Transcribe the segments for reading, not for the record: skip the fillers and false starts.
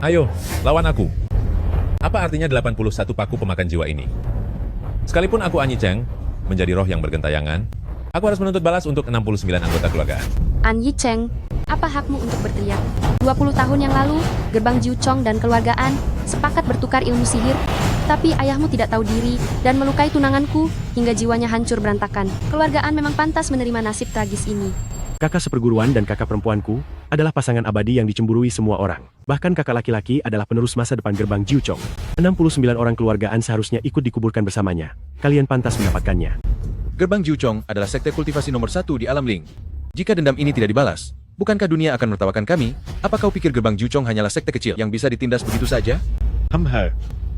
Ayo, lawan aku. Apa artinya 81 paku pemakan jiwa ini? Sekalipun aku An Yicheng, menjadi roh yang bergentayangan, aku harus menuntut balas untuk 69 anggota keluargaan. An Yicheng, apa hakmu untuk berteriak? 20 tahun yang lalu, gerbang Jiu Chong dan keluarga An sepakat bertukar ilmu sihir, tapi ayahmu tidak tahu diri dan melukai tunanganku hingga jiwanya hancur berantakan. Keluarga An memang pantas menerima nasib tragis ini. Kakak seperguruan dan kakak perempuanku adalah pasangan abadi yang dicemburui semua orang. Bahkan kakak laki-laki adalah penerus masa depan gerbang Jiu Chong. 69 orang keluargaan seharusnya ikut dikuburkan bersamanya. Kalian pantas mendapatkannya. Gerbang Jiu Chong adalah sekte kultivasi nomor 1 di alam Ling. Jika dendam ini tidak dibalas, bukankah dunia akan menertawakan kami? Apa kau pikir gerbang Jiu Chong hanyalah sekte kecil yang bisa ditindas begitu saja?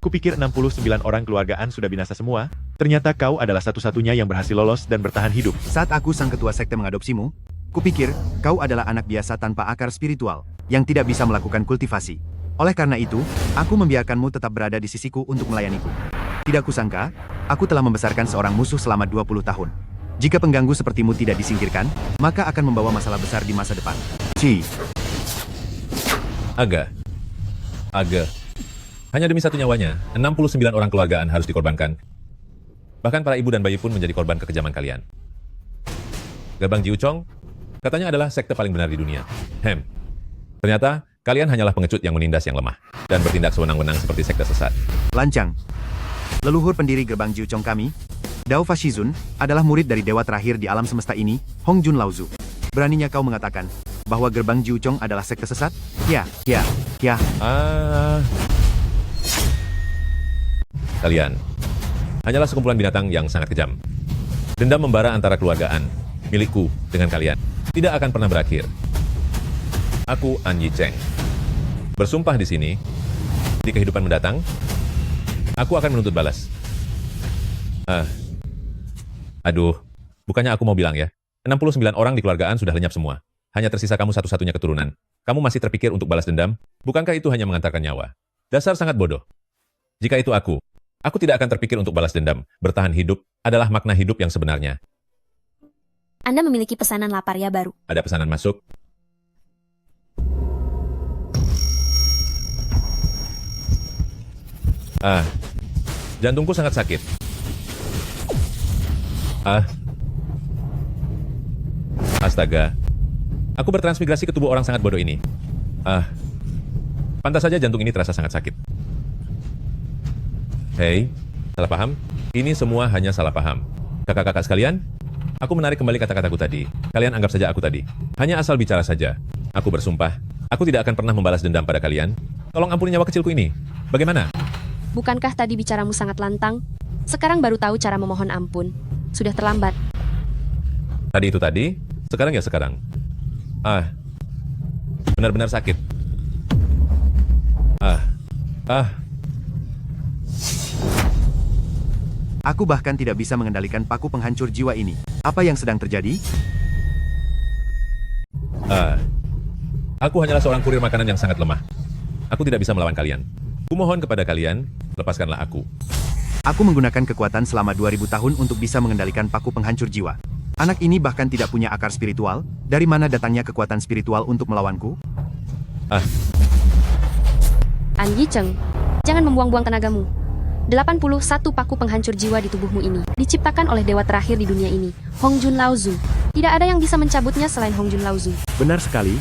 Kupikir 69 orang keluargaan sudah binasa semua. Ternyata kau adalah satu-satunya yang berhasil lolos dan bertahan hidup. Saat aku sang ketua sekte mengadopsimu, kupikir kau adalah anak biasa tanpa akar spiritual, yang tidak bisa melakukan kultivasi. Oleh karena itu, aku membiarkanmu tetap berada di sisiku untuk melayaniku. Tidak kusangka, aku telah membesarkan seorang musuh selama 20 tahun. Jika pengganggu sepertimu tidak disingkirkan, maka akan membawa masalah besar di masa depan. Aga. Hanya demi satu nyawanya, 69 orang keluargaan harus dikorbankan. Bahkan para ibu dan bayi pun menjadi korban kekejaman kalian. Gerbang Jiu Chong katanya adalah sekte paling benar di dunia. Ternyata, kalian hanyalah pengecut yang menindas yang lemah, dan bertindak sewenang-wenang seperti sekte sesat. Lancang. Leluhur pendiri gerbang Jiu Chong kami, Dao Fashizun, adalah murid dari dewa terakhir di alam semesta ini, Hong Jun Laozu. Beraninya kau mengatakan bahwa gerbang Jiu Chong adalah sekte sesat? Ya. Kalian hanyalah sekumpulan binatang yang sangat kejam. Dendam membara antara keluargaan, milikku, dengan kalian, tidak akan pernah berakhir. Aku An Yicheng. Bersumpah di sini, di kehidupan mendatang, aku akan menuntut balas. Bukannya aku mau bilang ya, 69 orang di keluargaan sudah lenyap semua. Hanya tersisa kamu satu-satunya keturunan. Kamu masih terpikir untuk balas dendam? Bukankah itu hanya mengantarkan nyawa? Dasar sangat bodoh. Jika itu aku tidak akan terpikir untuk balas dendam. Bertahan hidup adalah makna hidup yang sebenarnya. Anda memiliki pesanan lapar ya baru. Ada pesanan masuk. Jantungku sangat sakit. Astaga. Aku bertransmigrasi ke tubuh orang sangat bodoh ini. Pantas saja jantung ini terasa sangat sakit. Hei, salah paham? Ini semua hanya salah paham. Kakak-kakak sekalian, aku menarik kembali kata-kataku tadi. Kalian anggap saja aku tadi. Hanya asal bicara saja. Aku bersumpah, aku tidak akan pernah membalas dendam pada kalian. Tolong ampuni nyawa kecilku ini. Bagaimana? Bukankah tadi bicaramu sangat lantang? Sekarang baru tahu cara memohon ampun. Sudah terlambat. Tadi itu tadi, sekarang ya sekarang. Benar-benar sakit. Aku bahkan tidak bisa mengendalikan paku penghancur jiwa ini. Apa yang sedang terjadi? Aku hanyalah seorang kurir makanan yang sangat lemah. Aku tidak bisa melawan kalian. Kumohon kepada kalian, lepaskanlah aku. Aku menggunakan kekuatan selama 2000 tahun untuk bisa mengendalikan paku penghancur jiwa. Anak ini bahkan tidak punya akar spiritual. Dari mana datangnya kekuatan spiritual untuk melawanku? An Yicheng, jangan membuang-buang tenagamu. 81 paku penghancur jiwa di tubuhmu ini diciptakan oleh dewa terakhir di dunia ini, Hong Jun Laozu. Tidak ada yang bisa mencabutnya selain Hong Jun Laozu. Benar sekali,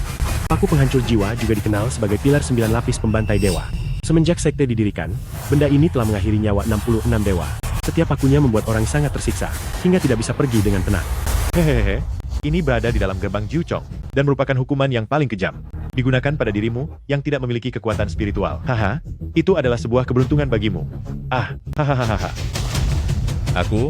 paku penghancur jiwa juga dikenal sebagai pilar 9 lapis pembantai dewa. Semenjak sekte didirikan, benda ini telah mengakhiri nyawa 66 dewa. Setiap pakunya membuat orang sangat tersiksa, hingga tidak bisa pergi dengan tenang. Hehehe, ini berada di dalam gerbang Jiu Chong, dan merupakan hukuman yang paling kejam. Digunakan pada dirimu yang tidak memiliki kekuatan spiritual. Itu adalah sebuah keberuntungan bagimu. Aku,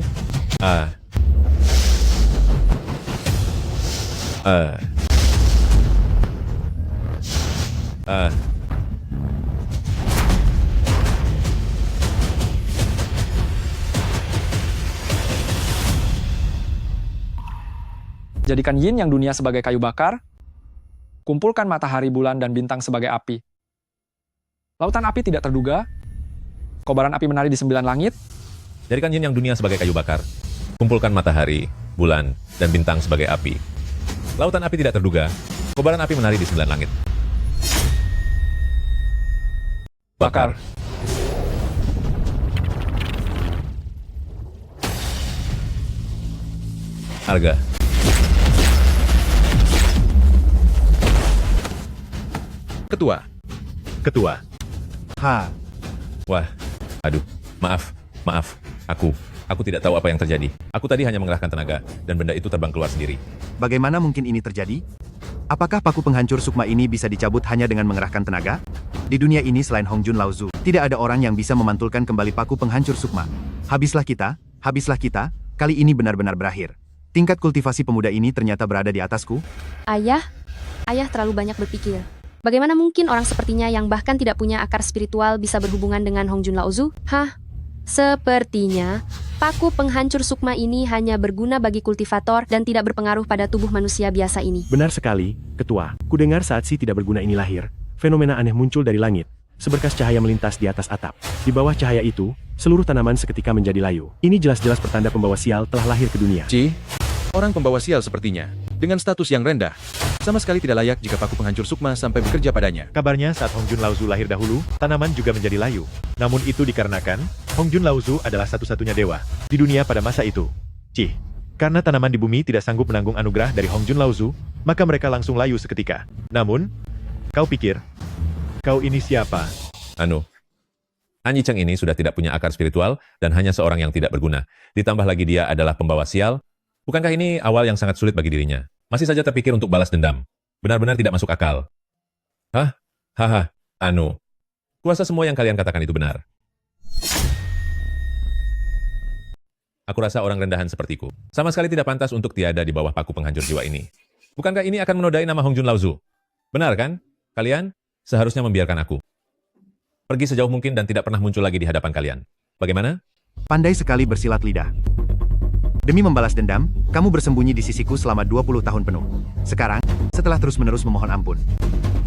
Jadikan yin yang dunia sebagai kayu bakar, kumpulkan matahari, bulan, dan bintang sebagai api. Lautan api tidak terduga, kobaran api menari di 9 langit. jadikan yin yang dunia sebagai kayu bakar. Kumpulkan matahari, bulan, dan bintang sebagai api. Lautan api tidak terduga, kobaran api menari di 9 langit. Bakar. Arga. Ketua. Ketua. Ha, Wah, aduh, maaf. Aku tidak tahu apa yang terjadi. Aku tadi hanya mengerahkan tenaga, dan benda itu terbang keluar sendiri. bagaimana mungkin ini terjadi? Apakah paku penghancur sukma ini bisa dicabut hanya dengan mengerahkan tenaga? Di dunia ini selain Hong Jun Laozu, tidak ada orang yang bisa memantulkan kembali paku penghancur sukma. Habislah kita, kali ini benar-benar berakhir. Tingkat kultivasi pemuda ini ternyata berada di atasku. Ayah terlalu banyak berpikir. Bagaimana mungkin orang sepertinya yang bahkan tidak punya akar spiritual bisa berhubungan dengan Hong Jun Laozu? Sepertinya paku penghancur sukma ini hanya berguna bagi kultivator dan tidak berpengaruh pada tubuh manusia biasa ini. Benar sekali, Ketua. Kudengar saat si tidak berguna ini lahir, fenomena aneh muncul dari langit. Seberkas cahaya melintas di atas atap. Di bawah cahaya itu, seluruh tanaman seketika menjadi layu. Ini jelas-jelas pertanda pembawa sial telah lahir ke dunia. Ci, orang pembawa sial sepertinya, dengan status yang rendah, sama sekali tidak layak jika paku penghancur sukma sampai bekerja padanya. Kabarnya saat Hong Jun Laozu lahir dahulu, tanaman juga menjadi layu. Namun itu dikarenakan, Hong Jun Laozu adalah satu-satunya dewa di dunia pada masa itu. Cih, karena tanaman di bumi tidak sanggup menanggung anugerah dari Hong Jun Laozu, maka mereka langsung layu seketika. Namun, kau pikir, kau ini siapa? An Yicheng ini sudah tidak punya akar spiritual dan hanya seorang yang tidak berguna. Ditambah lagi dia adalah pembawa sial. Bukankah ini awal yang sangat sulit bagi dirinya? Masih saja terpikir untuk balas dendam. Benar-benar tidak masuk akal. Kuasa semua yang kalian katakan itu benar. Aku rasa orang rendahan sepertiku sama sekali tidak pantas untuk tiada di bawah paku penghancur jiwa ini. Bukankah ini akan menodai nama Hong Jun Laozu? Benar kan? Kalian seharusnya membiarkan aku pergi sejauh mungkin dan tidak pernah muncul lagi di hadapan kalian. Bagaimana? Pandai sekali bersilat lidah. Demi membalas dendam, kamu bersembunyi di sisiku selama 20 tahun penuh. Sekarang, setelah terus-menerus memohon ampun,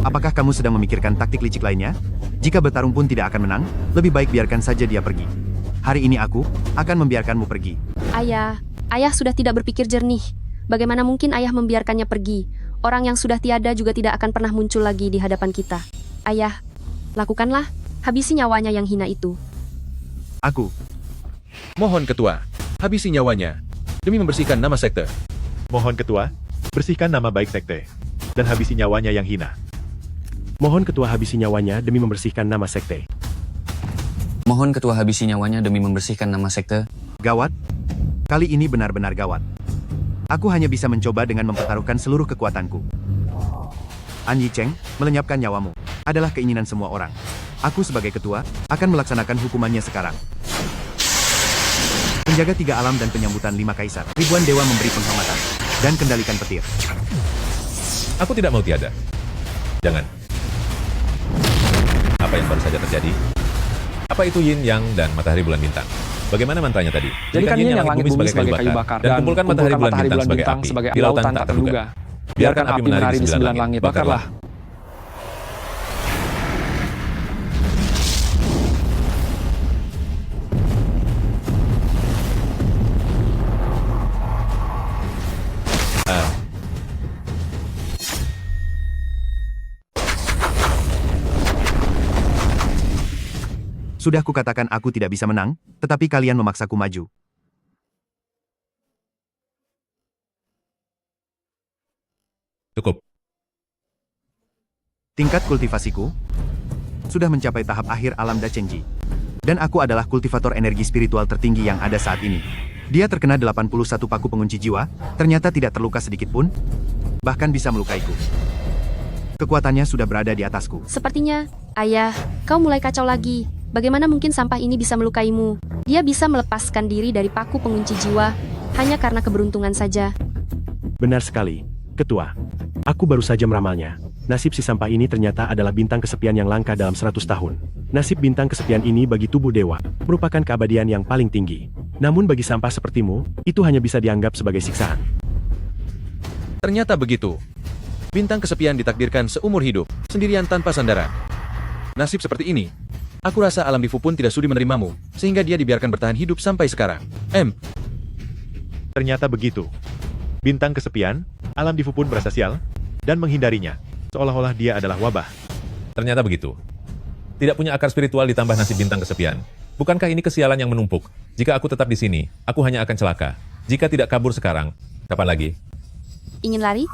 apakah kamu sedang memikirkan taktik licik lainnya? Jika bertarung pun tidak akan menang, lebih baik biarkan saja dia pergi. Hari ini aku akan membiarkanmu pergi. Ayah sudah tidak berpikir jernih. Bagaimana mungkin ayah membiarkannya pergi? Orang yang sudah tiada juga tidak akan pernah muncul lagi di hadapan kita. Ayah, lakukanlah, habisi nyawanya yang hina itu. Aku. Mohon Ketua, habisi nyawanya, demi membersihkan nama sekte. Mohon Ketua, bersihkan nama baik sekte, dan habisi nyawanya yang hina. Mohon Ketua habisi nyawanya demi membersihkan nama sekte. Mohon Ketua habisi nyawanya demi membersihkan nama sekte. Gawat. Kali ini benar-benar gawat. Aku hanya bisa mencoba dengan mempertaruhkan seluruh kekuatanku. An Yicheng, melenyapkan nyawamu adalah keinginan semua orang. Aku sebagai ketua akan melaksanakan hukumannya sekarang. Penjaga 3 alam dan penyambutan 5 kaisar. Ribuan dewa memberi penghormatan dan kendalikan petir. Aku tidak mau tiada. Jangan. Apa yang baru saja terjadi? Apa itu yin, yang, dan matahari bulan bintang? Bagaimana mantranya tadi? Jadikan yin yang langit bumi sebagai kayu bakar dan kumpulkan matahari bulan bintang sebagai api di lautan tak terduga. Biarkan api menari di 9 langit. Bakarlah. Sudah kukatakan aku tidak bisa menang, tetapi kalian memaksaku maju. Cukup. Tingkat kultivasiku sudah mencapai tahap akhir alam Da Chengji. Dan aku adalah kultivator energi spiritual tertinggi yang ada saat ini. Dia terkena 81 paku pengunci jiwa, ternyata tidak terluka sedikit pun, bahkan bisa melukaiku. Kekuatannya sudah berada di atasku. Sepertinya, ayah, kau mulai kacau lagi. Bagaimana mungkin sampah ini bisa melukaimu? Dia bisa melepaskan diri dari paku pengunci jiwa hanya karena keberuntungan saja. Benar sekali, Ketua. Aku baru saja meramalnya. Nasib si sampah ini ternyata adalah bintang kesepian yang langka dalam 100 tahun. Nasib bintang kesepian ini bagi tubuh dewa merupakan keabadian yang paling tinggi. Namun bagi sampah sepertimu, itu hanya bisa dianggap sebagai siksaan. Ternyata begitu. Bintang kesepian ditakdirkan seumur hidup, sendirian tanpa sandaran. Nasib seperti ini, aku rasa alam Difu pun tidak sudi menerimamu, sehingga dia dibiarkan bertahan hidup sampai sekarang. Ternyata begitu. Bintang kesepian, alam Difu pun berasa sial, dan menghindarinya, seolah-olah dia adalah wabah. Ternyata begitu. Tidak punya akar spiritual ditambah nasib bintang kesepian. Bukankah ini kesialan yang menumpuk? Jika aku tetap di sini, aku hanya akan celaka. Jika tidak kabur sekarang, kapan lagi? Ingin lari?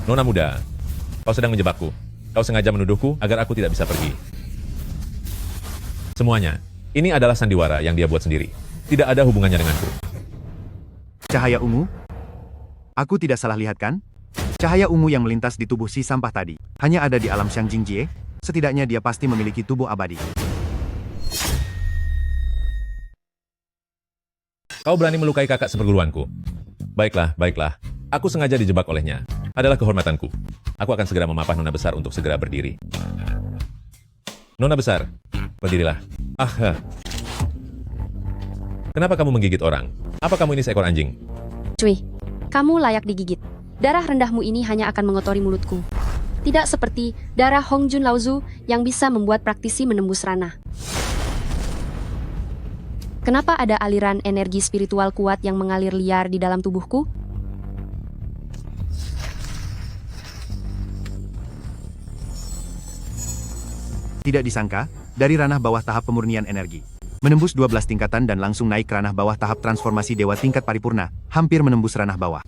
Nona muda, kau sedang menjebakku. Kau sengaja menuduhku agar aku tidak bisa pergi. Semuanya, ini adalah sandiwara yang dia buat sendiri. Tidak ada hubungannya denganku. Cahaya ungu? Aku tidak salah lihat kan? Cahaya ungu yang melintas di tubuh si sampah tadi, hanya ada di alam Xiang Jingjie, setidaknya dia pasti memiliki tubuh abadi. Kau berani melukai kakak seperguruanku. Baiklah, baiklah. Aku sengaja dijebak olehnya. Adalah kehormatanku. Aku akan segera memapah Nona besar untuk segera berdiri. Nona besar, berdirilah. Kenapa kamu menggigit orang? Apa kamu ini seekor anjing? Cui, kamu layak digigit. Darah rendahmu ini hanya akan mengotori mulutku. Tidak seperti darah Hongjun Laozu yang bisa membuat praktisi menembus ranah. Kenapa ada aliran energi spiritual kuat yang mengalir liar di dalam tubuhku? Tidak disangka, dari ranah bawah tahap pemurnian energi. Menembus 12 tingkatan dan langsung naik ke ranah bawah tahap transformasi dewa tingkat paripurna, hampir menembus ranah bawah.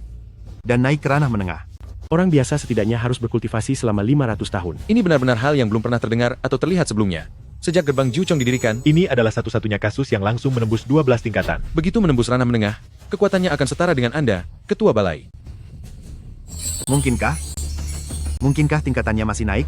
Dan naik ke ranah menengah. Orang biasa setidaknya harus berkultivasi selama 500 tahun. Ini benar-benar hal yang belum pernah terdengar atau terlihat sebelumnya. Sejak gerbang Jiuchong didirikan, Ini adalah satu-satunya kasus yang langsung menembus 12 tingkatan. begitu menembus ranah menengah, kekuatannya akan setara dengan Anda, Ketua Balai. Mungkinkah? Mungkinkah tingkatannya masih naik?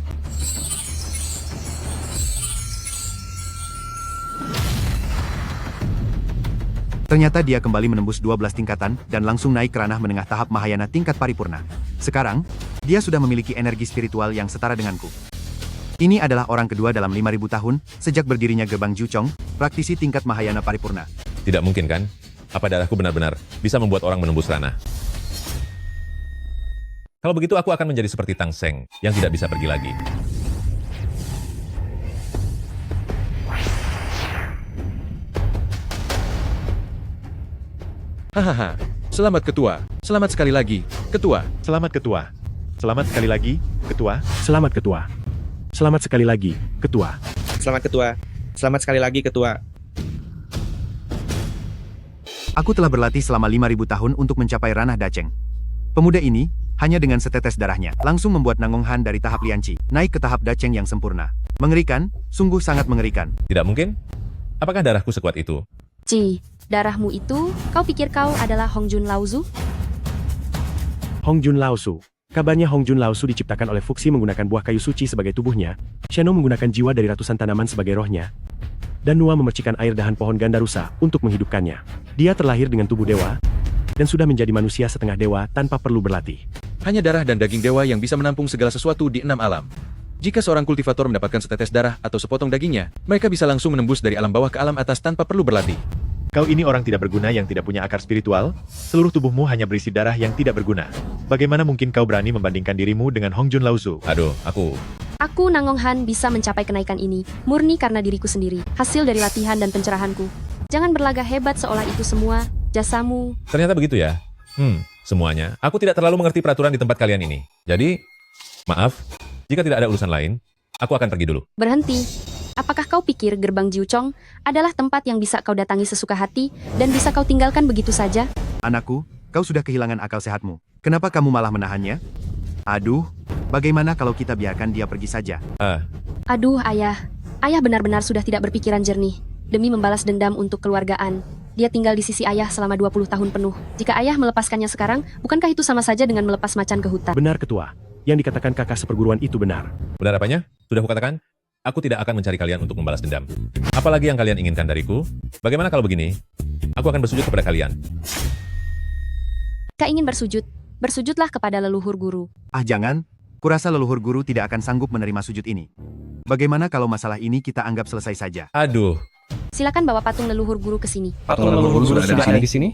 Ternyata dia kembali menembus 12 tingkatan dan langsung naik ke ranah menengah tahap Mahayana tingkat paripurna. Sekarang, dia sudah memiliki energi spiritual yang setara denganku. Ini adalah orang kedua dalam 5.000 tahun sejak berdirinya gerbang Jiuchong, praktisi tingkat Mahayana paripurna. Tidak mungkin kan? Apa darahku benar-benar bisa membuat orang menembus ranah? Kalau begitu aku akan menjadi seperti Tang Seng yang tidak bisa pergi lagi. Hahaha. Selamat Ketua. Selamat sekali lagi, Ketua. Selamat Ketua. Selamat sekali lagi, Ketua. Selamat Ketua. Selamat sekali lagi, Ketua. Selamat Ketua. Selamat sekali lagi Ketua. Aku telah berlatih selama 5.000 tahun untuk mencapai ranah Dacheng. Pemuda ini, hanya dengan setetes darahnya, langsung membuat Nangong Han dari tahap Lianqi, naik ke tahap Dacheng yang sempurna. Mengerikan, sungguh sangat mengerikan. Tidak mungkin? Apakah darahku sekuat itu? Ci, darahmu itu, kau pikir kau adalah Hongjun Laozu? Hongjun Laosu. Kabarnya Hongjun Laosu diciptakan oleh Fuxi menggunakan buah kayu suci sebagai tubuhnya, Sheno menggunakan jiwa dari ratusan tanaman sebagai rohnya, dan Nua memercikan air dahan pohon Gandarusa untuk menghidupkannya. Dia terlahir dengan tubuh dewa, dan sudah menjadi manusia setengah dewa tanpa perlu berlatih. Hanya darah dan daging dewa yang bisa menampung segala sesuatu di 6 alam. Jika seorang kultivator mendapatkan setetes darah atau sepotong dagingnya, mereka bisa langsung menembus dari alam bawah ke alam atas tanpa perlu berlatih. Kau ini orang tidak berguna yang tidak punya akar spiritual, seluruh tubuhmu hanya berisi darah yang tidak berguna. Bagaimana mungkin kau berani membandingkan dirimu dengan Hongjun Laozu? Aduh, Aku, Nangong Han, bisa mencapai kenaikan ini, murni karena diriku sendiri, hasil dari latihan dan pencerahanku. Jangan berlagak hebat seolah itu semua, jasamu. ternyata begitu ya? Semuanya. Aku tidak terlalu mengerti peraturan di tempat kalian ini. Jadi, maaf, jika tidak ada urusan lain, aku akan pergi dulu. Berhenti. Apakah kau pikir gerbang Jiuchong adalah tempat yang bisa kau datangi sesuka hati dan bisa kau tinggalkan begitu saja? Anakku, kau sudah kehilangan akal sehatmu. Kenapa kamu malah menahannya? Aduh, bagaimana kalau kita biarkan dia pergi saja? Aduh, ayah. Ayah benar-benar sudah tidak berpikiran jernih. Demi membalas dendam untuk keluargaan. Dia tinggal di sisi ayah selama 20 tahun penuh. Jika ayah melepaskannya sekarang, bukankah itu sama saja dengan melepas macan ke hutan? Benar Ketua. Yang dikatakan kakak seperguruan itu benar. Benar apanya? Sudah kukatakan? Aku tidak akan mencari kalian untuk membalas dendam. Apalagi yang kalian inginkan dariku? Bagaimana kalau begini? Aku akan bersujud kepada kalian. Kak ingin bersujud? Bersujudlah kepada leluhur guru. Ah jangan, kurasa leluhur guru tidak akan sanggup menerima sujud ini. Bagaimana kalau masalah ini kita anggap selesai saja? Aduh, Silakan bawa patung leluhur guru ke sini. Patung leluhur guru sudah ada di sini.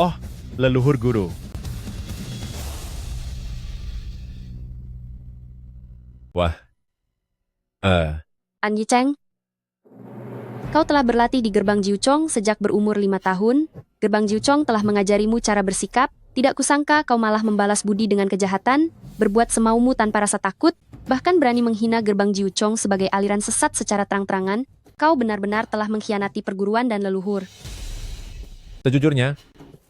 Oh, leluhur guru. Wah. An Yicheng, kau telah berlatih di Gerbang Jiuchong sejak berumur 5 tahun. Gerbang Jiuchong telah mengajarimu cara bersikap. Tidak kusangka kau malah membalas budi dengan kejahatan, berbuat semaumu tanpa rasa takut, bahkan berani menghina Gerbang Jiuchong sebagai aliran sesat secara terang-terangan. Kau benar-benar telah mengkhianati perguruan dan leluhur. Sejujurnya,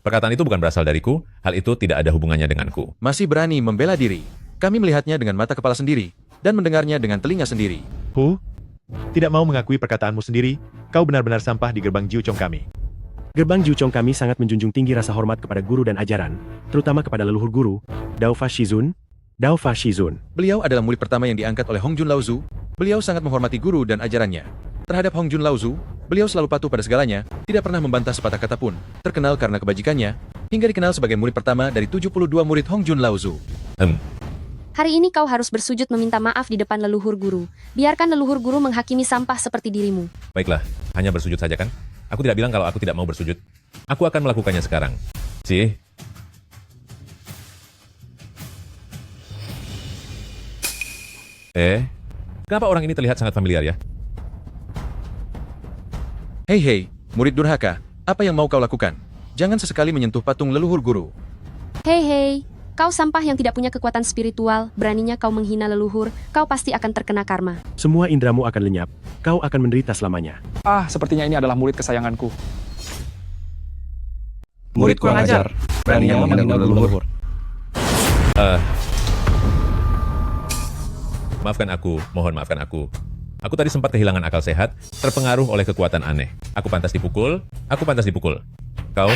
perkataan itu bukan berasal dariku, hal itu tidak ada hubungannya denganku. Masih berani membela diri. Kami melihatnya dengan mata kepala sendiri, dan mendengarnya dengan telinga sendiri. Hu? Tidak mau mengakui perkataanmu sendiri, kau benar-benar sampah di gerbang Jiuchong kami. Gerbang Jiuchong kami sangat menjunjung tinggi rasa hormat kepada guru dan ajaran, terutama kepada leluhur guru, Dao Fa Shizun. Beliau adalah murid pertama yang diangkat oleh Hong Jun Laozu. Beliau sangat menghormati guru dan ajarannya. Terhadap Hong Jun Laozu, beliau selalu patuh pada segalanya, tidak pernah membantah sepatah kata pun. Terkenal karena kebajikannya, hingga dikenal sebagai murid pertama dari 72 murid Hong Jun Laozu. Hari ini kau harus bersujud meminta maaf di depan leluhur guru. Biarkan leluhur guru menghakimi sampah seperti dirimu. Baiklah, hanya bersujud saja kan? Aku tidak bilang kalau aku tidak mau bersujud. Aku akan melakukannya sekarang. Cih. Kenapa orang ini terlihat sangat familiar ya? Hei, murid durhaka, apa yang mau kau lakukan? Jangan sesekali menyentuh patung leluhur guru. Hei, kau sampah yang tidak punya kekuatan spiritual, beraninya kau menghina leluhur, kau pasti akan terkena karma. Semua indramu akan lenyap, kau akan menderita selamanya. Sepertinya ini adalah murid kesayanganku. Murid kurang ajar. Beraninya menghina leluhur. Maafkan aku, mohon maafkan aku. Aku tadi sempat kehilangan akal sehat, terpengaruh oleh kekuatan aneh. Aku pantas dipukul. Kau?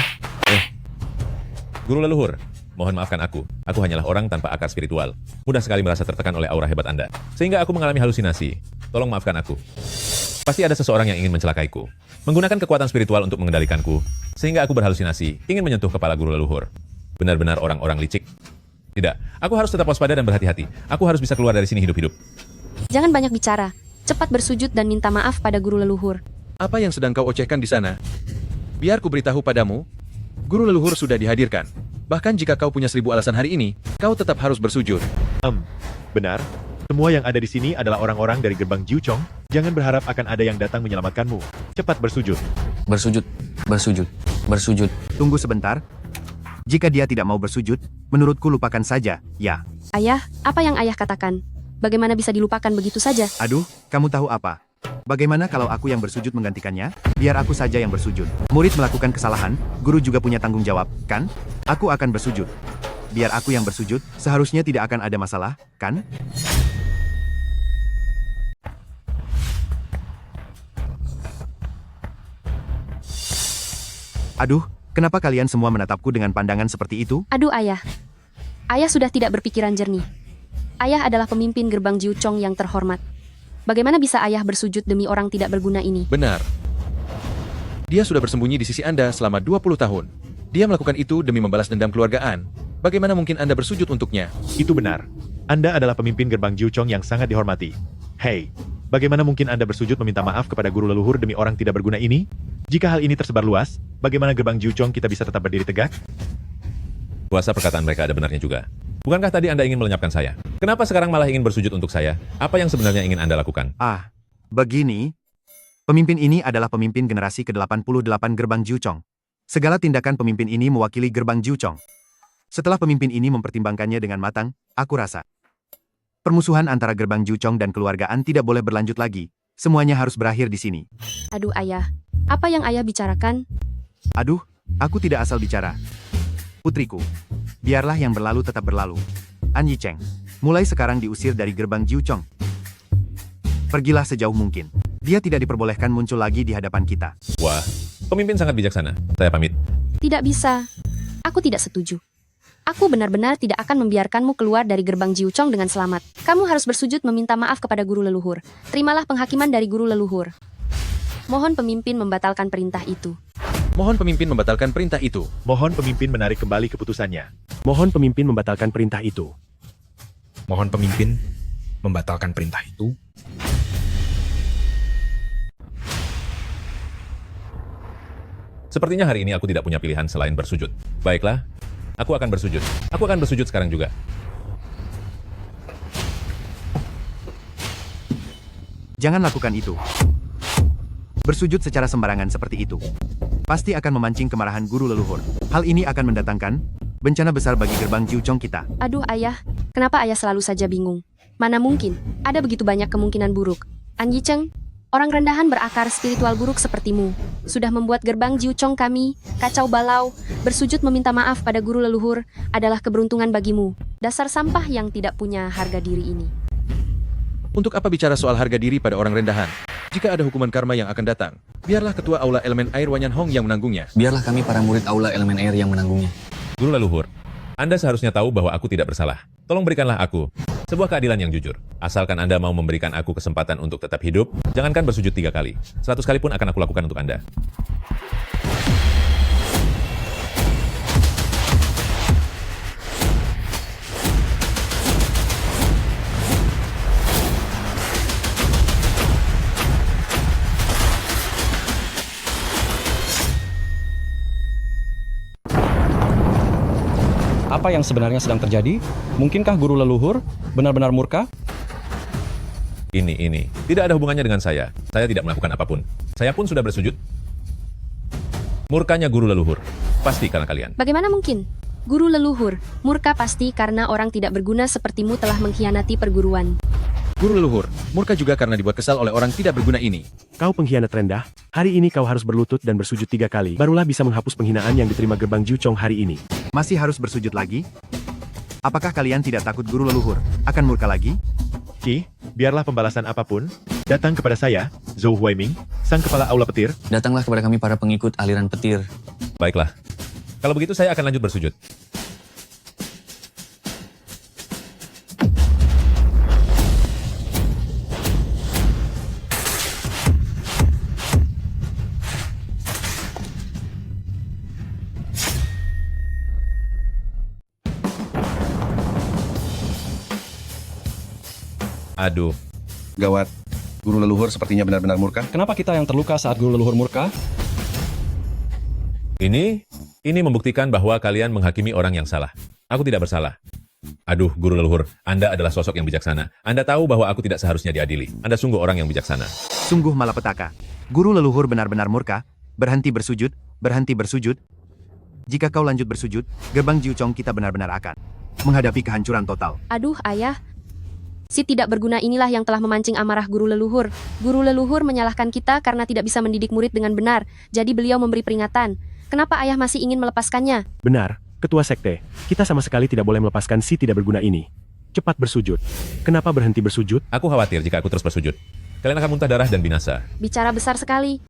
Guru leluhur, mohon maafkan aku. Aku hanyalah orang tanpa akar spiritual. Mudah sekali merasa tertekan oleh aura hebat Anda. Sehingga aku mengalami halusinasi. Tolong maafkan aku. Pasti ada seseorang yang ingin mencelakaiku. Menggunakan kekuatan spiritual untuk mengendalikanku. Sehingga aku berhalusinasi, ingin menyentuh kepala guru leluhur. Benar-benar orang-orang licik. Tidak, aku harus tetap waspada dan berhati-hati. Aku harus bisa keluar dari sini hidup-hidup. Jangan banyak bicara. Cepat bersujud dan minta maaf pada guru leluhur. Apa yang sedang kau ocehkan di sana? Biar ku beritahu padamu, guru leluhur sudah dihadirkan. Bahkan jika kau punya 1000 alasan hari ini, kau tetap harus bersujud. Benar. Semua yang ada di sini adalah orang-orang dari gerbang Jiuchong. Jangan berharap akan ada yang datang menyelamatkanmu. Cepat bersujud. Bersujud. Tunggu sebentar. Jika dia tidak mau bersujud, menurutku lupakan saja, ya. Ayah, apa yang ayah katakan? Bagaimana bisa dilupakan begitu saja? Aduh, kamu tahu apa? Bagaimana kalau aku yang bersujud menggantikannya? Biar aku saja yang bersujud. Murid melakukan kesalahan, guru juga punya tanggung jawab, kan? Aku akan bersujud. Biar aku yang bersujud, seharusnya tidak akan ada masalah, kan? Aduh, kenapa kalian semua menatapku dengan pandangan seperti itu? Aduh ayah. Ayah sudah tidak berpikiran jernih. Ayah adalah pemimpin gerbang Jiuchong yang terhormat. Bagaimana bisa ayah bersujud demi orang tidak berguna ini? Benar. Dia sudah bersembunyi di sisi Anda selama 20 tahun. Dia melakukan itu demi membalas dendam keluargaan. Bagaimana mungkin Anda bersujud untuknya? Itu benar. Anda adalah pemimpin gerbang Jiuchong yang sangat dihormati. Hei, bagaimana mungkin Anda bersujud meminta maaf kepada guru leluhur demi orang tidak berguna ini? Jika hal ini tersebar luas, bagaimana gerbang Jiuchong kita bisa tetap berdiri tegak? Kuasa perkataan mereka ada benarnya juga. Bukankah tadi Anda ingin melenyapkan saya? Kenapa sekarang malah ingin bersujud untuk saya? Apa yang sebenarnya ingin Anda lakukan? Begini. Pemimpin ini adalah pemimpin generasi ke-88 gerbang Jiuchong. Segala tindakan pemimpin ini mewakili gerbang Jiuchong. Setelah pemimpin ini mempertimbangkannya dengan matang, aku rasa permusuhan antara gerbang Jiuchong dan keluargaan tidak boleh berlanjut lagi. Semuanya harus berakhir di sini. Aduh ayah, apa yang ayah bicarakan? Aduh, aku tidak asal bicara. Putriku, biarlah yang berlalu tetap berlalu. An Yicheng, mulai sekarang diusir dari gerbang Jiuchong. Pergilah sejauh mungkin. Dia tidak diperbolehkan muncul lagi di hadapan kita. Wah, pemimpin sangat bijaksana. Saya pamit. Tidak bisa. Aku tidak setuju. Aku benar-benar tidak akan membiarkanmu keluar dari gerbang Jiuchong dengan selamat. Kamu harus bersujud meminta maaf kepada guru leluhur. Terimalah penghakiman dari guru leluhur. Mohon pemimpin membatalkan perintah itu. Mohon pemimpin membatalkan perintah itu. Mohon pemimpin menarik kembali keputusannya. Mohon pemimpin membatalkan perintah itu. Mohon pemimpin membatalkan perintah itu. Sepertinya hari ini aku tidak punya pilihan selain bersujud. Baiklah, aku akan bersujud. Aku akan bersujud sekarang juga. Jangan lakukan itu. Bersujud secara sembarangan seperti itu pasti akan memancing kemarahan guru leluhur. Hal ini akan mendatangkan bencana besar bagi gerbang Jiuchong kita. Aduh ayah, kenapa ayah selalu saja bingung? Mana mungkin, ada begitu banyak kemungkinan buruk. An Yicheng, orang rendahan berakar spiritual buruk sepertimu, sudah membuat gerbang Jiuchong kami kacau balau. Bersujud meminta maaf pada guru leluhur adalah keberuntungan bagimu. Dasar sampah yang tidak punya harga diri ini. Untuk apa bicara soal harga diri pada orang rendahan? Jika ada hukuman karma yang akan datang, biarlah ketua aula elemen air Wanyan Hong yang menanggungnya. Biarlah kami para murid aula elemen air yang menanggungnya. Guru leluhur, Anda seharusnya tahu bahwa aku tidak bersalah. Tolong berikanlah aku sebuah keadilan yang jujur. Asalkan Anda mau memberikan aku kesempatan untuk tetap hidup, jangankan bersujud 3 kali. 100 kali pun akan aku lakukan untuk Anda. Apa yang sebenarnya sedang terjadi? Mungkinkah guru leluhur benar-benar murka? Ini. Tidak ada hubungannya dengan saya. Saya tidak melakukan apapun. Saya pun sudah bersujud. Murkanya guru leluhur. Pasti karena kalian. Bagaimana mungkin? Guru leluhur, murka pasti karena orang tidak berguna sepertimu telah mengkhianati perguruan. Guru leluhur, murka juga karena dibuat kesal oleh orang tidak berguna ini. Kau pengkhianat rendah, hari ini kau harus berlutut dan bersujud 3 kali, barulah bisa menghapus penghinaan yang diterima gerbang Jiuchong hari ini. Masih harus bersujud lagi? Apakah kalian tidak takut guru leluhur akan murka lagi? Qi, biarlah pembalasan apapun datang kepada saya, Zhou Huaiming, sang kepala aula petir. Datanglah kepada kami para pengikut aliran petir. Baiklah. Kalau begitu saya akan lanjut bersujud. Aduh, Gawat. Guru leluhur sepertinya benar-benar murka. Kenapa kita yang terluka saat guru leluhur murka? ini membuktikan bahwa kalian menghakimi orang yang salah. Aku tidak bersalah. Aduh, guru leluhur, Anda adalah sosok yang bijaksana. Anda tahu bahwa aku tidak seharusnya diadili. Anda sungguh orang yang bijaksana. Sungguh malapetaka. Guru leluhur benar-benar murka. Berhenti bersujud, berhenti bersujud. Jika kau lanjut bersujud, gerbang Jiuchong kita benar-benar akan menghadapi kehancuran total. Aduh ayah, si tidak berguna inilah yang telah memancing amarah guru leluhur. Guru leluhur menyalahkan kita karena tidak bisa mendidik murid dengan benar, jadi beliau memberi peringatan. Kenapa ayah masih ingin melepaskannya? Benar, Ketua Sekte, kita sama sekali tidak boleh melepaskan si tidak berguna ini. Cepat bersujud. Kenapa berhenti bersujud? Aku khawatir jika aku terus bersujud. Kalian akan muntah darah dan binasa. Bicara besar sekali.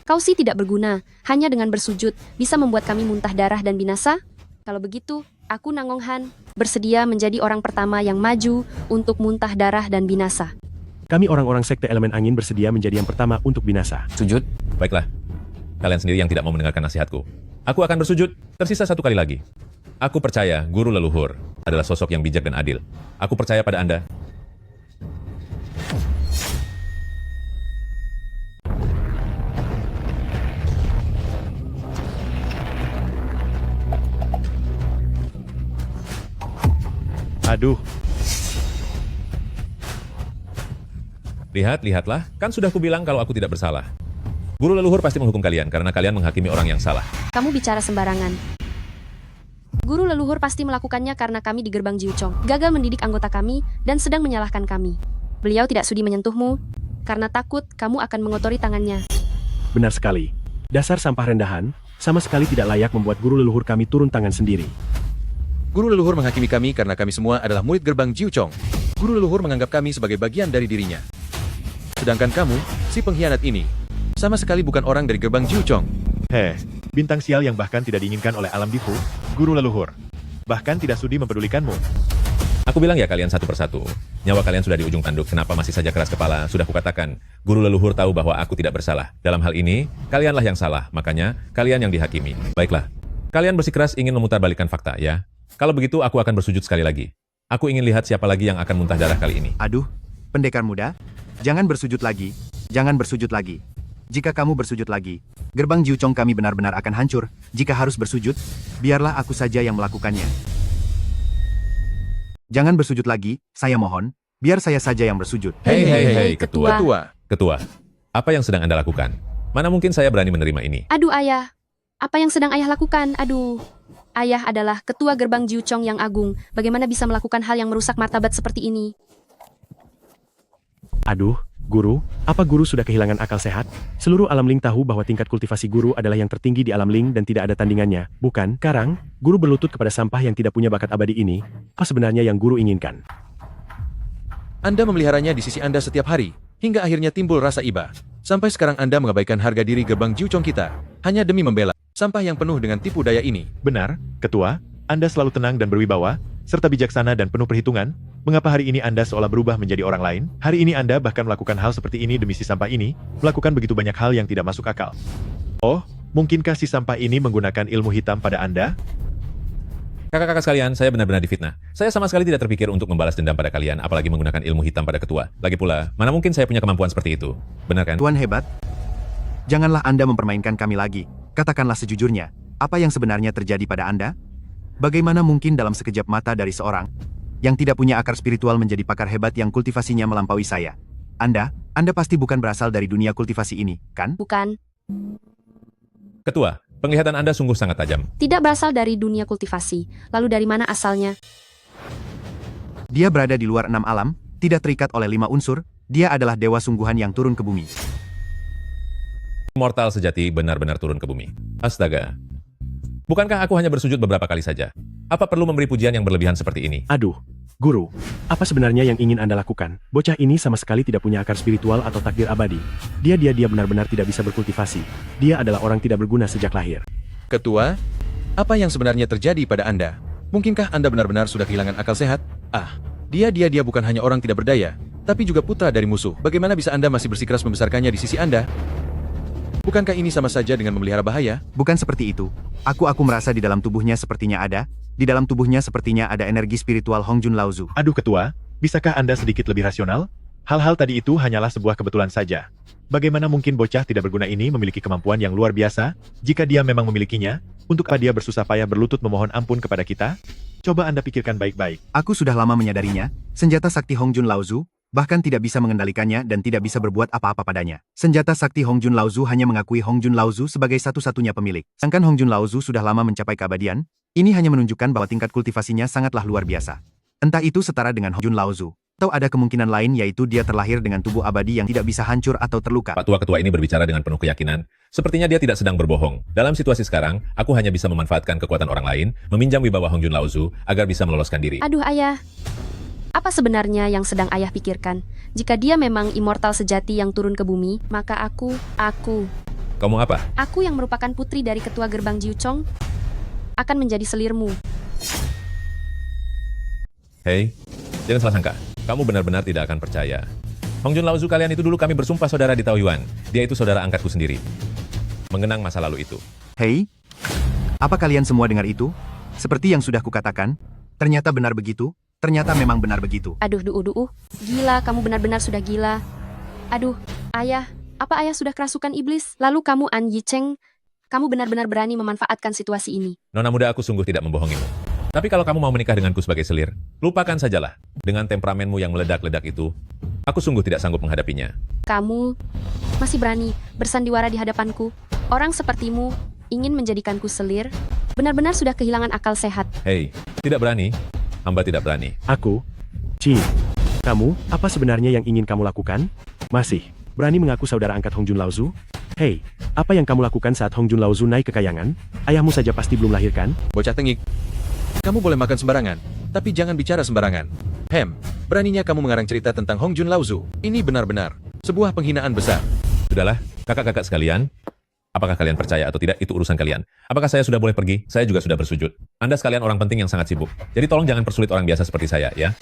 Kau sih tidak berguna, hanya dengan bersujud bisa membuat kami muntah darah dan binasa? Kalau begitu, aku Nangong Han bersedia menjadi orang pertama yang maju untuk muntah darah dan binasa. Kami orang-orang Sekte Elemen Angin bersedia menjadi yang pertama untuk binasa. Sujud. Baiklah. Kalian sendiri yang tidak mau mendengarkan nasihatku. Aku akan bersujud. Tersisa 1 kali lagi. Aku percaya guru leluhur adalah sosok yang bijak dan adil. Aku percaya pada Anda. Aduh, Lihatlah, kan sudah kubilang kalau aku tidak bersalah. Guru leluhur pasti menghukum kalian karena kalian menghakimi orang yang salah. Kamu bicara sembarangan. Guru leluhur pasti melakukannya karena kami di gerbang Jiuchong gagal mendidik anggota kami dan sedang menyalahkan kami. Beliau tidak sudi menyentuhmu karena takut kamu akan mengotori tangannya. Benar sekali. Dasar sampah rendahan, sama sekali tidak layak membuat guru leluhur kami turun tangan sendiri. Guru leluhur menghakimi kami karena kami semua adalah murid gerbang Jiuchong. Guru leluhur menganggap kami sebagai bagian dari dirinya. Sedangkan kamu, si pengkhianat ini, sama sekali bukan orang dari gerbang Jiuchong. bintang sial yang bahkan tidak diinginkan oleh alam Difu, guru leluhur. Bahkan tidak sudi mempedulikanmu. Aku bilang ya kalian satu persatu. Nyawa kalian sudah di ujung tanduk, kenapa masih saja keras kepala? Sudah kukatakan, guru leluhur tahu bahwa aku tidak bersalah. Dalam hal ini, kalianlah yang salah, makanya kalian yang dihakimi. Baiklah, kalian bersikeras ingin memutarbalikkan fakta, ya? Kalau begitu, aku akan bersujud sekali lagi. Aku ingin lihat siapa lagi yang akan muntah darah kali ini. Aduh, pendekar muda, jangan bersujud lagi, jangan bersujud lagi. Jika kamu bersujud lagi, gerbang Jiuchong kami benar-benar akan hancur. Jika harus bersujud, biarlah aku saja yang melakukannya. Jangan bersujud lagi, saya mohon. biar saya saja yang bersujud. Hei, ketua. Ketua, Ketua, apa yang sedang Anda lakukan? Mana mungkin saya berani menerima ini? Aduh ayah, apa yang sedang ayah lakukan? Aduh, ayah adalah ketua gerbang Jiuchong yang agung. Bagaimana bisa melakukan hal yang merusak martabat seperti ini? Aduh, guru, apa guru sudah kehilangan akal sehat? Seluruh alam Ling tahu bahwa tingkat kultivasi guru adalah yang tertinggi di alam Ling dan tidak ada tandingannya, bukan? Sekarang, guru berlutut kepada sampah yang tidak punya bakat abadi ini. Apa sebenarnya yang guru inginkan? Anda memeliharanya di sisi Anda setiap hari, hingga akhirnya timbul rasa iba. Sampai sekarang Anda mengabaikan harga diri gerbang Jiuchong kita, hanya demi membela sampah yang penuh dengan tipu daya ini. Benar, Ketua, Anda selalu tenang dan berwibawa, serta bijaksana dan penuh perhitungan. Mengapa hari ini Anda seolah berubah menjadi orang lain? Hari ini Anda bahkan melakukan hal seperti ini demi si sampah ini, melakukan begitu banyak hal yang tidak masuk akal. Oh, mungkinkah si sampah ini menggunakan ilmu hitam pada Anda? Kakak-kakak sekalian, saya benar-benar difitnah. Saya sama sekali tidak terpikir untuk membalas dendam pada kalian, apalagi menggunakan ilmu hitam pada ketua. Lagi pula, mana mungkin saya punya kemampuan seperti itu? Benar kan? Tuan hebat, janganlah Anda mempermainkan kami lagi. Katakanlah sejujurnya, apa yang sebenarnya terjadi pada Anda? Bagaimana mungkin dalam sekejap mata dari seorang yang tidak punya akar spiritual menjadi pakar hebat yang kultivasinya melampaui saya? Anda pasti bukan berasal dari dunia kultivasi ini, kan? Bukan, Ketua, penglihatan Anda sungguh sangat tajam. tidak berasal dari dunia kultivasi. Lalu dari mana asalnya? Dia berada di luar 6 alam, tidak terikat oleh 5 unsur, dia adalah dewa sungguhan yang turun ke bumi. Mortal sejati benar-benar turun ke bumi. Astaga. Bukankah aku hanya bersujud beberapa kali saja? Apa perlu memberi pujian yang berlebihan seperti ini? Aduh, guru, apa sebenarnya yang ingin Anda lakukan? Bocah ini sama sekali tidak punya akar spiritual atau takdir abadi. Dia benar-benar tidak bisa berkultivasi. Dia adalah orang tidak berguna sejak lahir. Ketua, apa yang sebenarnya terjadi pada Anda? Mungkinkah Anda benar-benar sudah kehilangan akal sehat? Dia bukan hanya orang tidak berdaya, tapi juga putra dari musuh. Bagaimana bisa Anda masih bersikeras membesarkannya di sisi Anda? Bukankah ini sama saja dengan memelihara bahaya? Bukan seperti itu. Aku merasa di dalam tubuhnya sepertinya ada energi spiritual Hongjun Laozu. Aduh Ketua, bisakah Anda sedikit lebih rasional? Hal-hal tadi itu hanyalah sebuah kebetulan saja. Bagaimana mungkin bocah tidak berguna ini memiliki kemampuan yang luar biasa? Jika dia memang memilikinya, untuk apa dia bersusah payah berlutut memohon ampun kepada kita? Coba Anda pikirkan baik-baik. Aku sudah lama menyadarinya, senjata sakti Hongjun Laozu bahkan tidak bisa mengendalikannya dan tidak bisa berbuat apa-apa padanya. Senjata sakti Hongjun Laozu hanya mengakui Hongjun Laozu sebagai satu-satunya pemilik. Sedangkan Hongjun Laozu sudah lama mencapai keabadian, ini hanya menunjukkan bahwa tingkat kultivasinya sangatlah luar biasa. Entah itu setara dengan Hongjun Laozu, atau ada kemungkinan lain yaitu dia terlahir dengan tubuh abadi yang tidak bisa hancur atau terluka. Pak Tua Ketua ini berbicara dengan penuh keyakinan. Sepertinya dia tidak sedang berbohong. Dalam situasi sekarang, aku hanya bisa memanfaatkan kekuatan orang lain, meminjam wibawa Hongjun Laozu agar bisa meloloskan diri. Aduh ayah, apa sebenarnya yang sedang ayah pikirkan? Jika dia memang immortal sejati yang turun ke bumi, maka aku... Kamu apa? Aku yang merupakan putri dari ketua gerbang Jiuchong akan menjadi selirmu. Hei, jangan salah sangka. Kamu benar-benar tidak akan percaya. Hongjun Laozu kalian itu dulu kami bersumpah saudara di Taoyuan. Dia itu saudara angkatku sendiri. Mengenang masa lalu itu. Hei, apa kalian semua dengar itu? Seperti yang sudah kukatakan, ternyata benar begitu. Ternyata memang benar begitu. Aduh, gila, kamu benar-benar sudah gila. Aduh, ayah, apa ayah sudah kerasukan iblis? Lalu kamu An Yicheng, kamu benar-benar berani memanfaatkan situasi ini. Nona muda, aku sungguh tidak membohongimu. Tapi kalau kamu mau menikah denganku sebagai selir, lupakan sajalah. Dengan temperamenmu yang meledak-ledak itu, aku sungguh tidak sanggup menghadapinya. Kamu masih berani bersandiwara di hadapanku? Orang sepertimu ingin menjadikanku selir? Benar-benar sudah kehilangan akal sehat. Hei, tidak berani. Hamba tidak berani. Kamu, apa sebenarnya yang ingin kamu lakukan? Masih berani mengaku saudara angkat Hongjun Laozu? Hei, apa yang kamu lakukan saat Hongjun Laozu naik ke kayangan? Ayahmu saja pasti belum lahirkan? Bocah tengik. Kamu boleh makan sembarangan, tapi jangan bicara sembarangan. Beraninya kamu mengarang cerita tentang Hongjun Laozu. Ini benar-benar sebuah penghinaan besar. Sudahlah, kakak-kakak sekalian. Apakah kalian percaya atau tidak, itu urusan kalian. Apakah saya sudah boleh pergi? Saya juga sudah bersujud. Anda sekalian orang penting yang sangat sibuk. Jadi tolong jangan persulit orang biasa seperti saya, ya.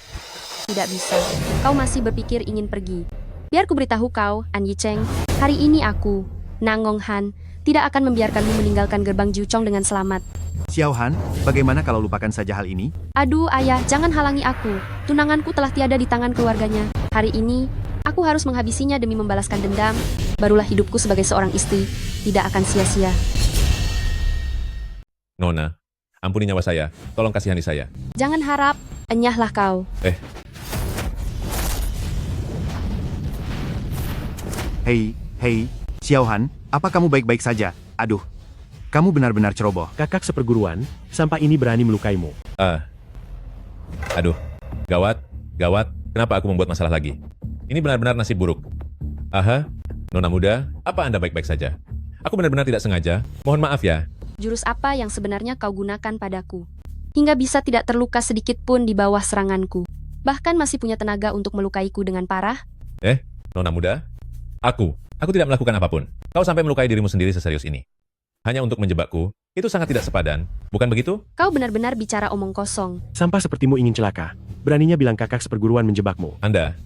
Tidak bisa. Kau masih berpikir ingin pergi. Biar ku beritahu kau, An Yicheng. Hari ini aku, Nangong Han, tidak akan membiarkanmu meninggalkan gerbang Jiuchong dengan selamat. Xiao Han, bagaimana kalau lupakan saja hal ini? Aduh ayah, jangan halangi aku. Tunanganku telah tiada di tangan keluarganya. Hari ini, aku harus menghabisinya demi membalaskan dendam. Barulah hidupku sebagai seorang istri tidak akan sia-sia. Nona, ampuni nyawa saya. Tolong kasihani saya. Jangan harap, enyahlah kau. Hei, Xiaohan, apa kamu baik-baik saja? Aduh, kamu benar-benar ceroboh. Kakak seperguruan, sampah ini berani melukaimu. Aduh, gawat, kenapa aku membuat masalah lagi? Ini benar-benar nasib buruk. Aha, Nona muda, apa Anda baik-baik saja? Aku benar-benar tidak sengaja, mohon maaf ya. Jurus apa yang sebenarnya kau gunakan padaku? Hingga bisa tidak terluka sedikit pun di bawah seranganku. Bahkan masih punya tenaga untuk melukaiku dengan parah? Nona muda, aku tidak melakukan apapun. Kau sampai melukai dirimu sendiri seserius ini. Hanya untuk menjebakku, itu sangat tidak sepadan, bukan begitu? Kau benar-benar bicara omong kosong. Sampah sepertimu ingin celaka. Beraninya bilang kakak seperguruan menjebakmu. Anda,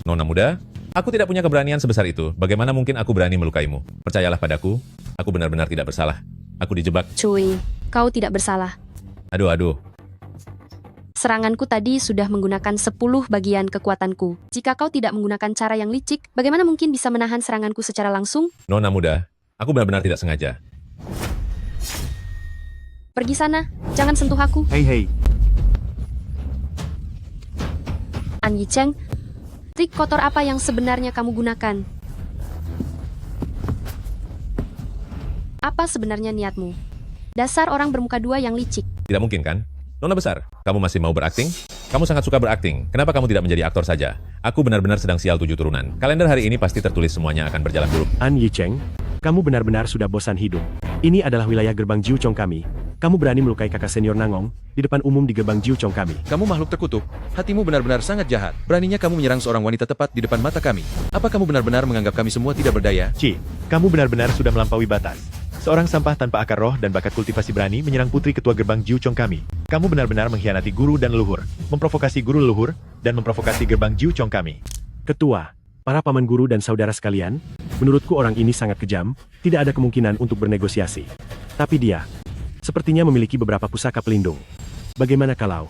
Nona muda, aku tidak punya keberanian sebesar itu. Bagaimana mungkin aku berani melukaimu? Percayalah padaku, aku benar-benar tidak bersalah. Aku dijebak. Cuy, kau tidak bersalah. Aduh. Seranganku tadi sudah menggunakan 10 bagian kekuatanku. Jika kau tidak menggunakan cara yang licik, bagaimana mungkin bisa menahan seranganku secara langsung? Nona muda, aku benar-benar tidak sengaja. Pergi sana, jangan sentuh aku. Hei, An Yicheng, trik kotor apa yang sebenarnya kamu gunakan? Apa sebenarnya niatmu? Dasar orang bermuka dua yang licik. Tidak mungkin kan? Nona besar, kamu masih mau berakting? Kamu sangat suka berakting. Kenapa kamu tidak menjadi aktor saja? Aku benar-benar sedang sial 7 turunan. Kalender hari ini pasti tertulis semuanya akan berjalan buruk. An Yicheng, kamu benar-benar sudah bosan hidup. Ini adalah wilayah gerbang Jiuchong kami. Kamu berani melukai kakak senior Nangong di depan umum di gerbang Jiuchong kami. Kamu makhluk terkutuk. Hatimu benar-benar sangat jahat. Beraninya kamu menyerang seorang wanita tepat di depan mata kami. Apa kamu benar-benar menganggap kami semua tidak berdaya? Ci, kamu benar-benar sudah melampaui batas. Seorang sampah tanpa akar roh dan bakat kultivasi berani menyerang putri ketua gerbang Jiuchong kami. Kamu benar-benar mengkhianati guru dan leluhur, memprovokasi guru leluhur, dan memprovokasi gerbang Jiuchong kami. Ketua, para paman guru dan saudara sekalian, menurutku orang ini sangat kejam, tidak ada kemungkinan untuk bernegosiasi. Tapi dia, sepertinya memiliki beberapa pusaka pelindung. Bagaimana kalau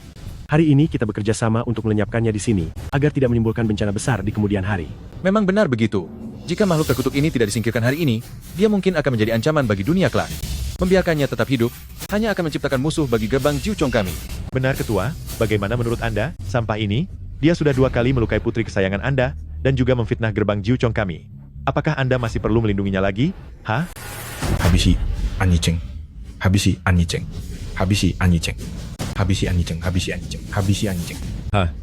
hari ini kita bekerja sama untuk melenyapkannya di sini, agar tidak menimbulkan bencana besar di kemudian hari? Memang benar begitu. Jika makhluk terkutuk ini tidak disingkirkan hari ini, dia mungkin akan menjadi ancaman bagi dunia kelak. Membiarkannya tetap hidup, hanya akan menciptakan musuh bagi gerbang Jiuchong kami. Benar ketua, bagaimana menurut Anda, sampah ini? Dia sudah 2 kali melukai putri kesayangan Anda, dan juga memfitnah gerbang Jiuchong kami. Apakah Anda masih perlu melindunginya lagi? Hah? Habisi An Yicheng. Habisi An Yicheng. Habisi An Yicheng. Habisi An Yicheng. Habisi An Yicheng. Habisi An Yicheng. Hah?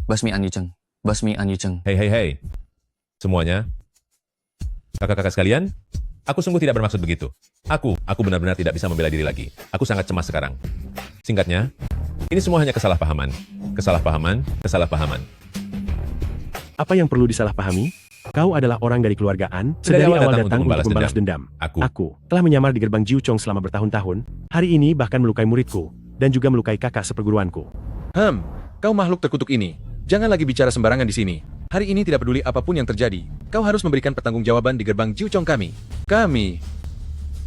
Basmi An Yicheng. Basmi An Yicheng. Hei. Semuanya. Kakak-kakak sekalian, aku sungguh tidak bermaksud begitu. Aku benar-benar tidak bisa membela diri lagi. Aku sangat cemas sekarang. Singkatnya, ini semua hanya kesalahpahaman. Kesalahpahaman. Apa yang perlu disalahpahami? Kau adalah orang dari keluarga An, Dari sedari awal awal datang datang untuk untuk membalas dendam. Aku telah menyamar di gerbang Jiuchong selama bertahun-tahun, hari ini bahkan melukai muridku, dan juga melukai kakak seperguruanku. Kau makhluk terkutuk ini. Jangan lagi bicara sembarangan di sini. Hari ini tidak peduli apapun yang terjadi, kau harus memberikan pertanggungjawaban di gerbang Jiuchong kami. Kami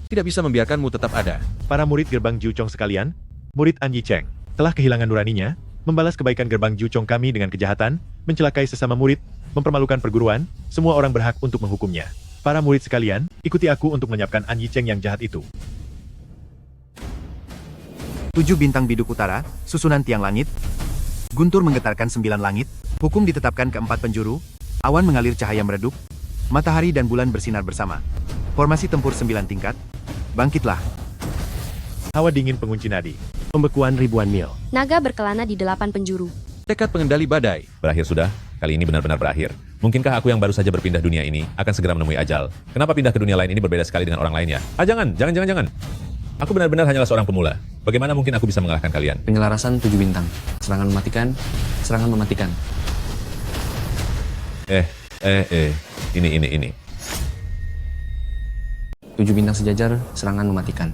tidak bisa membiarkanmu tetap ada. Para murid gerbang Jiuchong sekalian, murid An Yicheng telah kehilangan nuraninya, membalas kebaikan gerbang Jiuchong kami dengan kejahatan, mencelakai sesama murid, mempermalukan perguruan, semua orang berhak untuk menghukumnya. Para murid sekalian, ikuti aku untuk melenyapkan An Yicheng yang jahat itu. 7 bintang biduk utara, susunan tiang langit. Guntur menggetarkan 9 langit, hukum ditetapkan ke 4 penjuru, awan mengalir cahaya meredup, matahari dan bulan bersinar bersama. Formasi tempur 9 tingkat, bangkitlah. Hawa dingin pengunci nadi. Pembekuan ribuan mil. Naga berkelana di 8 penjuru. Tekad pengendali badai. Berakhir sudah, kali ini benar-benar berakhir. Mungkinkah aku yang baru saja berpindah dunia ini akan segera menemui ajal? Kenapa pindah ke dunia lain ini berbeda sekali dengan orang lain ya? Jangan. Aku benar-benar hanyalah seorang pemula. Bagaimana mungkin aku bisa mengalahkan kalian? Penyelarasan 7 bintang. Serangan mematikan. Serangan mematikan. Ini. 7 bintang sejajar. Serangan mematikan.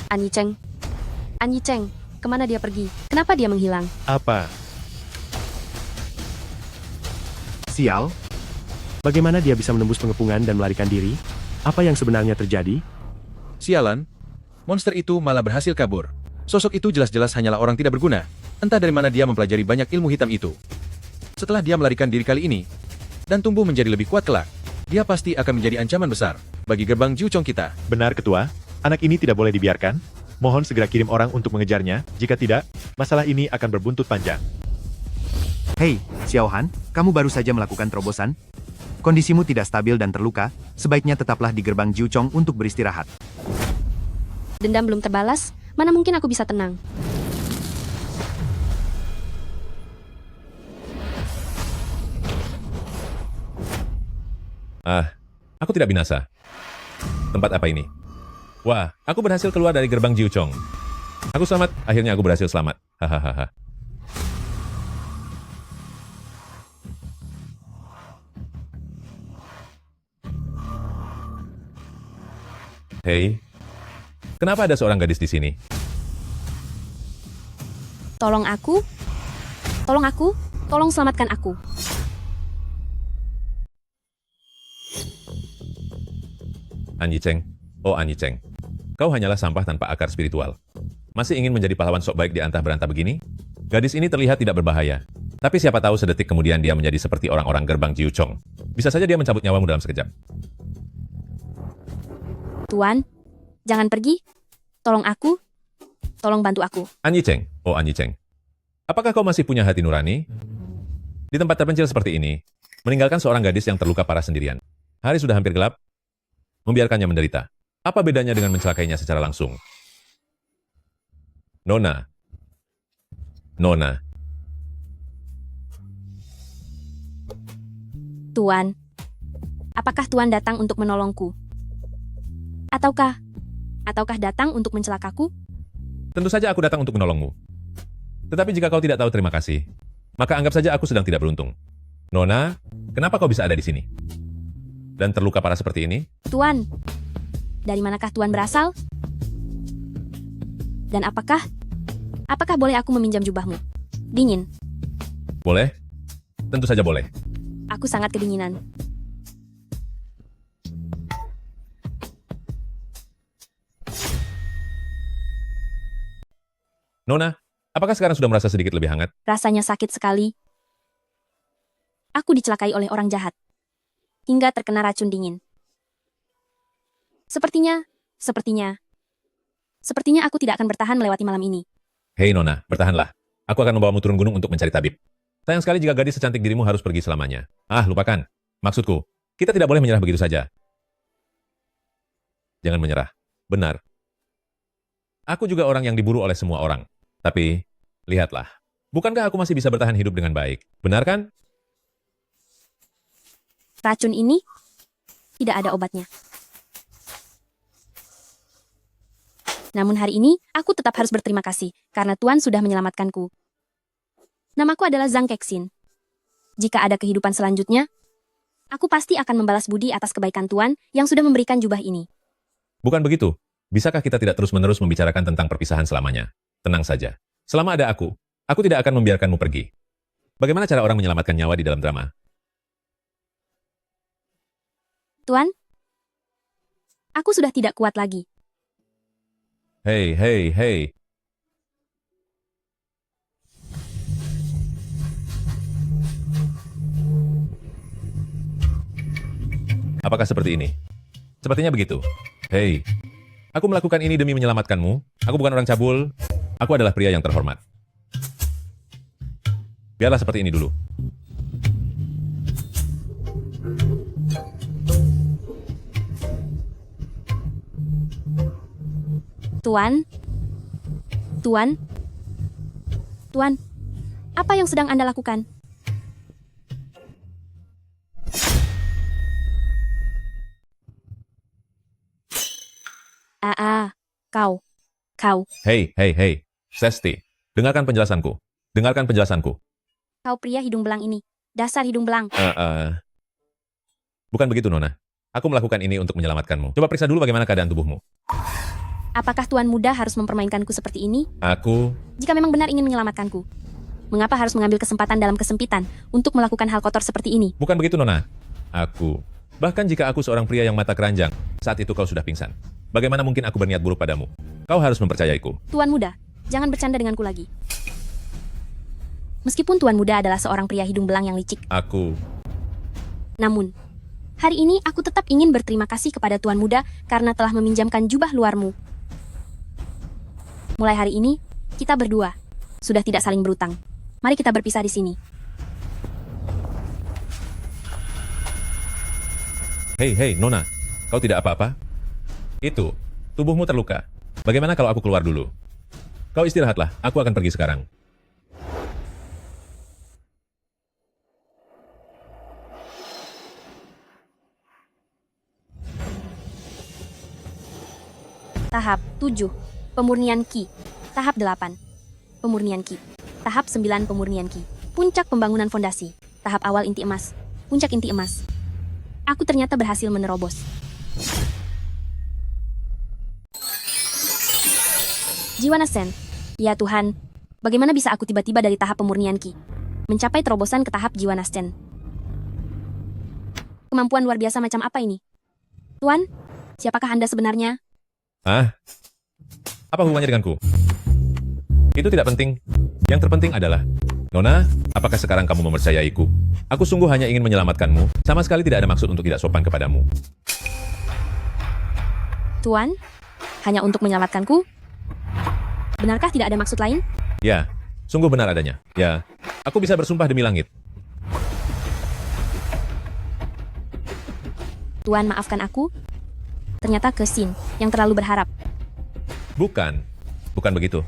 An Yicheng, kemana dia pergi? Kenapa dia menghilang? Apa? Sial. Bagaimana dia bisa menembus pengepungan dan melarikan diri? Apa yang sebenarnya terjadi? Sialan, monster itu malah berhasil kabur. Sosok itu jelas-jelas hanyalah orang tidak berguna. Entah dari mana dia mempelajari banyak ilmu hitam itu. Setelah dia melarikan diri kali ini, dan tumbuh menjadi lebih kuat kelak, dia pasti akan menjadi ancaman besar bagi gerbang Jiuchong kita. Benar ketua, Anak ini tidak boleh dibiarkan. Mohon segera kirim orang untuk mengejarnya, jika tidak, masalah ini akan berbuntut panjang. Hei, Xiao Han, kamu baru saja melakukan terobosan? Kondisimu tidak stabil dan terluka, sebaiknya tetaplah di gerbang Jiuchong untuk beristirahat. Dendam belum terbalas, mana mungkin aku bisa tenang. Aku tidak binasa. Tempat apa ini? Wah, aku berhasil keluar dari gerbang Jiuchong. Aku selamat, akhirnya aku berhasil selamat. Hahaha. Hei, kenapa ada seorang gadis di sini? Tolong aku. Tolong aku. Tolong selamatkan aku. Anyi Cheng, oh Anyi Cheng. Kau hanyalah sampah tanpa akar spiritual. Masih ingin menjadi pahlawan sok baik di antah berantah begini? Gadis ini terlihat tidak berbahaya. Tapi siapa tahu sedetik kemudian dia menjadi seperti orang-orang gerbang Jiuchong. Bisa saja dia mencabut nyawamu dalam sekejap. Tuan, jangan pergi. Tolong aku. Tolong bantu aku. Anyi Cheng, oh Anyi Cheng. Apakah kau masih punya hati nurani? Di tempat terpencil seperti ini, meninggalkan seorang gadis yang terluka parah sendirian. Hari sudah hampir gelap. Membiarkannya menderita. Apa bedanya dengan mencelakainya secara langsung? Nona. Nona. Tuan, apakah Tuan datang untuk menolongku? Ataukah datang untuk mencelakaku? Tentu saja aku datang untuk menolongmu. Tetapi jika kau tidak tahu terima kasih, maka anggap saja aku sedang tidak beruntung. Nona, kenapa kau bisa ada di sini? Dan terluka parah seperti ini? Tuan, dari manakah Tuan berasal? Dan apakah boleh aku meminjam jubahmu? Dingin. Boleh? Tentu saja boleh. Aku sangat kedinginan. Nona, apakah sekarang sudah merasa sedikit lebih hangat? Rasanya sakit sekali. Aku dicelakai oleh orang jahat. Hingga terkena racun dingin. Sepertinya aku tidak akan bertahan melewati malam ini. Hei Nona, bertahanlah. Aku akan membawamu turun gunung untuk mencari tabib. Sayang sekali jika gadis secantik dirimu harus pergi selamanya. Lupakan. Maksudku, kita tidak boleh menyerah begitu saja. Jangan menyerah. Benar. Aku juga orang yang diburu oleh semua orang. Tapi, lihatlah. Bukankah aku masih bisa bertahan hidup dengan baik? Benar kan? Racun ini tidak ada obatnya. Namun hari ini, aku tetap harus berterima kasih, karena Tuan sudah menyelamatkanku. Namaku adalah Zhang Kexin. Jika ada kehidupan selanjutnya, aku pasti akan membalas budi atas kebaikan Tuan yang sudah memberikan jubah ini. Bukan begitu. Bisakah kita tidak terus-menerus membicarakan tentang perpisahan selamanya? Tenang saja. Selama ada aku tidak akan membiarkanmu pergi. Bagaimana cara orang menyelamatkan nyawa di dalam drama? Tuan, aku sudah tidak kuat lagi. Hei. Apakah seperti ini? Sepertinya begitu. Hei, aku melakukan ini demi menyelamatkanmu. Aku bukan orang cabul. Aku adalah pria yang terhormat. Biarlah seperti ini dulu. Tuan, apa yang sedang Anda lakukan? Kau. Hei. Sesti, dengarkan penjelasanku. Kau pria hidung belang ini. Dasar hidung belang. Bukan begitu, Nona. Aku melakukan ini untuk menyelamatkanmu. Coba periksa dulu bagaimana keadaan tubuhmu. Apakah Tuan muda harus mempermainkanku seperti ini? Jika memang benar ingin menyelamatkanku, mengapa harus mengambil kesempatan dalam kesempitan untuk melakukan hal kotor seperti ini? Bukan begitu, Nona. Bahkan jika aku seorang pria yang mata keranjang, saat itu kau sudah pingsan. Bagaimana mungkin aku berniat buruk padamu? Kau harus mempercayaiku. Tuan muda, jangan bercanda denganku lagi. Meskipun Tuan muda adalah seorang pria hidung belang yang licik. Hari ini aku tetap ingin berterima kasih kepada Tuan Muda karena telah meminjamkan jubah luarmu. Mulai hari ini, kita berdua sudah tidak saling berutang. Mari kita berpisah di sini. Hei, Nona. Kau tidak apa-apa? Itu, tubuhmu terluka. Bagaimana kalau aku keluar dulu? Kau istirahatlah, aku akan pergi sekarang. Tahap 7. Pemurnian Ki. Tahap 8. Pemurnian Ki. Tahap 9. Pemurnian Ki. Puncak pembangunan fondasi. Tahap awal inti emas. Puncak inti emas. Aku ternyata berhasil menerobos. Jiwa Nasen. Ya Tuhan, bagaimana bisa aku tiba-tiba dari tahap pemurnian Ki mencapai terobosan ke tahap Jiwa Nasen? Kemampuan luar biasa macam apa ini? Tuan, siapakah Anda sebenarnya? Apa hubungannya denganku? Itu tidak penting. Yang terpenting adalah, Nona, apakah sekarang kamu mempercayaiku? Aku sungguh hanya ingin menyelamatkanmu. Sama sekali tidak ada maksud untuk tidak sopan kepadamu. Tuan, hanya untuk menyelamatkanku? Benarkah tidak ada maksud lain? Ya, sungguh benar adanya. Ya, aku bisa bersumpah demi langit. Tuan, maafkan aku. Ternyata Kesin yang terlalu berharap. Bukan begitu.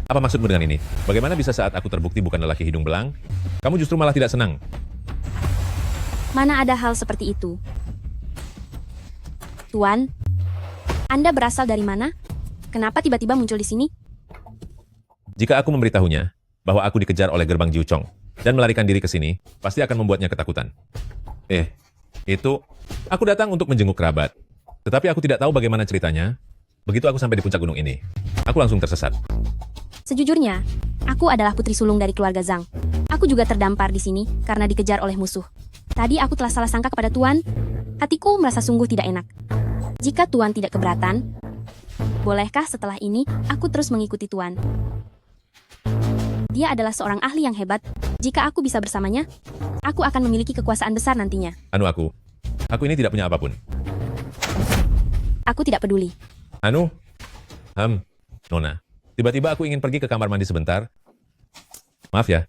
Apa maksudmu dengan ini? Bagaimana bisa saat aku terbukti bukan lelaki hidung belang, kamu justru malah tidak senang? Mana ada hal seperti itu? Tuan, Anda berasal dari mana? Kenapa tiba-tiba muncul di sini? Jika aku memberitahunya bahwa aku dikejar oleh gerbang Jiuchong dan melarikan diri ke sini, pasti akan membuatnya ketakutan. Itu, aku datang untuk menjenguk kerabat. Tetapi aku tidak tahu bagaimana ceritanya. Begitu aku sampai di puncak gunung ini, aku langsung tersesat. Sejujurnya, aku adalah putri sulung dari keluarga Zhang. Aku juga terdampar di sini karena dikejar oleh musuh. Tadi aku telah salah sangka kepada Tuan. Hatiku merasa sungguh tidak enak. Jika Tuan tidak keberatan, bolehkah setelah ini aku terus mengikuti Tuan? Dia adalah seorang ahli yang hebat. Jika aku bisa bersamanya, aku akan memiliki kekuasaan besar nantinya. Aku ini tidak punya apapun. Aku tidak peduli. Nona, tiba-tiba aku ingin pergi ke kamar mandi sebentar. Maaf ya.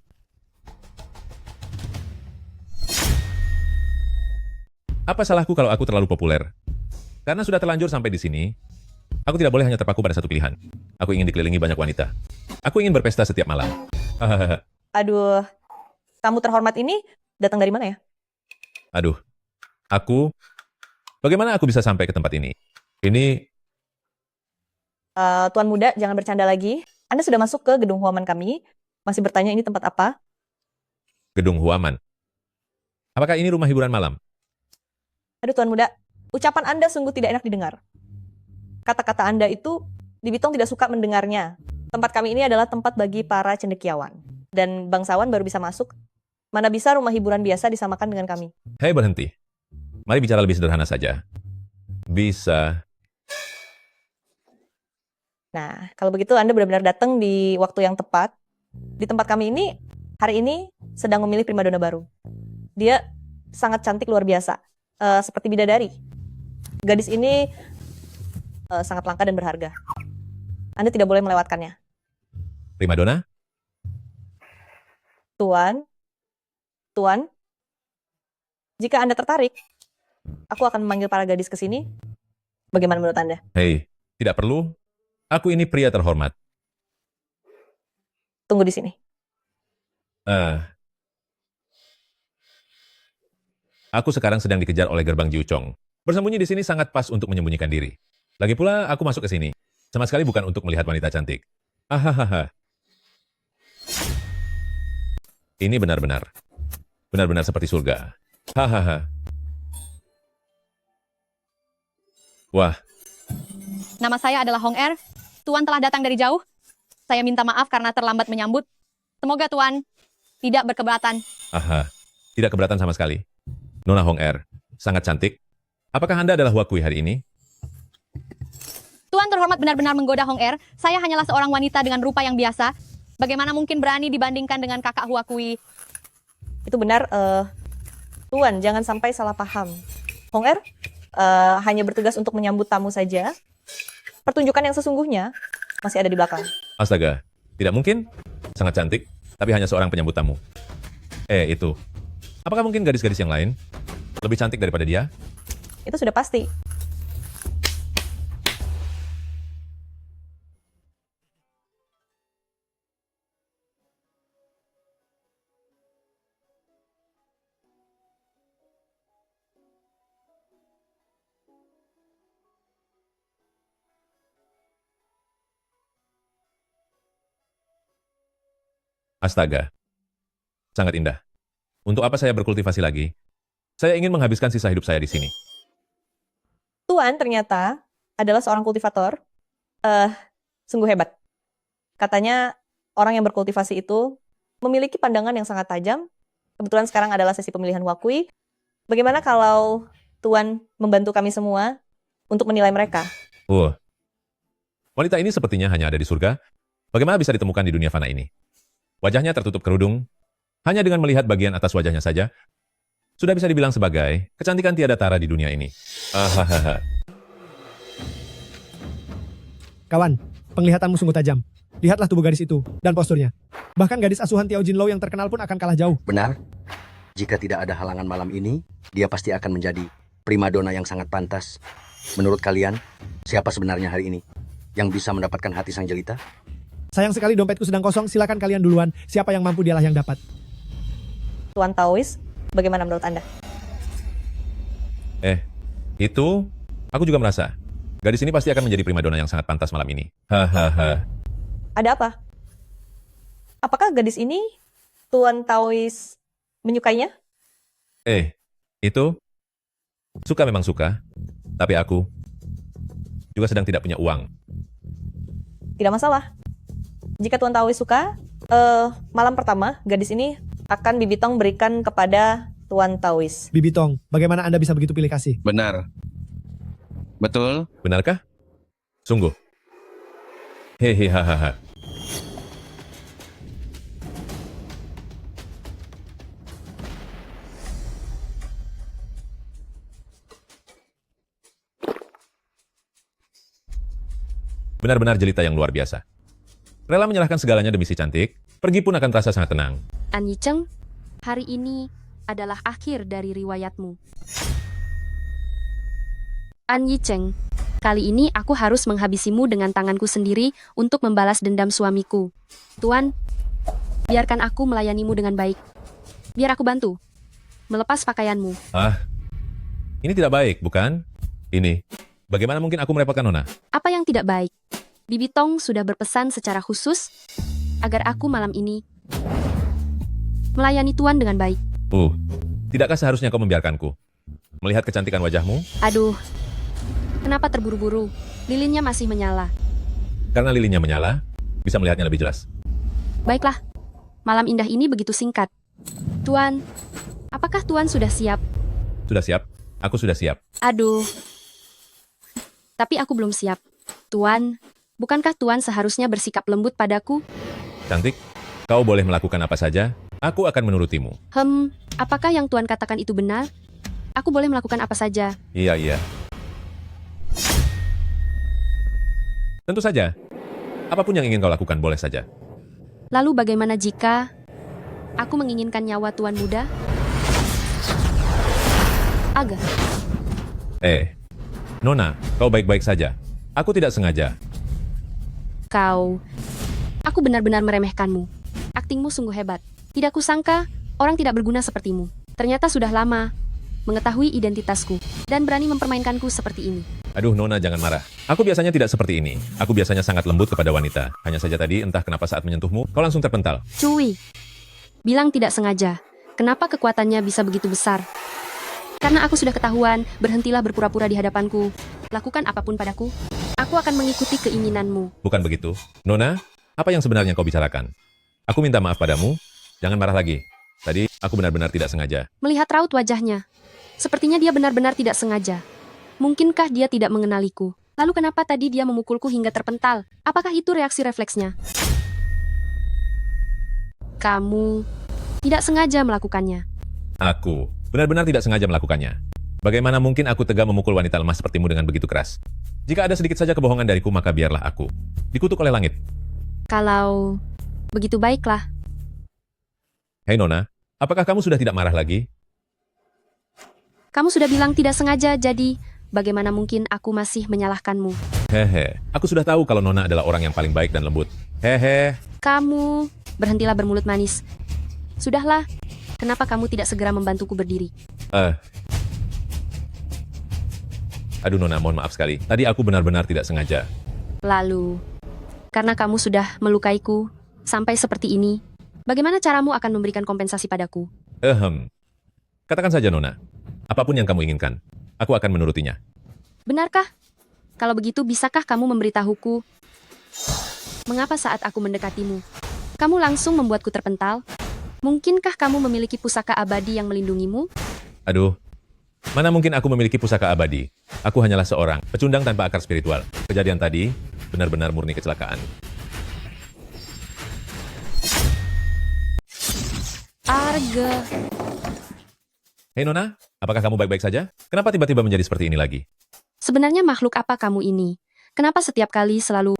Apa salahku kalau aku terlalu populer? Karena sudah terlanjur sampai di sini, aku tidak boleh hanya terpaku pada satu pilihan. Aku ingin dikelilingi banyak wanita. Aku ingin berpesta setiap malam. Aduh, tamu terhormat ini datang dari mana ya? Bagaimana aku bisa sampai ke tempat ini? Ini, Tuan Muda, jangan bercanda lagi. Anda sudah masuk ke gedung Huaman kami. Masih bertanya ini tempat apa? gedung Huaman. Apakah ini rumah hiburan malam? Aduh Tuan Muda, ucapan Anda sungguh tidak enak didengar. Kata-kata Anda itu, Dibitong tidak suka mendengarnya. Tempat kami ini adalah tempat bagi para cendekiawan. Dan bangsawan baru bisa masuk. Mana bisa rumah hiburan biasa disamakan dengan kami. Hei, berhenti. Mari bicara lebih sederhana saja. Bisa. Nah, kalau begitu Anda benar-benar datang di waktu yang tepat. Di tempat kami ini, hari ini sedang memilih primadona baru. Dia sangat cantik luar biasa. Seperti bidadari. Gadis ini sangat langka dan berharga. Anda tidak boleh melewatkannya. Primadona? Tuan, jika Anda tertarik, aku akan memanggil para gadis ke sini. Bagaimana menurut Anda? Hei, tidak perlu. Aku ini pria terhormat. Tunggu di sini. Aku sekarang sedang dikejar oleh gerbang Jiuchong. Bersembunyi di sini sangat pas untuk menyembunyikan diri. Lagi pula, aku masuk ke sini. Sama sekali bukan untuk melihat wanita cantik. Hahaha. Ini benar-benar seperti surga. Hahaha. Wah. Nama saya adalah Hong Er. Tuan telah datang dari jauh. Saya minta maaf karena terlambat menyambut. Semoga Tuan tidak berkeberatan. Tidak keberatan sama sekali. Nona Hong Er, sangat cantik. Apakah Anda adalah Huakui hari ini? Tuan terhormat benar-benar menggoda Hong Er. Saya hanyalah seorang wanita dengan rupa yang biasa. Bagaimana mungkin berani dibandingkan dengan kakak Huakui? Itu benar, Tuan, jangan sampai salah paham. Hong Er hanya bertugas untuk menyambut tamu saja. Pertunjukan yang sesungguhnya masih ada di belakang. Astaga, tidak mungkin. Sangat cantik, tapi hanya seorang penyambut tamu. Itu. Apakah mungkin gadis-gadis yang lain lebih cantik daripada dia? Itu sudah pasti. Astaga, sangat indah. Untuk apa saya berkultivasi lagi? Saya ingin menghabiskan sisa hidup saya di sini. Tuan ternyata adalah seorang kultivator. Sungguh hebat. Katanya orang yang berkultivasi itu memiliki pandangan yang sangat tajam. Kebetulan sekarang adalah sesi pemilihan wakui. Bagaimana kalau Tuan membantu kami semua untuk menilai mereka? Wanita ini sepertinya hanya ada di surga. Bagaimana bisa ditemukan di dunia fana ini? Wajahnya tertutup kerudung. Hanya dengan melihat bagian atas wajahnya saja, sudah bisa dibilang sebagai kecantikan tiada tara di dunia ini. Kawan, penglihatanmu sungguh tajam. Lihatlah tubuh gadis itu dan posturnya. Bahkan gadis asuhan Tiao Jinlou yang terkenal pun akan kalah jauh. Benar. Jika tidak ada halangan malam ini, dia pasti akan menjadi primadona yang sangat pantas. Menurut kalian, siapa sebenarnya hari ini yang bisa mendapatkan hati sang jelita? Sayang sekali dompetku sedang kosong, silakan kalian duluan. Siapa yang mampu dialah yang dapat. Tuan Taois, bagaimana menurut Anda? Itu aku juga merasa. Gadis ini pasti akan menjadi primadona yang sangat pantas malam ini. Ada apa? Apakah gadis ini Tuan Taois menyukainya? Itu suka memang suka, tapi aku juga sedang tidak punya uang. Tidak masalah. Jika Tuan Taois suka, malam pertama gadis ini akan Bibi Tong berikan kepada Tuan Taois. Bibi Tong, bagaimana Anda bisa begitu pilih kasih? Benar. Betul? Benarkah? Sungguh. Hehehaha. Benar-benar jelita yang luar biasa. Rela menyerahkan segalanya demi si cantik, pergi pun akan terasa sangat tenang. An Yicheng, hari ini adalah akhir dari riwayatmu. An Yicheng, kali ini aku harus menghabisimu dengan tanganku sendiri untuk membalas dendam suamiku. Tuan, biarkan aku melayanimu dengan baik. Biar aku bantu. Melepas pakaianmu. Ini tidak baik, bukan? Ini, bagaimana mungkin aku merepotkan Nona? Apa yang tidak baik? Bibi Tong sudah berpesan secara khusus agar aku malam ini melayani Tuan dengan baik. Tidakkah seharusnya kau membiarkanku melihat kecantikan wajahmu? Aduh, kenapa terburu-buru? Lilinnya masih menyala. Karena lilinnya menyala, bisa melihatnya lebih jelas. Baiklah, malam indah ini begitu singkat. Tuan, apakah Tuan sudah siap? Sudah siap? Aku sudah siap. Aduh, tapi aku belum siap. Tuan, bukankah Tuan seharusnya bersikap lembut padaku? Cantik, kau boleh melakukan apa saja, aku akan menurutimu. Apakah yang Tuan katakan itu benar? Aku boleh melakukan apa saja. Iya. Tentu saja. Apapun yang ingin kau lakukan, boleh saja. Lalu bagaimana jika aku menginginkan nyawa Tuan muda? Agak. Nona, kau baik-baik saja. Aku tidak sengaja. Aku benar-benar meremehkanmu. Aktingmu sungguh hebat. Tidak kusangka, orang tidak berguna sepertimu. Ternyata sudah lama mengetahui identitasku dan berani mempermainkanku seperti ini. Aduh, Nona, jangan marah. Aku biasanya tidak seperti ini. Aku biasanya sangat lembut kepada wanita. Hanya saja tadi, entah kenapa saat menyentuhmu, kau langsung terpental. Cui, bilang tidak sengaja. Kenapa kekuatannya bisa begitu besar? Karena aku sudah ketahuan, berhentilah berpura-pura di hadapanku. Lakukan apapun padaku. Aku akan mengikuti keinginanmu. Bukan begitu. Nona, apa yang sebenarnya kau bicarakan? Aku minta maaf padamu. Jangan marah lagi. Tadi, aku benar-benar tidak sengaja. Melihat raut wajahnya, sepertinya dia benar-benar tidak sengaja. Mungkinkah dia tidak mengenaliku? Lalu kenapa tadi dia memukulku hingga terpental? Apakah itu reaksi refleksnya? Kamu tidak sengaja melakukannya. Aku benar-benar tidak sengaja melakukannya. Bagaimana mungkin aku tega memukul wanita lemah sepertimu dengan begitu keras? Jika ada sedikit saja kebohongan dariku, maka biarlah aku dikutuk oleh langit. Kalau begitu baiklah. Hei Nona, apakah kamu sudah tidak marah lagi? Kamu sudah bilang tidak sengaja, jadi bagaimana mungkin aku masih menyalahkanmu? Hehe, aku sudah tahu kalau Nona adalah orang yang paling baik dan lembut. Hehe. Kamu, berhentilah bermulut manis. Sudahlah, kenapa kamu tidak segera membantuku berdiri? Aduh Nona, mohon maaf sekali. Tadi aku benar-benar tidak sengaja. Lalu, karena kamu sudah melukaiku sampai seperti ini, bagaimana caramu akan memberikan kompensasi padaku? Katakan saja Nona, apapun yang kamu inginkan, aku akan menurutinya. Benarkah? Kalau begitu, bisakah kamu memberitahuku mengapa saat aku mendekatimu, kamu langsung membuatku terpental? Mungkinkah kamu memiliki pusaka abadi yang melindungimu? Aduh, mana mungkin aku memiliki pusaka abadi? Aku hanyalah seorang pecundang tanpa akar spiritual. Kejadian tadi benar-benar murni kecelakaan. Arge. Hei Nona, apakah kamu baik-baik saja? Kenapa tiba-tiba menjadi seperti ini lagi? Sebenarnya makhluk apa kamu ini? Kenapa setiap kali selalu...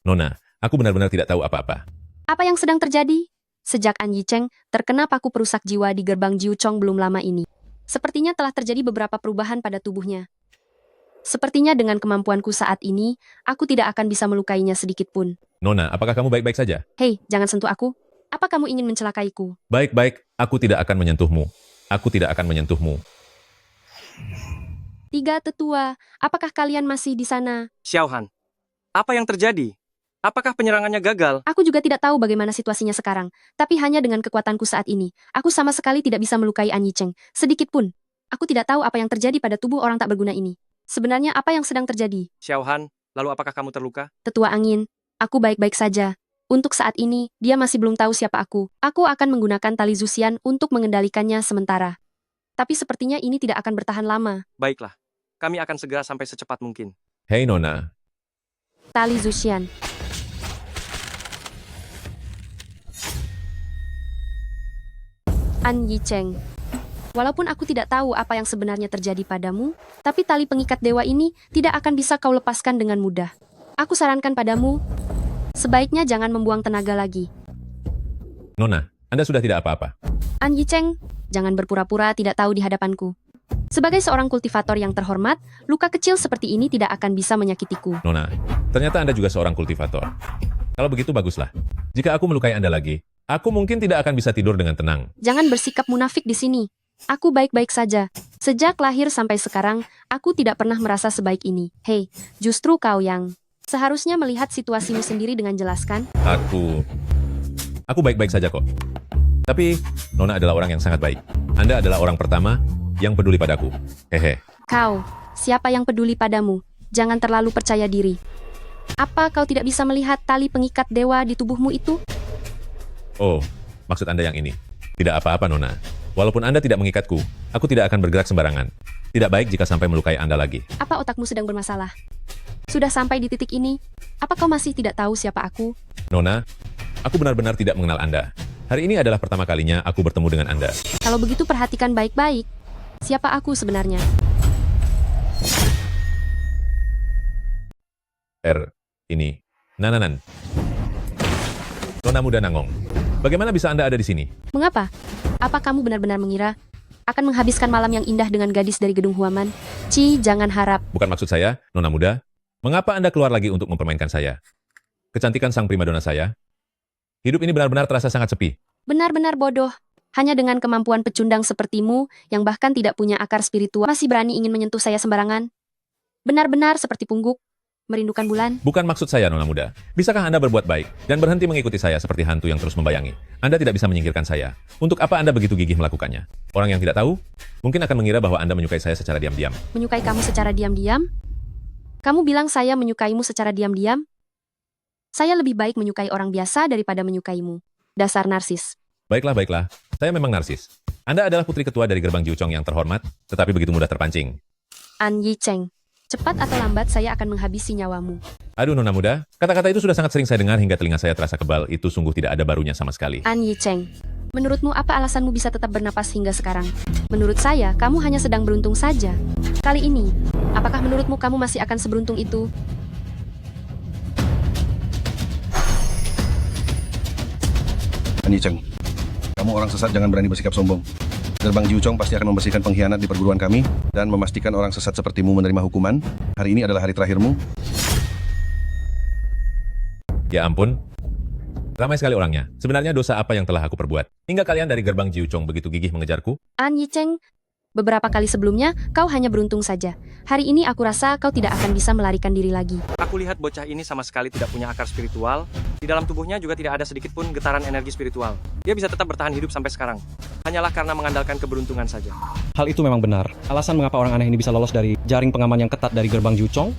Nona, aku benar-benar tidak tahu apa-apa. Apa yang sedang terjadi? Sejak An Yicheng terkena paku perusak jiwa di gerbang Jiuchong belum lama ini, sepertinya telah terjadi beberapa perubahan pada tubuhnya. Sepertinya dengan kemampuanku saat ini, aku tidak akan bisa melukainya sedikit pun. Nona, apakah kamu baik-baik saja? Hei, jangan sentuh aku. Apa kamu ingin mencelakaiku? Baik-baik, aku tidak akan menyentuhmu. Aku tidak akan menyentuhmu. Tiga tetua, apakah kalian masih di sana? Xiaohan, apa yang terjadi? Apakah penyerangannya gagal? Aku juga tidak tahu bagaimana situasinya sekarang, tapi hanya dengan kekuatanku saat ini, aku sama sekali tidak bisa melukai An Yicheng, sedikit pun. Aku tidak tahu apa yang terjadi pada tubuh orang tak berguna ini. Sebenarnya apa yang sedang terjadi? Xiaohan, lalu apakah kamu terluka? Tetua angin, aku baik-baik saja. Untuk saat ini, dia masih belum tahu siapa aku. Aku akan menggunakan tali Zuxian untuk mengendalikannya sementara. Tapi sepertinya ini tidak akan bertahan lama. Baiklah, kami akan segera sampai secepat mungkin. Hei Nona. Tali Zuxian. An Yicheng. Walaupun aku tidak tahu apa yang sebenarnya terjadi padamu, tapi tali pengikat dewa ini tidak akan bisa kau lepaskan dengan mudah. Aku sarankan padamu, sebaiknya jangan membuang tenaga lagi. Nona, Anda sudah tidak apa-apa. An Yicheng, jangan berpura-pura tidak tahu di hadapanku. Sebagai seorang kultivator yang terhormat, luka kecil seperti ini tidak akan bisa menyakitiku. Nona, ternyata Anda juga seorang kultivator. Kalau begitu baguslah. Jika aku melukai Anda lagi, aku mungkin tidak akan bisa tidur dengan tenang. Jangan bersikap munafik di sini. Aku baik-baik saja. Sejak lahir sampai sekarang, aku tidak pernah merasa sebaik ini. Hei, justru kau yang seharusnya melihat situasimu sendiri dengan jelas kan? Aku baik-baik saja kok. Tapi, Nona adalah orang yang sangat baik. Anda adalah orang pertama yang peduli padaku. Hehe. Kau, siapa yang peduli padamu? Jangan terlalu percaya diri. Apa kau tidak bisa melihat tali pengikat dewa di tubuhmu itu? Oh, maksud Anda yang ini. Tidak apa-apa, Nona. Walaupun Anda tidak mengikatku, aku tidak akan bergerak sembarangan. Tidak baik jika sampai melukai Anda lagi. Apa otakmu sedang bermasalah? Sudah sampai di titik ini, apa kau masih tidak tahu siapa aku? Nona, aku benar-benar tidak mengenal Anda. Hari ini adalah pertama kalinya aku bertemu dengan Anda. Kalau begitu perhatikan baik-baik. Siapa aku sebenarnya? Ini. Nananan. Nona muda Nangong. Bagaimana bisa Anda ada di sini? Mengapa? Apa kamu benar-benar mengira akan menghabiskan malam yang indah dengan gadis dari gedung Huaman? Jangan harap. Bukan maksud saya, Nona muda. Mengapa Anda keluar lagi untuk mempermainkan saya? Kecantikan sang primadona saya? Hidup ini benar-benar terasa sangat sepi. Benar-benar bodoh. Hanya dengan kemampuan pecundang sepertimu, yang bahkan tidak punya akar spiritual, masih berani ingin menyentuh saya sembarangan? Benar-benar seperti pungguk. Merindukan bulan? Bukan maksud saya, Nona muda. Bisakah Anda berbuat baik dan berhenti mengikuti saya seperti hantu yang terus membayangi? Anda tidak bisa menyingkirkan saya. Untuk apa Anda begitu gigih melakukannya? Orang yang tidak tahu, mungkin akan mengira bahwa Anda menyukai saya secara diam-diam. Menyukai kamu secara diam-diam? Kamu bilang saya menyukaimu secara diam-diam? Saya lebih baik menyukai orang biasa daripada menyukaimu. Dasar narsis. Baiklah. Saya memang narsis. Anda adalah putri ketua dari gerbang Jiuchong yang terhormat, tetapi begitu mudah terpancing. An Yicheng. Cepat atau lambat saya akan menghabisi nyawamu. Aduh, Nona muda. Kata-kata itu sudah sangat sering saya dengar hingga telinga saya terasa kebal. Itu sungguh tidak ada barunya sama sekali. An Yicheng. Menurutmu apa alasanmu bisa tetap bernapas hingga sekarang? Menurut saya, kamu hanya sedang beruntung saja. Kali ini, apakah menurutmu kamu masih akan seberuntung itu? An Yicheng, kamu orang sesat, jangan berani bersikap sombong. Gerbang Jiuchong pasti akan membersihkan pengkhianat di perguruan kami dan memastikan orang sesat sepertimu menerima hukuman. Hari ini adalah hari terakhirmu. Ya ampun. Ramai sekali orangnya. Sebenarnya dosa apa yang telah aku perbuat? Hingga kalian dari gerbang Jiuchong begitu gigih mengejarku? An Yicheng, beberapa kali sebelumnya, kau hanya beruntung saja. Hari ini aku rasa kau tidak akan bisa melarikan diri lagi. Aku lihat bocah ini sama sekali tidak punya akar spiritual. Di dalam tubuhnya juga tidak ada sedikit pun getaran energi spiritual. Dia bisa tetap bertahan hidup sampai sekarang. Hanyalah karena mengandalkan keberuntungan saja. Hal itu memang benar. Alasan mengapa orang aneh ini bisa lolos dari jaring pengaman yang ketat dari gerbang Jiuchong,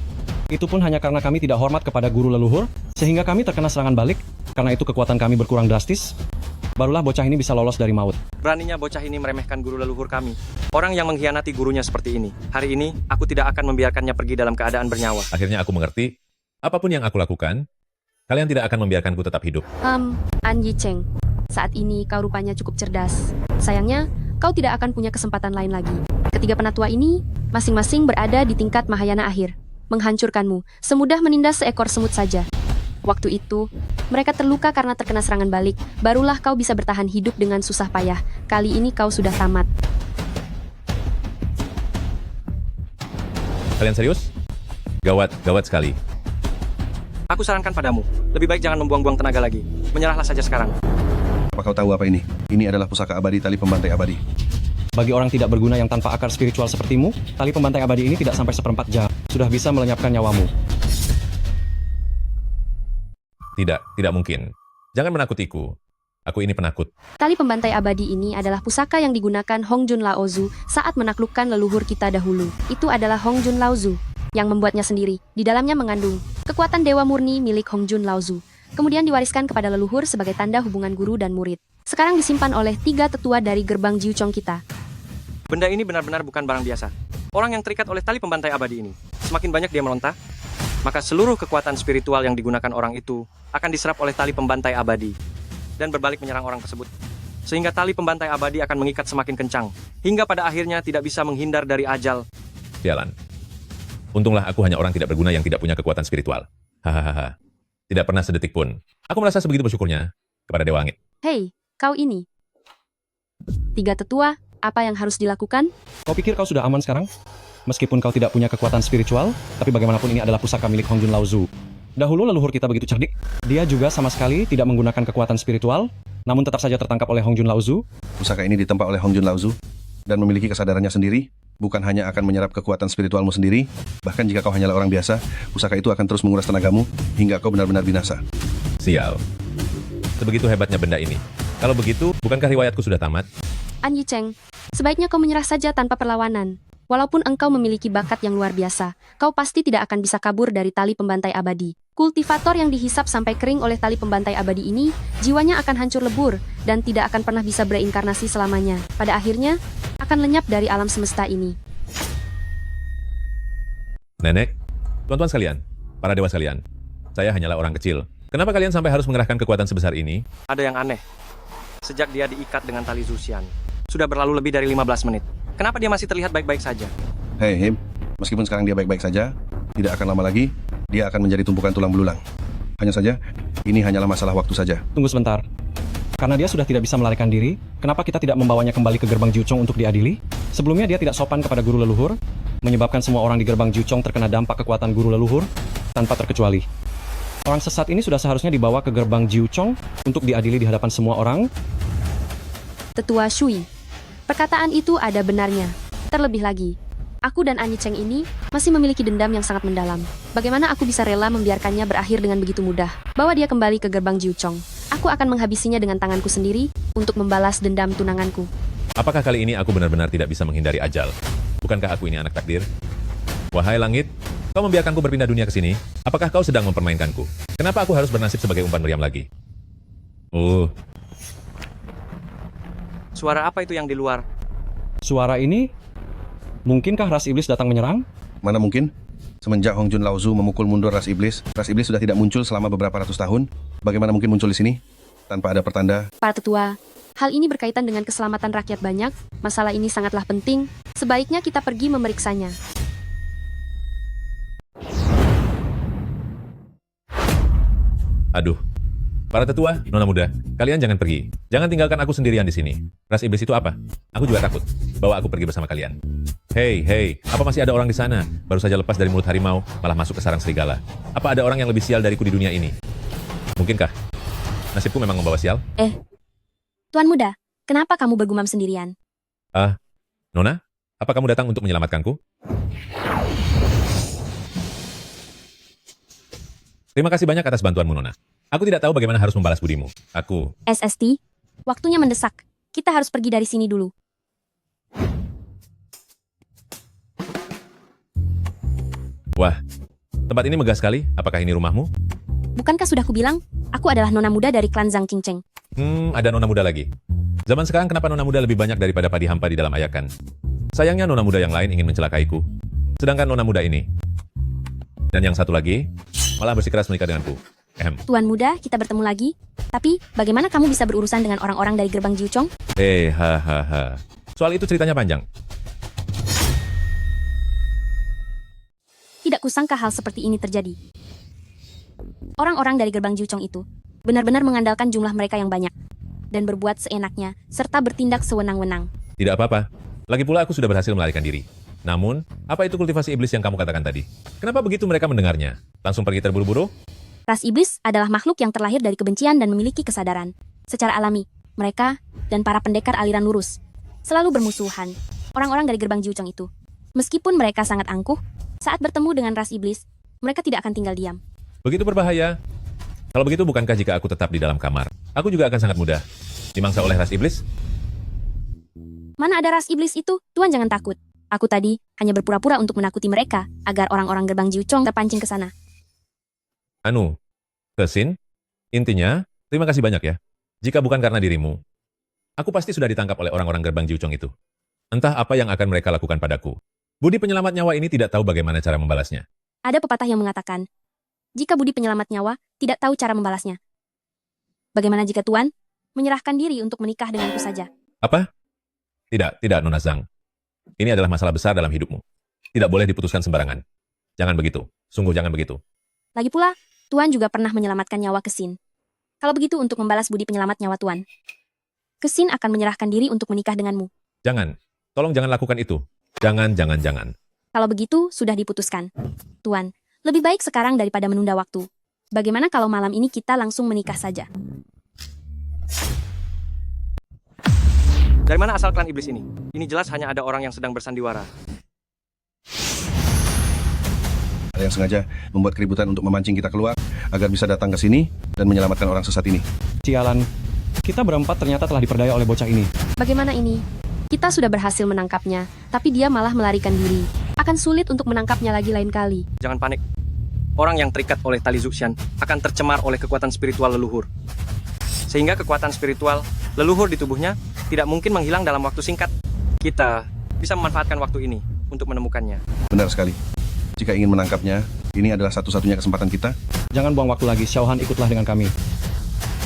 itu pun hanya karena kami tidak hormat kepada guru leluhur, sehingga kami terkena serangan balik. Karena itu kekuatan kami berkurang drastis. Barulah bocah ini bisa lolos dari maut. Beraninya bocah ini meremehkan guru leluhur kami. Orang yang mengkhianati gurunya seperti ini. Hari ini, aku tidak akan membiarkannya pergi dalam keadaan bernyawa. Akhirnya aku mengerti. Apapun yang aku lakukan, kalian tidak akan membiarkanku tetap hidup. An Yicheng, saat ini kau rupanya cukup cerdas. Sayangnya, kau tidak akan punya kesempatan lain lagi. Ketiga penatua ini, masing-masing berada di tingkat Mahayana akhir. Menghancurkanmu, semudah menindas seekor semut saja. Waktu itu, mereka terluka karena terkena serangan balik. Barulah kau bisa bertahan hidup dengan susah payah. Kali ini kau sudah tamat. Kalian serius? Gawat sekali. Aku sarankan padamu, lebih baik jangan membuang-buang tenaga lagi. Menyerahlah saja sekarang. Apa kau tahu apa ini? Ini adalah pusaka abadi tali pembantai abadi. Bagi orang tidak berguna yang tanpa akar spiritual sepertimu, tali pembantai abadi ini tidak sampai 1/4 jam. Sudah bisa melenyapkan nyawamu. Tidak mungkin. Jangan menakutiku. Aku ini penakut. Tali pembantai abadi ini adalah pusaka yang digunakan Hongjun Laozu saat menaklukkan leluhur kita dahulu. Itu adalah Hongjun Laozu yang membuatnya sendiri. Di dalamnya mengandung kekuatan dewa murni milik Hongjun Laozu. Kemudian diwariskan kepada leluhur sebagai tanda hubungan guru dan murid. Sekarang disimpan oleh 3 tetua dari gerbang Jiuchong kita. Benda ini benar-benar bukan barang biasa. Orang yang terikat oleh tali pembantai abadi ini, semakin banyak dia melontar, maka seluruh kekuatan spiritual yang digunakan orang itu akan diserap oleh tali pembantai abadi dan berbalik menyerang orang tersebut. Sehingga tali pembantai abadi akan mengikat semakin kencang, hingga pada akhirnya tidak bisa menghindar dari ajal. Sialan. Untunglah aku hanya orang tidak berguna yang tidak punya kekuatan spiritual. Hahaha. Tidak pernah sedetik pun. Aku merasa sebegitu bersyukurnya kepada Dewa Langit. Hei, kau ini. 3 tetua, apa yang harus dilakukan? Kau pikir kau sudah aman sekarang? Meskipun kau tidak punya kekuatan spiritual, tapi bagaimanapun ini adalah pusaka milik Hongjun Laozu. Dahulu leluhur kita begitu cerdik. Dia juga sama sekali tidak menggunakan kekuatan spiritual, namun tetap saja tertangkap oleh Hongjun Laozu. Pusaka ini ditempa oleh Hongjun Laozu dan memiliki kesadarannya sendiri. Bukan hanya akan menyerap kekuatan spiritualmu sendiri, bahkan jika kau hanyalah orang biasa, pusaka itu akan terus menguras tenagamu hingga kau benar-benar binasa. Sial. Sebegitu hebatnya benda ini. Kalau begitu, bukankah riwayatku sudah tamat? An Yicheng, sebaiknya kau menyerah saja tanpa perlawanan. Walaupun engkau memiliki bakat yang luar biasa, kau pasti tidak akan bisa kabur dari tali pembantai abadi. Kultivator yang dihisap sampai kering oleh tali pembantai abadi ini, jiwanya akan hancur lebur, dan tidak akan pernah bisa bereinkarnasi selamanya. Pada akhirnya, akan lenyap dari alam semesta ini. Nenek, tuan-tuan sekalian, para dewa sekalian, saya hanyalah orang kecil. Kenapa kalian sampai harus mengerahkan kekuatan sebesar ini? Ada yang aneh. Sejak dia diikat dengan tali Zuxian, sudah berlalu lebih dari 15 menit. Kenapa dia masih terlihat baik-baik saja? Hei Him, meskipun sekarang dia baik-baik saja, tidak akan lama lagi, dia akan menjadi tumpukan tulang belulang. Hanya saja, ini hanyalah masalah waktu saja. Tunggu sebentar. Karena dia sudah tidak bisa melarikan diri, kenapa kita tidak membawanya kembali ke gerbang Jiuchong untuk diadili? Sebelumnya dia tidak sopan kepada guru leluhur, menyebabkan semua orang di gerbang Jiuchong terkena dampak kekuatan guru leluhur, tanpa terkecuali. Orang sesat ini sudah seharusnya dibawa ke gerbang Jiuchong untuk diadili di hadapan semua orang. Tetua Shui, perkataan itu ada benarnya. Terlebih lagi, aku dan An Yicheng ini masih memiliki dendam yang sangat mendalam. Bagaimana aku bisa rela membiarkannya berakhir dengan begitu mudah? Bawa dia kembali ke gerbang Jiuchong. Aku akan menghabisinya dengan tanganku sendiri untuk membalas dendam tunanganku. Apakah kali ini aku benar-benar tidak bisa menghindari ajal? Bukankah aku ini anak takdir? Wahai langit, kau membiarkanku berpindah dunia ke sini? Apakah kau sedang mempermainkanku? Kenapa aku harus bernasib sebagai umpan meriam lagi? Suara apa itu yang di luar? Suara ini? Mungkinkah ras iblis datang menyerang? Mana mungkin? Semenjak Hongjun Laozu memukul mundur ras iblis sudah tidak muncul selama beberapa ratus tahun. Bagaimana mungkin muncul di sini? Tanpa ada pertanda. Para tetua, Hal ini berkaitan dengan keselamatan rakyat banyak, masalah ini sangatlah penting, sebaiknya kita pergi memeriksanya. Aduh. Para tetua, nona muda, kalian jangan pergi. Jangan tinggalkan aku sendirian di sini. Ras iblis itu apa? Aku juga takut. Bawa aku pergi bersama kalian. Hei, apa masih ada orang di sana? Baru saja lepas dari mulut harimau, malah masuk ke sarang serigala. Apa ada orang yang lebih sial dariku di dunia ini? Mungkinkah? Nasibku memang membawa sial? Tuan muda, kenapa kamu bergumam sendirian? Nona? Apa kamu datang untuk menyelamatkanku? Terima kasih banyak atas bantuanmu, Nona. Aku tidak tahu bagaimana harus membalas budimu. SST, waktunya mendesak. Kita harus pergi dari sini dulu. Wah, tempat ini megah sekali. Apakah ini rumahmu? Bukankah sudah kubilang, aku adalah nona muda dari klan Zhang Qingcheng. Ada nona muda lagi. Zaman sekarang kenapa nona muda lebih banyak daripada padi hampa di dalam ayakan? Sayangnya nona muda yang lain ingin mencelakaiku. Sedangkan nona muda ini. Dan yang satu lagi, malah bersikeras menikah denganku. Tuan muda, kita bertemu lagi. Tapi, bagaimana kamu bisa berurusan dengan orang-orang dari gerbang Jiuchong? Soal itu ceritanya panjang. Tidak kusangka hal seperti ini terjadi. Orang-orang dari gerbang Jiuchong itu benar-benar mengandalkan jumlah mereka yang banyak dan berbuat seenaknya serta bertindak sewenang-wenang. Tidak apa-apa. Lagi pula aku sudah berhasil melarikan diri. Namun, apa itu kultivasi iblis yang kamu katakan tadi? Kenapa begitu mereka mendengarnya? Langsung pergi terburu-buru? Ras iblis adalah makhluk yang terlahir dari kebencian dan memiliki kesadaran. Secara alami, mereka dan para pendekar aliran lurus selalu bermusuhan. Orang-orang dari gerbang Jiuchong itu, meskipun mereka sangat angkuh, saat bertemu dengan ras iblis, mereka tidak akan tinggal diam. Begitu berbahaya. Kalau begitu, bukankah jika aku tetap di dalam kamar, aku juga akan sangat mudah dimangsa oleh ras iblis? Mana ada ras iblis itu? Tuan jangan takut. Aku tadi hanya berpura-pura untuk menakuti mereka, agar orang-orang gerbang Jiuchong terpancing ke sana. Kesin? Intinya, terima kasih banyak ya. Jika bukan karena dirimu, aku pasti sudah ditangkap oleh orang-orang gerbang Jiuchong itu. Entah apa yang akan mereka lakukan padaku. Budi penyelamat nyawa ini tidak tahu bagaimana cara membalasnya. Ada pepatah yang mengatakan, jika budi penyelamat nyawa tidak tahu cara membalasnya. Bagaimana jika Tuan menyerahkan diri untuk menikah denganku saja? Apa? Tidak, Nona Zhang. Ini adalah masalah besar dalam hidupmu. Tidak boleh diputuskan sembarangan. Jangan begitu. Sungguh jangan begitu. Lagi pula, Tuan juga pernah menyelamatkan nyawa Kesin. Kalau begitu untuk membalas budi penyelamat nyawa Tuan, Kesin akan menyerahkan diri untuk menikah denganmu. Jangan. Tolong jangan lakukan itu. Jangan. Kalau begitu, sudah diputuskan. Tuan, lebih baik sekarang daripada menunda waktu. Bagaimana kalau malam ini kita langsung menikah saja? Dari mana asal klan iblis ini? Ini jelas hanya ada orang yang sedang bersandiwara. Ada yang sengaja membuat keributan untuk memancing kita keluar agar bisa datang ke sini dan menyelamatkan orang sesat ini. Sialan, kita berempat ternyata telah diperdaya oleh bocah ini. Bagaimana ini? Kita sudah berhasil menangkapnya, tapi dia malah melarikan diri. Akan sulit untuk menangkapnya lagi lain kali. Jangan panik. Orang yang terikat oleh tali Zuxian akan tercemar oleh kekuatan spiritual leluhur. Sehingga kekuatan spiritual leluhur di tubuhnya tidak mungkin menghilang dalam waktu singkat. Kita bisa memanfaatkan waktu ini untuk menemukannya. Benar sekali. Jika ingin menangkapnya, ini adalah satu-satunya kesempatan kita. Jangan buang waktu lagi, Xiao Han ikutlah dengan kami.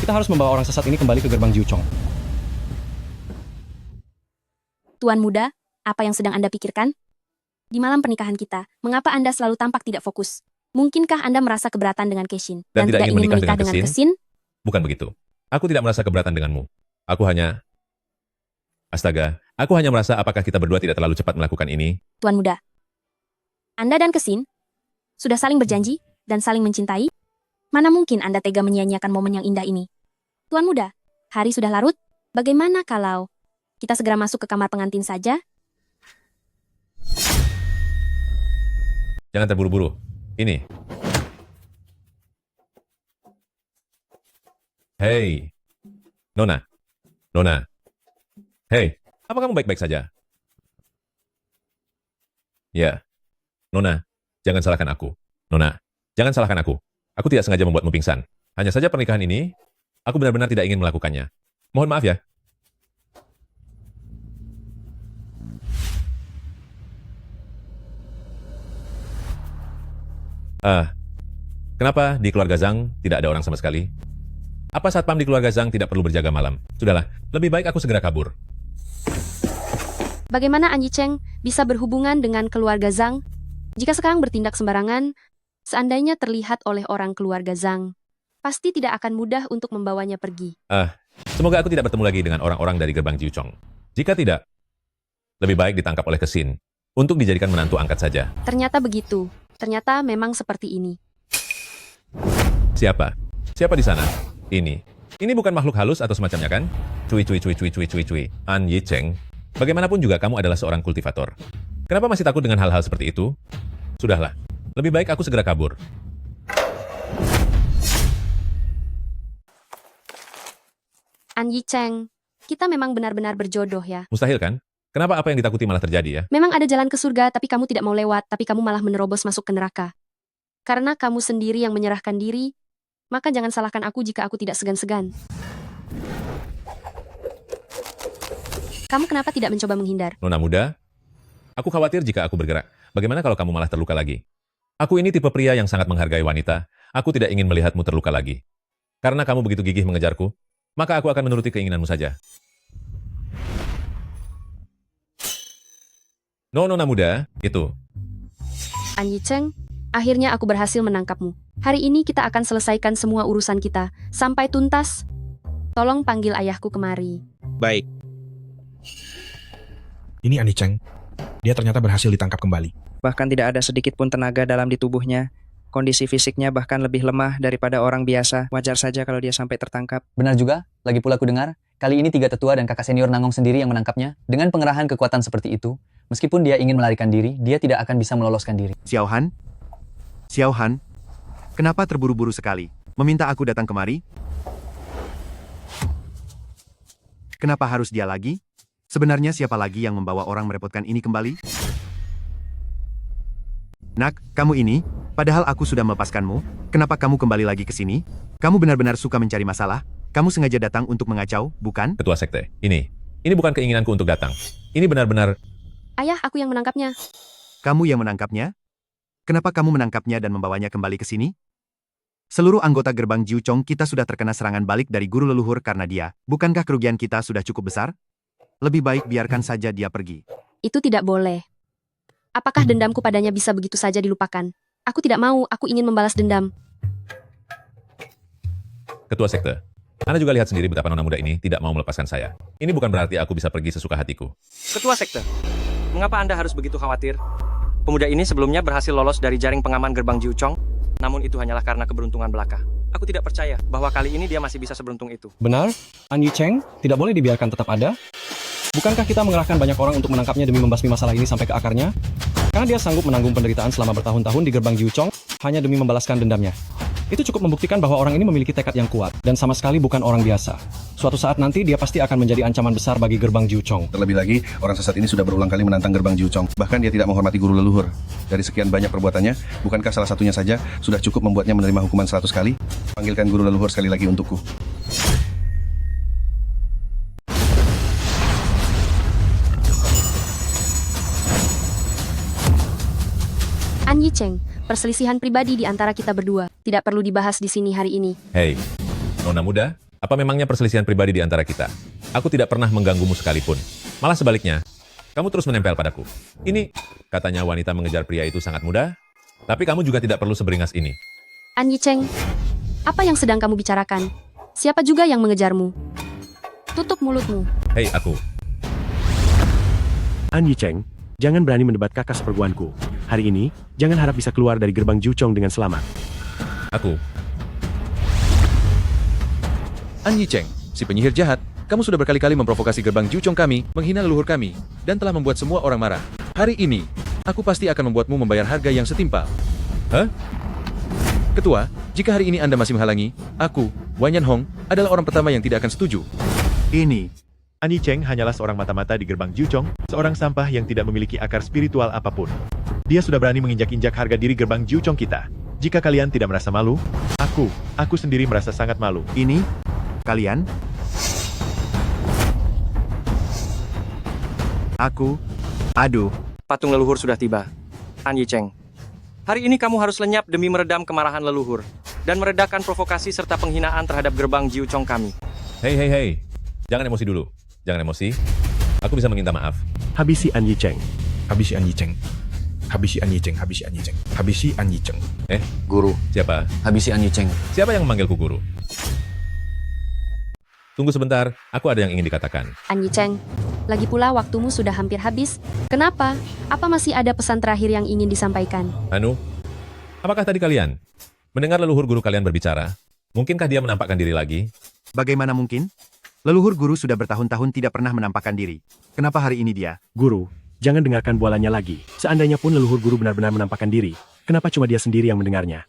Kita harus membawa orang sesat ini kembali ke gerbang Jiuchong. Tuan muda, apa yang sedang Anda pikirkan? Di malam pernikahan kita, mengapa Anda selalu tampak tidak fokus? Mungkinkah Anda merasa keberatan dengan Kexin dan tidak ingin menikah dengan Kexin? Bukan begitu. Aku tidak merasa keberatan denganmu. Aku hanya merasa apakah kita berdua tidak terlalu cepat melakukan ini? Tuan muda, Anda dan Kexin sudah saling berjanji dan saling mencintai? Mana mungkin Anda tega menyia-nyiakan momen yang indah ini? Tuan muda, hari sudah larut. Bagaimana kalau kita segera masuk ke kamar pengantin saja? Jangan terburu-buru. Ini. Hei. Nona. Hei, apa kamu baik-baik saja? Ya. Nona, jangan salahkan aku. Nona, jangan salahkan aku. Aku tidak sengaja membuatmu pingsan. Hanya saja pernikahan ini, aku benar-benar tidak ingin melakukannya. Mohon maaf ya. Kenapa di keluarga Zhang tidak ada orang sama sekali? Apa satpam di keluarga Zhang tidak perlu berjaga malam? Sudahlah, lebih baik aku segera kabur. Bagaimana An Yicheng bisa berhubungan dengan keluarga Zhang? Jika sekarang bertindak sembarangan, seandainya terlihat oleh orang keluarga Zhang, pasti tidak akan mudah untuk membawanya pergi. Semoga aku tidak bertemu lagi dengan orang-orang dari gerbang Jiuchong. Jika tidak, lebih baik ditangkap oleh Kesin untuk dijadikan menantu angkat saja. Ternyata begitu. Ternyata memang seperti ini. Siapa? Siapa di sana? Ini bukan makhluk halus atau semacamnya kan? Cui. An Yicheng, bagaimanapun juga kamu adalah seorang kultivator. Kenapa masih takut dengan hal-hal seperti itu? Sudahlah, lebih baik aku segera kabur. An Yicheng, kita memang benar-benar berjodoh ya. Mustahil kan? Kenapa apa yang ditakuti malah terjadi ya? Memang ada jalan ke surga tapi kamu tidak mau lewat, tapi kamu malah menerobos masuk ke neraka. Karena kamu sendiri yang menyerahkan diri, maka jangan salahkan aku jika aku tidak segan-segan. Kamu kenapa tidak mencoba menghindar? Nona muda, aku khawatir jika aku bergerak. Bagaimana kalau kamu malah terluka lagi? Aku ini tipe pria yang sangat menghargai wanita. Aku tidak ingin melihatmu terluka lagi. Karena kamu begitu gigih mengejarku, maka aku akan menuruti keinginanmu saja. Nona muda, itu. An Yicheng, akhirnya aku berhasil menangkapmu. Hari ini kita akan selesaikan semua urusan kita, sampai tuntas. Tolong panggil ayahku kemari. Baik. Ini An Yicheng. Dia ternyata berhasil ditangkap kembali. Bahkan tidak ada sedikit pun tenaga dalam di tubuhnya. Kondisi fisiknya bahkan lebih lemah daripada orang biasa. Wajar saja kalau dia sampai tertangkap. Benar juga, lagi pula aku dengar, kali ini 3 tetua dan kakak senior Nangong sendiri yang menangkapnya. Dengan pengerahan kekuatan seperti itu, meskipun dia ingin melarikan diri, dia tidak akan bisa meloloskan diri. Xiao Han, kenapa terburu-buru sekali? Meminta aku datang kemari? Kenapa harus dia lagi? Sebenarnya siapa lagi yang membawa orang merepotkan ini kembali? Nak, kamu ini, padahal aku sudah melepaskanmu, kenapa kamu kembali lagi ke sini? Kamu benar-benar suka mencari masalah? Kamu sengaja datang untuk mengacau, bukan? Ketua sekte, ini bukan keinginanku untuk datang. Ini benar-benar... Ayah, aku yang menangkapnya. Kamu yang menangkapnya? Kenapa kamu menangkapnya dan membawanya kembali ke sini? Seluruh anggota gerbang Jiuchong kita sudah terkena serangan balik dari guru leluhur karena dia. Bukankah kerugian kita sudah cukup besar? Lebih baik biarkan saja dia pergi. Itu tidak boleh. Apakah dendamku padanya bisa begitu saja dilupakan? Aku tidak mau, aku ingin membalas dendam. Ketua sekte, Anda juga lihat sendiri betapa nona muda ini tidak mau melepaskan saya. Ini bukan berarti aku bisa pergi sesuka hatiku. Ketua sekte, mengapa Anda harus begitu khawatir? Pemuda ini sebelumnya berhasil lolos dari jaring pengaman gerbang Jiuchong, namun itu hanyalah karena keberuntungan belaka. Aku tidak percaya bahwa kali ini dia masih bisa seberuntung itu. Benar, An Yicheng tidak boleh dibiarkan tetap ada. Bukankah kita mengerahkan banyak orang untuk menangkapnya demi membasmi masalah ini sampai ke akarnya? Karena dia sanggup menanggung penderitaan selama bertahun-tahun di gerbang Jiuchong hanya demi membalaskan dendamnya. Itu cukup membuktikan bahwa orang ini memiliki tekad yang kuat dan sama sekali bukan orang biasa. Suatu saat nanti dia pasti akan menjadi ancaman besar bagi gerbang Jiuchong. Terlebih lagi, orang sesat ini sudah berulang kali menantang gerbang Jiuchong. Bahkan dia tidak menghormati guru leluhur. Dari sekian banyak perbuatannya, bukankah salah satunya saja sudah cukup membuatnya menerima hukuman 100 kali? Panggilkan guru leluhur sekali lagi untukku. An Yicheng, perselisihan pribadi di antara kita berdua tidak perlu dibahas di sini hari ini. Hei, nona muda, apa memangnya perselisihan pribadi di antara kita? Aku tidak pernah mengganggumu sekalipun. Malah sebaliknya, kamu terus menempel padaku. Ini, katanya wanita mengejar pria itu sangat mudah, tapi kamu juga tidak perlu seberingas ini. An Yicheng, apa yang sedang kamu bicarakan? Siapa juga yang mengejarmu? Tutup mulutmu. Hei, aku. An Yicheng, jangan berani mendebat kakak seperguruanku. Hari ini, jangan harap bisa keluar dari gerbang Jiuchong dengan selamat. Aku. An Yicheng, si penyihir jahat, kamu sudah berkali-kali memprovokasi gerbang Jiuchong kami, menghina leluhur kami, dan telah membuat semua orang marah. Hari ini, aku pasti akan membuatmu membayar harga yang setimpal. Hah? Ketua, jika hari ini Anda masih menghalangi, aku, Wanyan Hong, adalah orang pertama yang tidak akan setuju. Ini. An Yicheng hanyalah seorang mata-mata di gerbang Jiuchong, seorang sampah yang tidak memiliki akar spiritual apapun. Dia sudah berani menginjak-injak harga diri gerbang Jiuchong kita. Jika kalian tidak merasa malu, aku sendiri merasa sangat malu. Ini, kalian? Aduh. Patung leluhur sudah tiba. An Yicheng, hari ini kamu harus lenyap demi meredam kemarahan leluhur. dan meredakan provokasi serta penghinaan terhadap gerbang Jiuchong kami. Hei. Jangan emosi dulu. Jangan emosi. Aku bisa meminta maaf. Habisi An Yicheng. Habisi An Yicheng. Habisi An Yicheng. Habisi An Yicheng. Habisi An Yicheng. Guru. Siapa? Habisi An Yicheng. Siapa yang memanggilku guru? Tunggu sebentar, aku ada yang ingin dikatakan. An Yicheng, lagi pula waktumu sudah hampir habis. Kenapa? Apa masih ada pesan terakhir yang ingin disampaikan? Anu, apakah tadi kalian mendengar leluhur guru kalian berbicara? Mungkinkah dia menampakkan diri lagi? Bagaimana mungkin? Leluhur guru sudah bertahun-tahun tidak pernah menampakkan diri. Kenapa hari ini dia? Guru, jangan dengarkan bualannya lagi. Seandainya pun leluhur guru benar-benar menampakkan diri, kenapa cuma dia sendiri yang mendengarnya?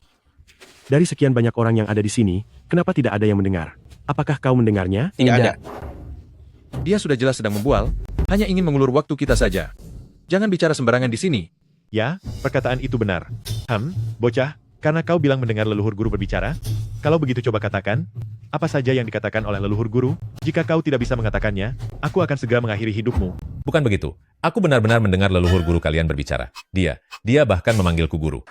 Dari sekian banyak orang yang ada di sini, kenapa tidak ada yang mendengar? Apakah kau mendengarnya? Tidak. Dia sudah jelas sedang membual, hanya ingin mengulur waktu kita saja. Jangan bicara sembarangan di sini. Ya, perkataan itu benar. Bocah, karena kau bilang mendengar leluhur guru berbicara? Kalau begitu coba katakan, apa saja yang dikatakan oleh leluhur guru? Jika kau tidak bisa mengatakannya, aku akan segera mengakhiri hidupmu. Bukan begitu. Aku benar-benar mendengar leluhur guru kalian berbicara. Dia bahkan memanggilku guru.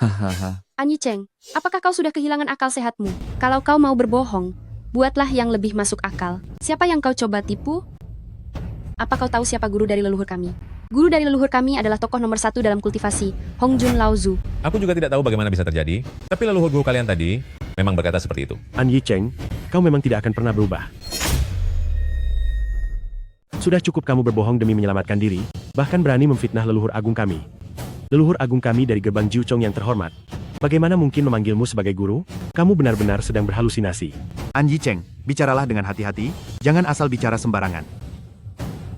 An Yicheng, apakah kau sudah kehilangan akal sehatmu? Kalau kau mau berbohong, buatlah yang lebih masuk akal. Siapa yang kau coba tipu? Apa kau tahu siapa guru dari leluhur kami? Guru dari leluhur kami adalah tokoh nomor 1 dalam kultivasi, Hongjun Laozu. Aku juga tidak tahu bagaimana bisa terjadi, tapi leluhur guru kalian tadi memang berkata seperti itu. An Yicheng, kau memang tidak akan pernah berubah. Sudah cukup kamu berbohong demi menyelamatkan diri, bahkan berani memfitnah leluhur agung kami. Leluhur agung kami dari gerbang Jiuchong yang terhormat. Bagaimana mungkin memanggilmu sebagai guru? Kamu benar-benar sedang berhalusinasi. An Yicheng, bicaralah dengan hati-hati, jangan asal bicara sembarangan.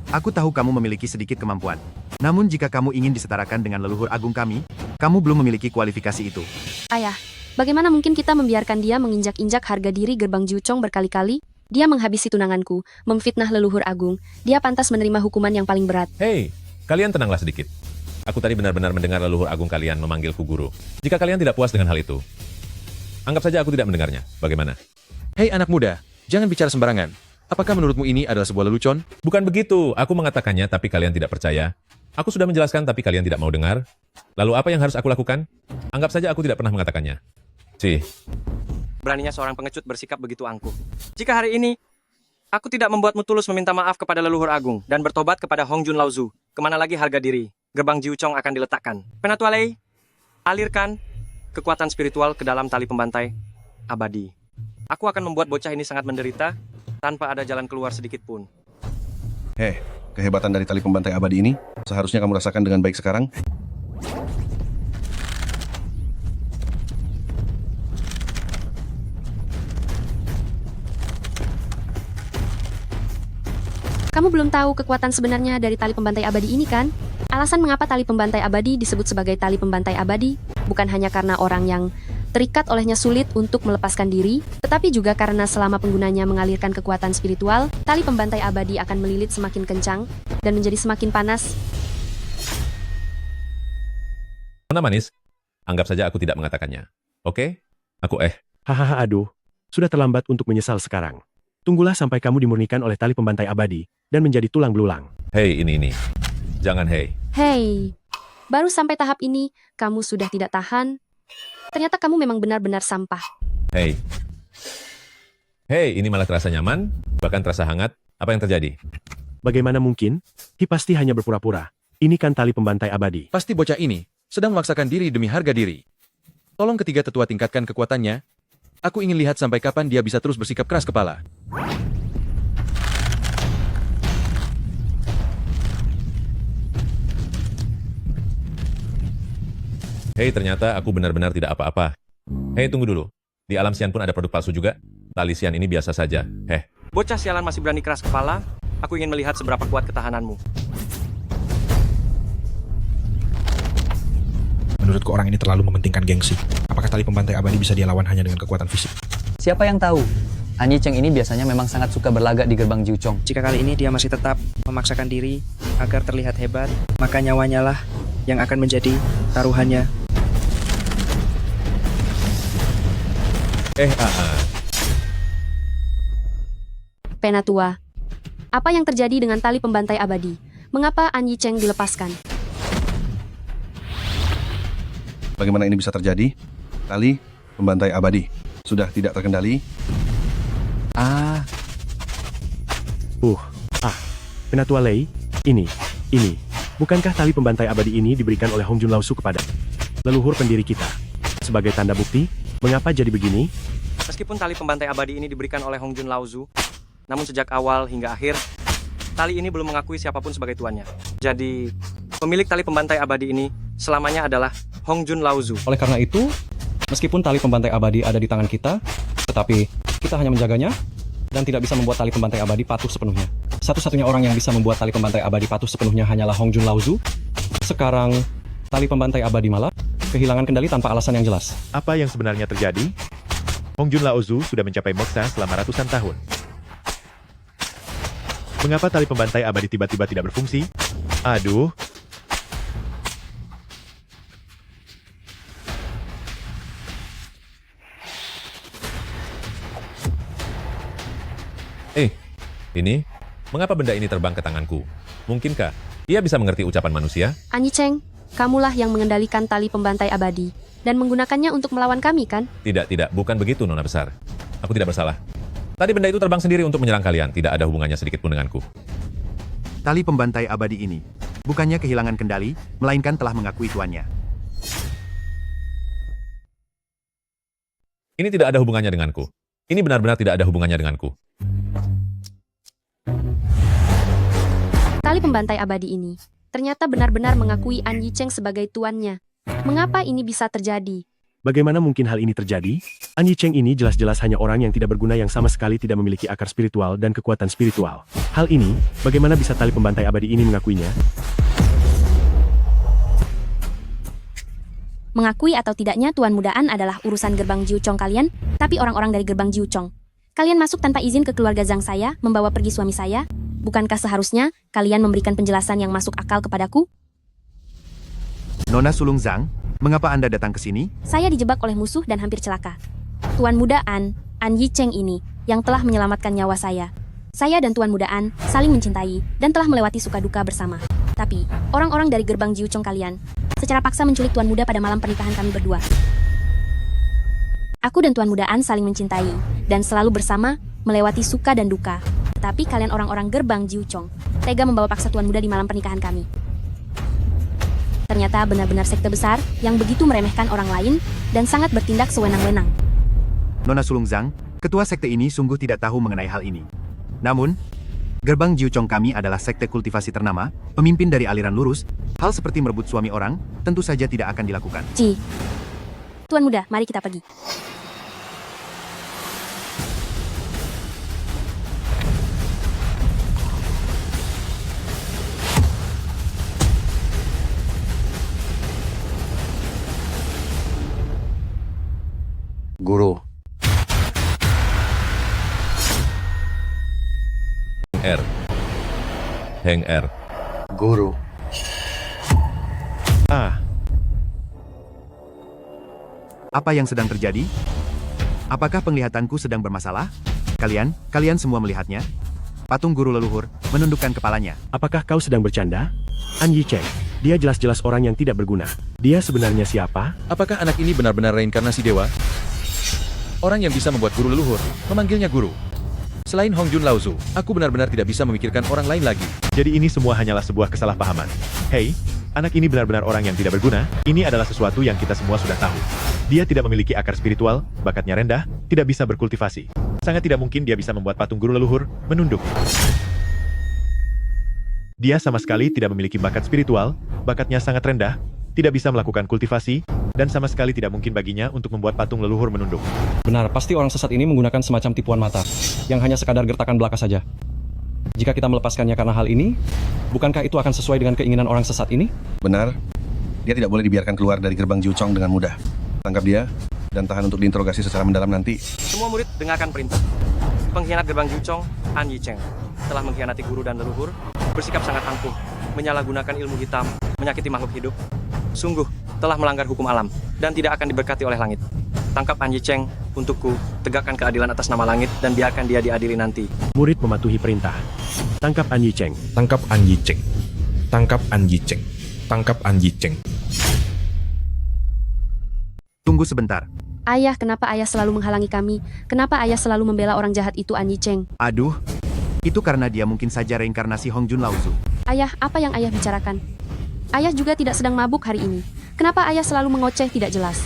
Aku tahu kamu memiliki sedikit kemampuan. Namun jika kamu ingin disetarakan dengan leluhur agung kami, kamu belum memiliki kualifikasi itu. Ayah, bagaimana mungkin kita membiarkan dia menginjak-injak harga diri gerbang Jiuchong berkali-kali? Dia menghabisi tunanganku, memfitnah leluhur agung. Dia pantas menerima hukuman yang paling berat. Hei, kalian tenanglah sedikit. Aku tadi benar-benar mendengar leluhur agung kalian memanggilku guru. Jika kalian tidak puas dengan hal itu, anggap saja aku tidak mendengarnya. Bagaimana? Hei anak muda, jangan bicara sembarangan. Apakah menurutmu ini adalah sebuah lelucon? Bukan begitu. Aku mengatakannya tapi kalian tidak percaya. Aku sudah menjelaskan tapi kalian tidak mau dengar. Lalu apa yang harus aku lakukan? Anggap saja aku tidak pernah mengatakannya. Beraninya seorang pengecut bersikap begitu angkuh. Jika hari ini, aku tidak membuatmu tulus meminta maaf kepada leluhur agung dan bertobat kepada Hongjun Laozu, kemana lagi harga diri gerbang Jiuchong akan diletakkan? Penatua Lei, alirkan kekuatan spiritual ke dalam tali pembantai abadi. Aku akan membuat bocah ini sangat menderita, tanpa ada jalan keluar sedikit pun. Kehebatan dari tali pembantai abadi ini seharusnya kamu rasakan dengan baik sekarang. Kamu belum tahu kekuatan sebenarnya dari tali pembantai abadi ini kan? Alasan mengapa tali pembantai abadi disebut sebagai tali pembantai abadi bukan hanya karena orang yang terikat olehnya sulit untuk melepaskan diri, tetapi juga karena selama penggunanya mengalirkan kekuatan spiritual, tali pembantai abadi akan melilit semakin kencang dan menjadi semakin panas. Nona manis, anggap saja aku tidak mengatakannya. Oke? Hahaha aduh, sudah terlambat untuk menyesal sekarang. Tunggulah sampai kamu dimurnikan oleh tali pembantai abadi dan menjadi tulang belulang. Hei, ini. Jangan hei. Hei, baru sampai tahap ini, kamu sudah tidak tahan. Ternyata kamu memang benar-benar sampah. Hei, ini malah terasa nyaman, bahkan terasa hangat. Apa yang terjadi? Bagaimana mungkin? Pasti hanya berpura-pura. Ini kan tali pembantai abadi. Pasti bocah ini sedang memaksakan diri demi harga diri. Tolong ketiga tetua tingkatkan kekuatannya. Aku ingin lihat sampai kapan dia bisa terus bersikap keras kepala. Hei, ternyata aku benar-benar tidak apa-apa. Hei, tunggu dulu. Di alam sian pun ada produk palsu juga. Tali sian ini biasa saja. Bocah sialan masih berani keras kepala. Aku ingin melihat seberapa kuat ketahananmu. Menurutku orang ini terlalu mementingkan gengsi. Apakah tali pembantai abadi bisa dia lawan hanya dengan kekuatan fisik? Siapa yang tahu? An Yicheng ini biasanya memang sangat suka berlagak di gerbang Jiuchong. Jika kali ini dia masih tetap memaksakan diri agar terlihat hebat, maka nyawanya lah yang akan menjadi taruhannya. Penatua, apa yang terjadi dengan tali pembantai abadi? Mengapa An Yicheng dilepaskan? Bagaimana ini bisa terjadi? Tali pembantai abadi. sudah tidak terkendali. Penatua Lei, ini. Bukankah tali pembantai abadi ini diberikan oleh Hongjun Laosu kepada leluhur pendiri kita? Sebagai tanda bukti, mengapa jadi begini? Meskipun tali pembantai abadi ini diberikan oleh Hongjun Laosu, namun sejak awal hingga akhir, tali ini belum mengakui siapapun sebagai tuannya. Jadi, pemilik tali pembantai abadi ini selamanya adalah Hongjun Laosu. Oleh karena itu, meskipun tali pembantai abadi ada di tangan kita, tetapi kita hanya menjaganya dan tidak bisa membuat tali pembantai abadi patuh sepenuhnya. Satu-satunya orang yang bisa membuat tali pembantai abadi patuh sepenuhnya hanyalah Hongjun Laosu. Sekarang, tali pembantai abadi malah kehilangan kendali tanpa alasan yang jelas. Apa yang sebenarnya terjadi? Hongjun Laosu sudah mencapai moksa selama ratusan tahun. Mengapa tali pembantai abadi tiba-tiba tidak berfungsi? Aduh. Ini, mengapa benda ini terbang ke tanganku? Mungkinkah ia bisa mengerti ucapan manusia? An Yicheng, kamulah yang mengendalikan tali pembantai abadi dan menggunakannya untuk melawan kami, kan? Tidak, bukan begitu, Nona Besar. Aku tidak bersalah. Tadi benda itu terbang sendiri untuk menyerang kalian, tidak ada hubungannya sedikit pun denganku. Tali pembantai abadi ini bukannya kehilangan kendali, melainkan telah mengakui tuannya. Ini tidak ada hubungannya denganku. Ini benar-benar tidak ada hubungannya denganku. Tali pembantai abadi ini ternyata benar-benar mengakui An Yicheng sebagai tuannya. Mengapa ini bisa terjadi? Bagaimana mungkin hal ini terjadi? An Yicheng ini jelas-jelas hanya orang yang tidak berguna yang sama sekali tidak memiliki akar spiritual dan kekuatan spiritual. Hal ini, bagaimana bisa tali pembantai abadi ini mengakuinya? Mengakui atau tidaknya Tuan Mudaan adalah urusan gerbang Jiuchong kalian, tapi orang-orang dari gerbang Jiuchong. Kalian masuk tanpa izin ke keluarga Zhang saya, membawa pergi suami saya. Bukankah seharusnya kalian memberikan penjelasan yang masuk akal kepadaku? Nona Sulung Zhang, mengapa Anda datang ke sini? Saya dijebak oleh musuh dan hampir celaka. Tuan Mudaan, An Yicheng ini, yang telah menyelamatkan nyawa saya. Saya dan Tuan Mudaan saling mencintai dan telah melewati suka duka bersama. Tapi, orang-orang dari gerbang Jiuchong kalian secara paksa menculik Tuan Muda pada malam pernikahan kami berdua. Aku dan Tuan Mudaan saling mencintai dan selalu bersama melewati suka dan duka. Tetapi kalian orang-orang gerbang Jiuchong tega membawa paksa Tuan Muda di malam pernikahan kami. Ternyata benar-benar sekte besar yang begitu meremehkan orang lain dan sangat bertindak sewenang-wenang. Nona Sulung Zhang, ketua sekte ini sungguh tidak tahu mengenai hal ini. Namun, gerbang Jiuchong kami adalah sekte kultivasi ternama, pemimpin dari aliran lurus. Hal seperti merebut suami orang tentu saja tidak akan dilakukan. Tuan Muda, mari kita pergi. Guru. Heng Er. Guru. Apa yang sedang terjadi? Apakah penglihatanku sedang bermasalah? Kalian semua melihatnya? Patung guru leluhur menundukkan kepalanya. Apakah kau sedang bercanda? An Yicheng, dia jelas-jelas orang yang tidak berguna. Dia sebenarnya siapa? Apakah anak ini benar-benar reinkarnasi dewa? Orang yang bisa membuat guru leluhur, memanggilnya guru. Selain Hongjun Laosu, aku benar-benar tidak bisa memikirkan orang lain lagi. Jadi ini semua hanyalah sebuah kesalahpahaman. Hei, anak ini benar-benar orang yang tidak berguna. Ini adalah sesuatu yang kita semua sudah tahu. Dia tidak memiliki akar spiritual, bakatnya rendah, tidak bisa berkultivasi. Sangat tidak mungkin dia bisa membuat patung guru leluhur menunduk. Dia sama sekali tidak memiliki bakat spiritual, bakatnya sangat rendah, tidak bisa melakukan kultivasi, dan sama sekali tidak mungkin baginya untuk membuat patung leluhur menunduk. Benar, pasti orang sesat ini menggunakan semacam tipuan mata, yang hanya sekadar gertakan belaka saja. Jika kita melepaskannya karena hal ini, bukankah itu akan sesuai dengan keinginan orang sesat ini? Benar. Dia tidak boleh dibiarkan keluar dari gerbang Jiuchong dengan mudah. Tangkap dia, dan tahan untuk diinterogasi secara mendalam nanti. Semua murid dengarkan perintah. Pengkhianat gerbang Jiuchong, An Yicheng, telah mengkhianati guru dan leluhur, bersikap sangat angkuh, menyalahgunakan ilmu hitam, menyakiti makhluk hidup. Sungguh, telah melanggar hukum alam, dan tidak akan diberkati oleh langit. Tangkap An Yicheng untukku, tegakkan keadilan atas nama langit, dan biarkan dia diadili nanti. Murid mematuhi perintah. Tangkap An Yicheng. Tangkap An Yicheng. Tangkap An Yicheng. Tangkap An Yicheng. Tunggu sebentar. Ayah, kenapa ayah selalu menghalangi kami? Kenapa ayah selalu membela orang jahat itu, An Yicheng? Aduh, itu karena dia mungkin saja reinkarnasi Hongjun Laozu. Ayah, apa yang ayah bicarakan? Ayah juga tidak sedang mabuk hari ini. Kenapa ayah selalu mengoceh tidak jelas?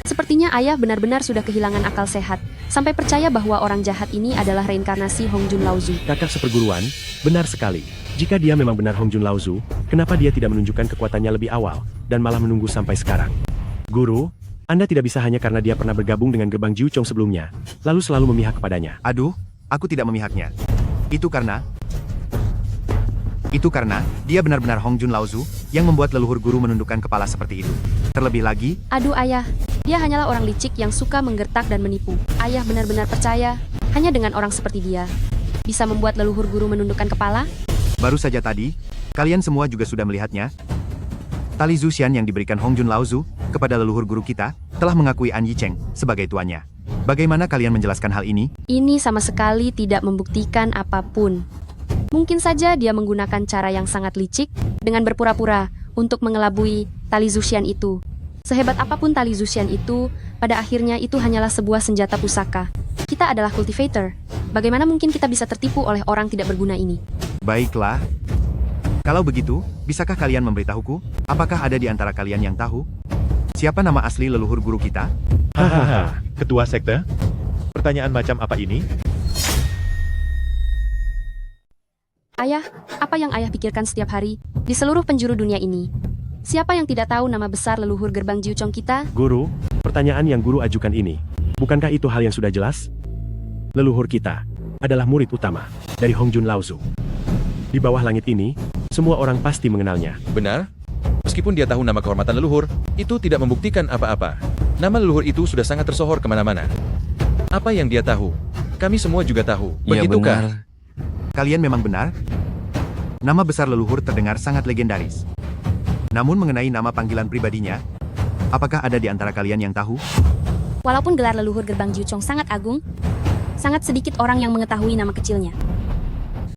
Sepertinya ayah benar-benar sudah kehilangan akal sehat, sampai percaya bahwa orang jahat ini adalah reinkarnasi Hongjun Laozu. Kakak seperguruan, benar sekali. Jika dia memang benar Hongjun Laozu, kenapa dia tidak menunjukkan kekuatannya lebih awal, dan malah menunggu sampai sekarang? Guru, Anda tidak bisa hanya karena dia pernah bergabung dengan gerbang Jiuchong sebelumnya, lalu selalu memihak kepadanya. Aduh, aku tidak memihaknya. Itu karena dia benar-benar Hongjun Laozu yang membuat leluhur guru menundukkan kepala seperti itu. Terlebih lagi, Aduh ayah, dia hanyalah orang licik yang suka menggertak dan menipu. Ayah benar-benar percaya, hanya dengan orang seperti dia, bisa membuat leluhur guru menundukkan kepala? baru saja tadi, kalian semua juga sudah melihatnya. Tali Zuxian yang diberikan Hongjun Laozu kepada leluhur guru kita telah mengakui An Yicheng sebagai tuannya. Bagaimana kalian menjelaskan hal ini? Ini sama sekali tidak membuktikan apapun. Mungkin saja dia menggunakan cara yang sangat licik dengan berpura-pura untuk mengelabui Tali Zuxian itu. Sehebat apapun Tali Zuxian itu, pada akhirnya itu hanyalah sebuah senjata pusaka. Kita adalah cultivator. Bagaimana mungkin kita bisa tertipu oleh orang tidak berguna ini? Baiklah. Kalau begitu, bisakah kalian memberitahuku, apakah ada di antara kalian yang tahu siapa nama asli leluhur guru kita? Hahaha, ketua sekte? Pertanyaan macam apa ini? Ayah, apa yang ayah pikirkan setiap hari di seluruh penjuru dunia ini? Siapa yang tidak tahu nama besar leluhur gerbang Jiuchong kita? Guru, pertanyaan yang guru ajukan ini, bukankah itu hal yang sudah jelas? Leluhur kita adalah murid utama dari Hongjun Laozu. Di bawah langit ini, semua orang pasti mengenalnya. Benar? Meskipun dia tahu nama kehormatan leluhur, itu tidak membuktikan apa-apa. Nama leluhur itu sudah sangat tersohor kemana-mana. Apa yang dia tahu, kami semua juga tahu. Iya, Begitukah? benar. Kalian memang benar? Nama besar leluhur terdengar sangat legendaris. Namun mengenai nama panggilan pribadinya, apakah ada di antara kalian yang tahu? Walaupun gelar leluhur gerbang Jiuchong sangat agung, sangat sedikit orang yang mengetahui nama kecilnya.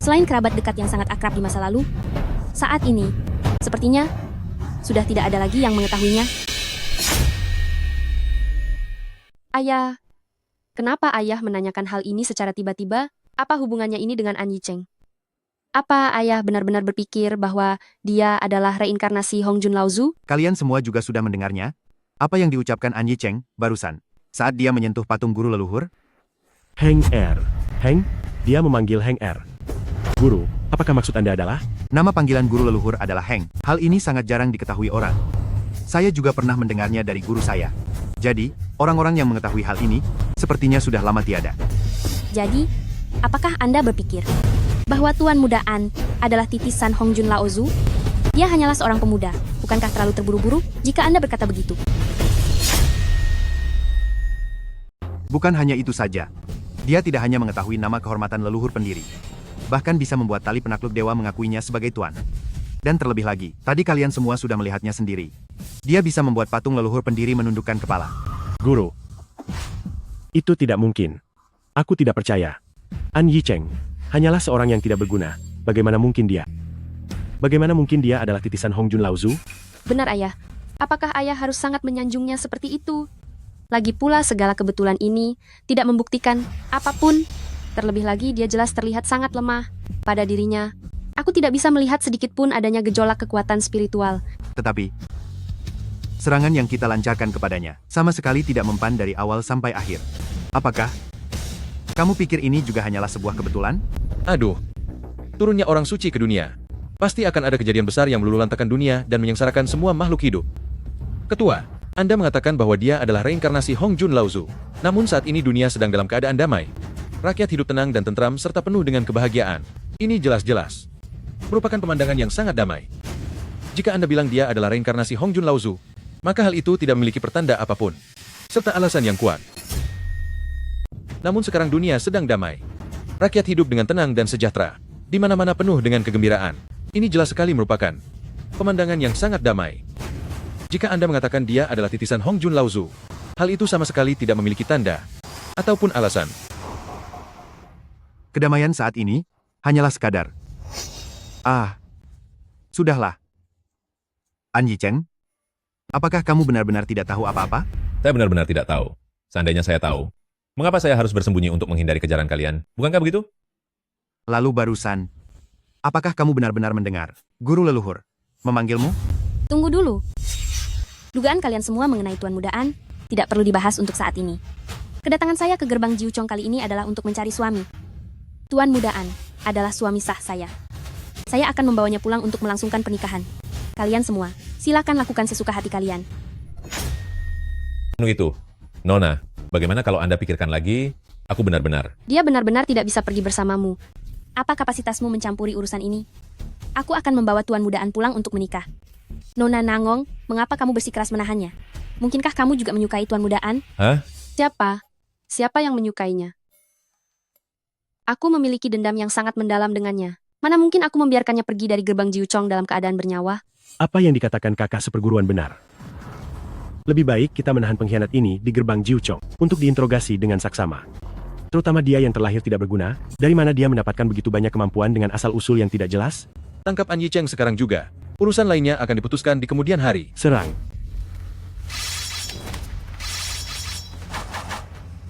Selain kerabat dekat yang sangat akrab di masa lalu, saat ini, sepertinya, sudah tidak ada lagi yang mengetahuinya. Ayah, kenapa ayah menanyakan hal ini secara tiba-tiba? Apa hubungannya ini dengan An Yicheng? Apa ayah benar-benar berpikir bahwa dia adalah reinkarnasi Hongjun Laozu? Kalian semua juga sudah mendengarnya? Apa yang diucapkan An Yicheng barusan saat dia menyentuh patung guru leluhur? Heng Er. Heng? Dia memanggil Heng Er. Guru, apakah maksud Anda adalah? Nama panggilan guru leluhur adalah Heng. Hal ini sangat jarang diketahui orang. Saya juga pernah mendengarnya dari guru saya. Jadi, orang-orang yang mengetahui hal ini, sepertinya sudah lama tiada. Jadi, apakah Anda berpikir bahwa Tuan Muda An adalah titisan Hongjun Laozu? Dia hanyalah seorang pemuda. Bukankah terlalu terburu-buru jika Anda berkata begitu? Bukan hanya itu saja. Dia tidak hanya mengetahui nama kehormatan leluhur pendiri, bahkan bisa membuat tali penakluk dewa mengakuinya sebagai tuan. Dan terlebih lagi, tadi kalian semua sudah melihatnya sendiri. Dia bisa membuat patung leluhur pendiri menundukkan kepala. Guru, itu tidak mungkin. Aku tidak percaya. An Yicheng hanyalah seorang yang tidak berguna. Bagaimana mungkin dia? Bagaimana mungkin dia adalah titisan Hongjun Laozu? Benar ayah. Apakah ayah harus sangat menyanjungnya seperti itu? Lagi pula segala kebetulan ini tidak membuktikan apapun. Terlebih lagi dia jelas terlihat sangat lemah pada dirinya. Aku tidak bisa melihat sedikit pun adanya gejolak kekuatan spiritual. Tetapi, serangan yang kita lancarkan kepadanya sama sekali tidak mempan dari awal sampai akhir. Apakah kamu pikir ini juga hanyalah sebuah kebetulan? Aduh, turunnya orang suci ke dunia. Pasti akan ada kejadian besar yang meluluhlantakan dunia dan menyengsarakan semua makhluk hidup. Ketua, Anda mengatakan bahwa dia adalah reinkarnasi Hongjun Laozu. Namun saat ini dunia sedang dalam keadaan damai. Rakyat hidup tenang dan tentram serta penuh dengan kebahagiaan. Ini jelas-jelas merupakan pemandangan yang sangat damai. Jika Anda bilang dia adalah reinkarnasi Hongjun Laozu, maka hal itu tidak memiliki pertanda apapun, serta alasan yang kuat. Namun sekarang dunia sedang damai. Rakyat hidup dengan tenang dan sejahtera. Di mana-mana penuh dengan kegembiraan. Ini jelas sekali merupakan pemandangan yang sangat damai. Jika Anda mengatakan dia adalah titisan Hongjun Laozu, hal itu sama sekali tidak memiliki tanda ataupun alasan. Kedamaian saat ini hanyalah sekadar. Sudahlah. An Yicheng, apakah kamu benar-benar tidak tahu apa-apa? Saya benar-benar tidak tahu. Seandainya saya tahu, mengapa saya harus bersembunyi untuk menghindari kejaran kalian? Bukankah begitu? Lalu barusan, apakah kamu benar-benar mendengar guru leluhur memanggilmu? Tunggu dulu. Dugaan kalian semua mengenai Tuan Mudaan tidak perlu dibahas untuk saat ini. Kedatangan saya ke gerbang Jiuchong kali ini adalah untuk mencari suami. Tuan Mudaan adalah suami sah saya. Saya akan membawanya pulang untuk melangsungkan pernikahan. Kalian semua, silakan lakukan sesuka hati kalian. Itu, Nona, bagaimana kalau Anda pikirkan lagi, aku benar-benar. Dia benar-benar tidak bisa pergi bersamamu. Apa kapasitasmu mencampuri urusan ini? Aku akan membawa Tuan Mudaan pulang untuk menikah. Nona Nangong, mengapa kamu bersikeras menahannya? Mungkinkah kamu juga menyukai Tuan Mudaan? Hah? Siapa? Siapa yang menyukainya? Aku memiliki dendam yang sangat mendalam dengannya. Mana mungkin aku membiarkannya pergi dari gerbang Jiuchong dalam keadaan bernyawa? Apa yang dikatakan kakak seperguruan benar? Lebih baik kita menahan pengkhianat ini di gerbang Jiuchong untuk diinterogasi dengan saksama. Terutama dia yang terlahir tidak berguna, dari mana dia mendapatkan begitu banyak kemampuan dengan asal-usul yang tidak jelas? Tangkap An Yicheng sekarang juga. Urusan lainnya akan diputuskan di kemudian hari. Serang.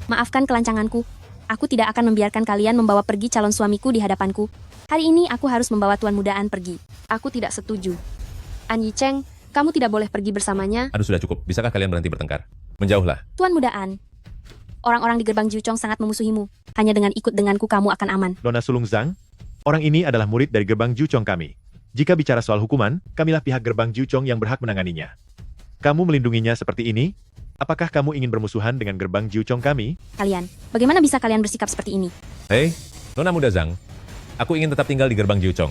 Maafkan kelancanganku. Aku tidak akan membiarkan kalian membawa pergi calon suamiku di hadapanku. Hari ini aku harus membawa Tuan Mudaan pergi. Aku tidak setuju. An Yicheng, kamu tidak boleh pergi bersamanya. Aduh, sudah cukup. Bisakah kalian berhenti bertengkar? Menjauhlah. Tuan Mudaan, orang-orang di gerbang Jiuchong sangat memusuhimu. Hanya dengan ikut denganku kamu akan aman. Nona Sulung Zhang, orang ini adalah murid dari gerbang Jiuchong kami. Jika bicara soal hukuman, kamilah pihak gerbang Jiuchong yang berhak menanganinya. Kamu melindunginya seperti ini? Apakah kamu ingin bermusuhan dengan gerbang Jiuchong kami? Kalian, bagaimana bisa kalian bersikap seperti ini? Hei, Nona Muda Zhang, aku ingin tetap tinggal di gerbang Jiuchong.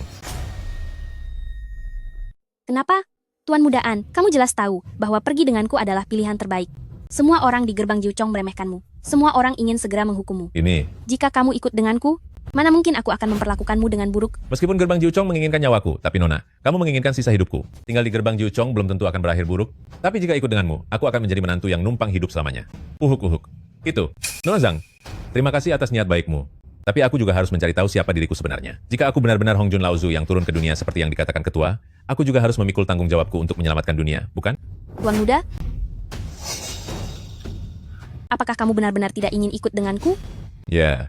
Kenapa? Tuan Mudaan, kamu jelas tahu bahwa pergi denganku adalah pilihan terbaik. Semua orang di gerbang Jiuchong meremehkanmu. Semua orang ingin segera menghukummu. Ini. Jika kamu ikut denganku, mana mungkin aku akan memperlakukanmu dengan buruk? Meskipun gerbang Jiuchong menginginkan nyawaku, tapi Nona, kamu menginginkan sisa hidupku. Tinggal di gerbang Jiuchong belum tentu akan berakhir buruk. Tapi jika ikut denganmu, aku akan menjadi menantu yang numpang hidup selamanya. Uhuk. Itu. Nona Zhang, terima kasih atas niat baikmu. Tapi aku juga harus mencari tahu siapa diriku sebenarnya. Jika aku benar-benar Hong Jun Laozu yang turun ke dunia seperti yang dikatakan ketua, aku juga harus memikul tanggung jawabku untuk menyelamatkan dunia, bukan? Tuan Muda, apakah kamu benar-benar tidak ingin ikut denganku? Ya,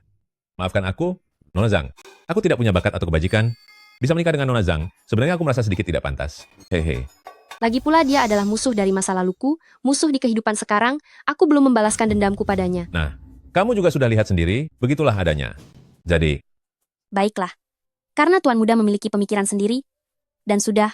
maafkan aku, Nona Zhang. Aku tidak punya bakat atau kebajikan. Bisa menikah dengan Nona Zhang, sebenarnya aku merasa sedikit tidak pantas. Hehe. Lagi pula dia adalah musuh dari masa laluku, musuh di kehidupan sekarang, aku belum membalaskan dendamku padanya. Nah, kamu juga sudah lihat sendiri, begitulah adanya. Jadi, baiklah. Karena Tuan Muda memiliki pemikiran sendiri, dan sudah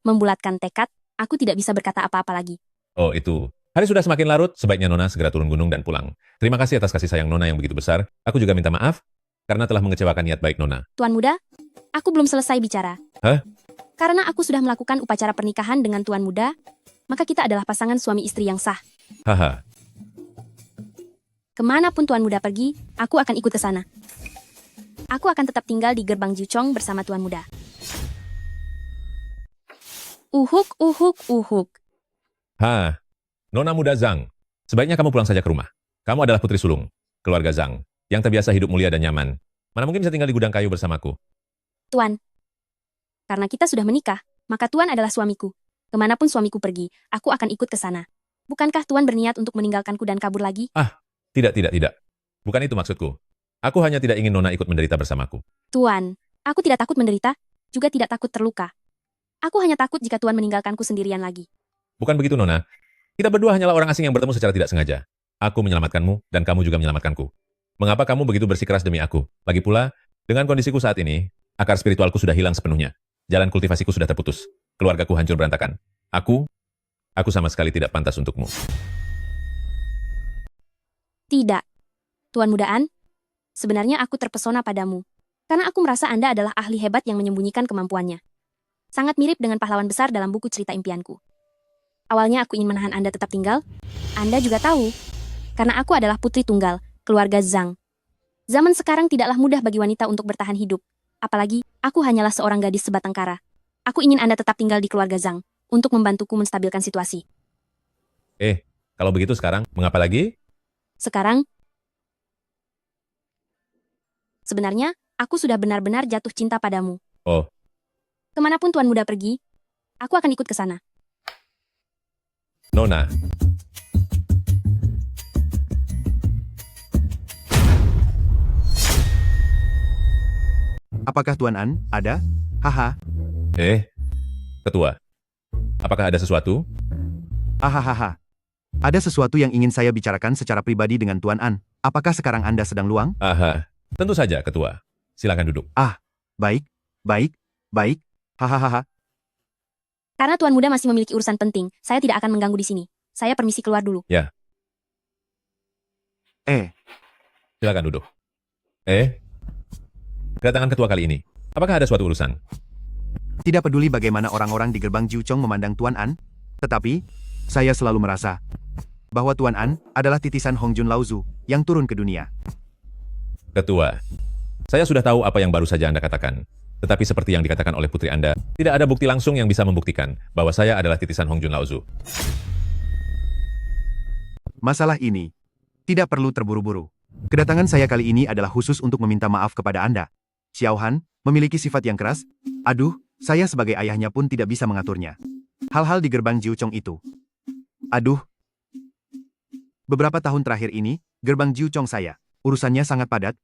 membulatkan tekad, aku tidak bisa berkata apa-apa lagi. Oh itu. Hari sudah semakin larut, sebaiknya Nona segera turun gunung dan pulang. Terima kasih atas kasih sayang Nona yang begitu besar. Aku juga minta maaf, karena telah mengecewakan niat baik Nona. Tuan Muda, aku belum selesai bicara. Hah? Karena aku sudah melakukan upacara pernikahan dengan Tuan Muda, maka kita adalah pasangan suami istri yang sah. Haha. Kemanapun Tuan Muda pergi, aku akan ikut ke sana. Aku akan tetap tinggal di gerbang Jiuchong bersama Tuan Muda. Uhuk. Ha, Nona Muda Zhang, sebaiknya kamu pulang saja ke rumah. Kamu adalah putri sulung, keluarga Zhang, yang terbiasa hidup mulia dan nyaman. Mana mungkin bisa tinggal di gudang kayu bersamaku? Tuan, karena kita sudah menikah, maka Tuan adalah suamiku. Kemanapun suamiku pergi, aku akan ikut ke sana. Bukankah Tuan berniat untuk meninggalkanku dan kabur lagi? Tidak. Bukan itu maksudku. Aku hanya tidak ingin Nona ikut menderita bersamaku. Tuan, aku tidak takut menderita, juga tidak takut terluka. Aku hanya takut jika Tuan meninggalkanku sendirian lagi. Bukan begitu, Nona. Kita berdua hanyalah orang asing yang bertemu secara tidak sengaja. Aku menyelamatkanmu, dan kamu juga menyelamatkanku. Mengapa kamu begitu bersikeras demi aku? Lagi pula, dengan kondisiku saat ini, akar spiritualku sudah hilang sepenuhnya. Jalan kultivasiku sudah terputus. Keluargaku hancur berantakan. Aku sama sekali tidak pantas untukmu. Tidak. Tuan Mudaan, sebenarnya aku terpesona padamu. Karena aku merasa Anda adalah ahli hebat yang menyembunyikan kemampuannya. Sangat mirip dengan pahlawan besar dalam buku cerita impianku. Awalnya aku ingin menahan Anda tetap tinggal. Anda juga tahu. Karena aku adalah putri tunggal, keluarga Zhang. Zaman sekarang tidaklah mudah bagi wanita untuk bertahan hidup. Apalagi, aku hanyalah seorang gadis sebatang kara. Aku ingin Anda tetap tinggal di keluarga Zhang, untuk membantuku menstabilkan situasi. Kalau begitu sekarang, mengapa lagi? Sekarang, sebenarnya, aku sudah benar-benar jatuh cinta padamu. Oh. Kemanapun Tuan Muda pergi, aku akan ikut ke sana. Nona. Apakah Tuan An ada? Haha. Ketua. Apakah ada sesuatu? Hahaha. Ada sesuatu yang ingin saya bicarakan secara pribadi dengan Tuan An. Apakah sekarang Anda sedang luang? Tentu saja, Ketua. Silakan duduk. Baik. Hahaha. Karena Tuan Muda masih memiliki urusan penting, saya tidak akan mengganggu di sini. Saya permisi keluar dulu. Ya. Silakan duduk. Kedatangan ketua kali ini, apakah ada suatu urusan? Tidak peduli bagaimana orang-orang di gerbang Jiuchong memandang Tuan An, tetapi saya selalu merasa bahwa Tuan An adalah titisan Hongjun Laozu yang turun ke dunia. Ketua, saya sudah tahu apa yang baru saja Anda katakan. Tetapi seperti yang dikatakan oleh putri Anda, tidak ada bukti langsung yang bisa membuktikan bahwa saya adalah titisan Hongjun Laozu. Masalah ini tidak perlu terburu-buru. Kedatangan saya kali ini adalah khusus untuk meminta maaf kepada Anda. Xiao Han memiliki sifat yang keras. Aduh, saya sebagai ayahnya pun tidak bisa mengaturnya. Hal-hal di gerbang Jiuchong itu. Aduh. Beberapa tahun terakhir ini, gerbang Jiuchong saya, urusannya sangat padat.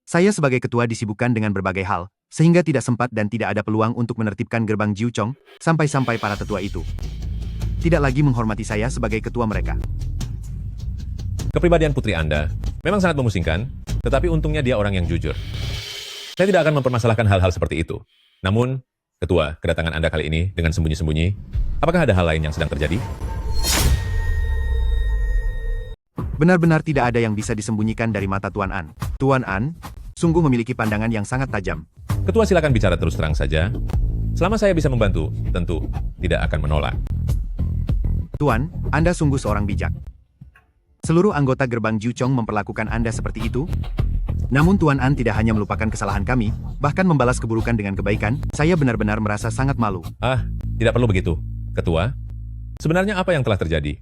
Saya sebagai ketua disibukkan dengan berbagai hal, sehingga tidak sempat dan tidak ada peluang untuk menertibkan gerbang Jiuchong, sampai-sampai para tetua itu tidak lagi menghormati saya sebagai ketua mereka. Kepribadian putri Anda memang sangat memusingkan, tetapi untungnya dia orang yang jujur. Saya tidak akan mempermasalahkan hal-hal seperti itu. Namun, Ketua, kedatangan Anda kali ini dengan sembunyi-sembunyi, apakah ada hal lain yang sedang terjadi? Benar-benar tidak ada yang bisa disembunyikan dari mata Tuan An. Tuan An sungguh memiliki pandangan yang sangat tajam. Ketua, silakan bicara terus terang saja. Selama saya bisa membantu, tentu tidak akan menolak. Tuan, Anda sungguh seorang bijak. Seluruh anggota gerbang Jiuchong memperlakukan Anda seperti itu. Namun Tuan An tidak hanya melupakan kesalahan kami, bahkan membalas keburukan dengan kebaikan. Saya benar-benar merasa sangat malu. Tidak perlu begitu. Ketua, sebenarnya apa yang telah terjadi?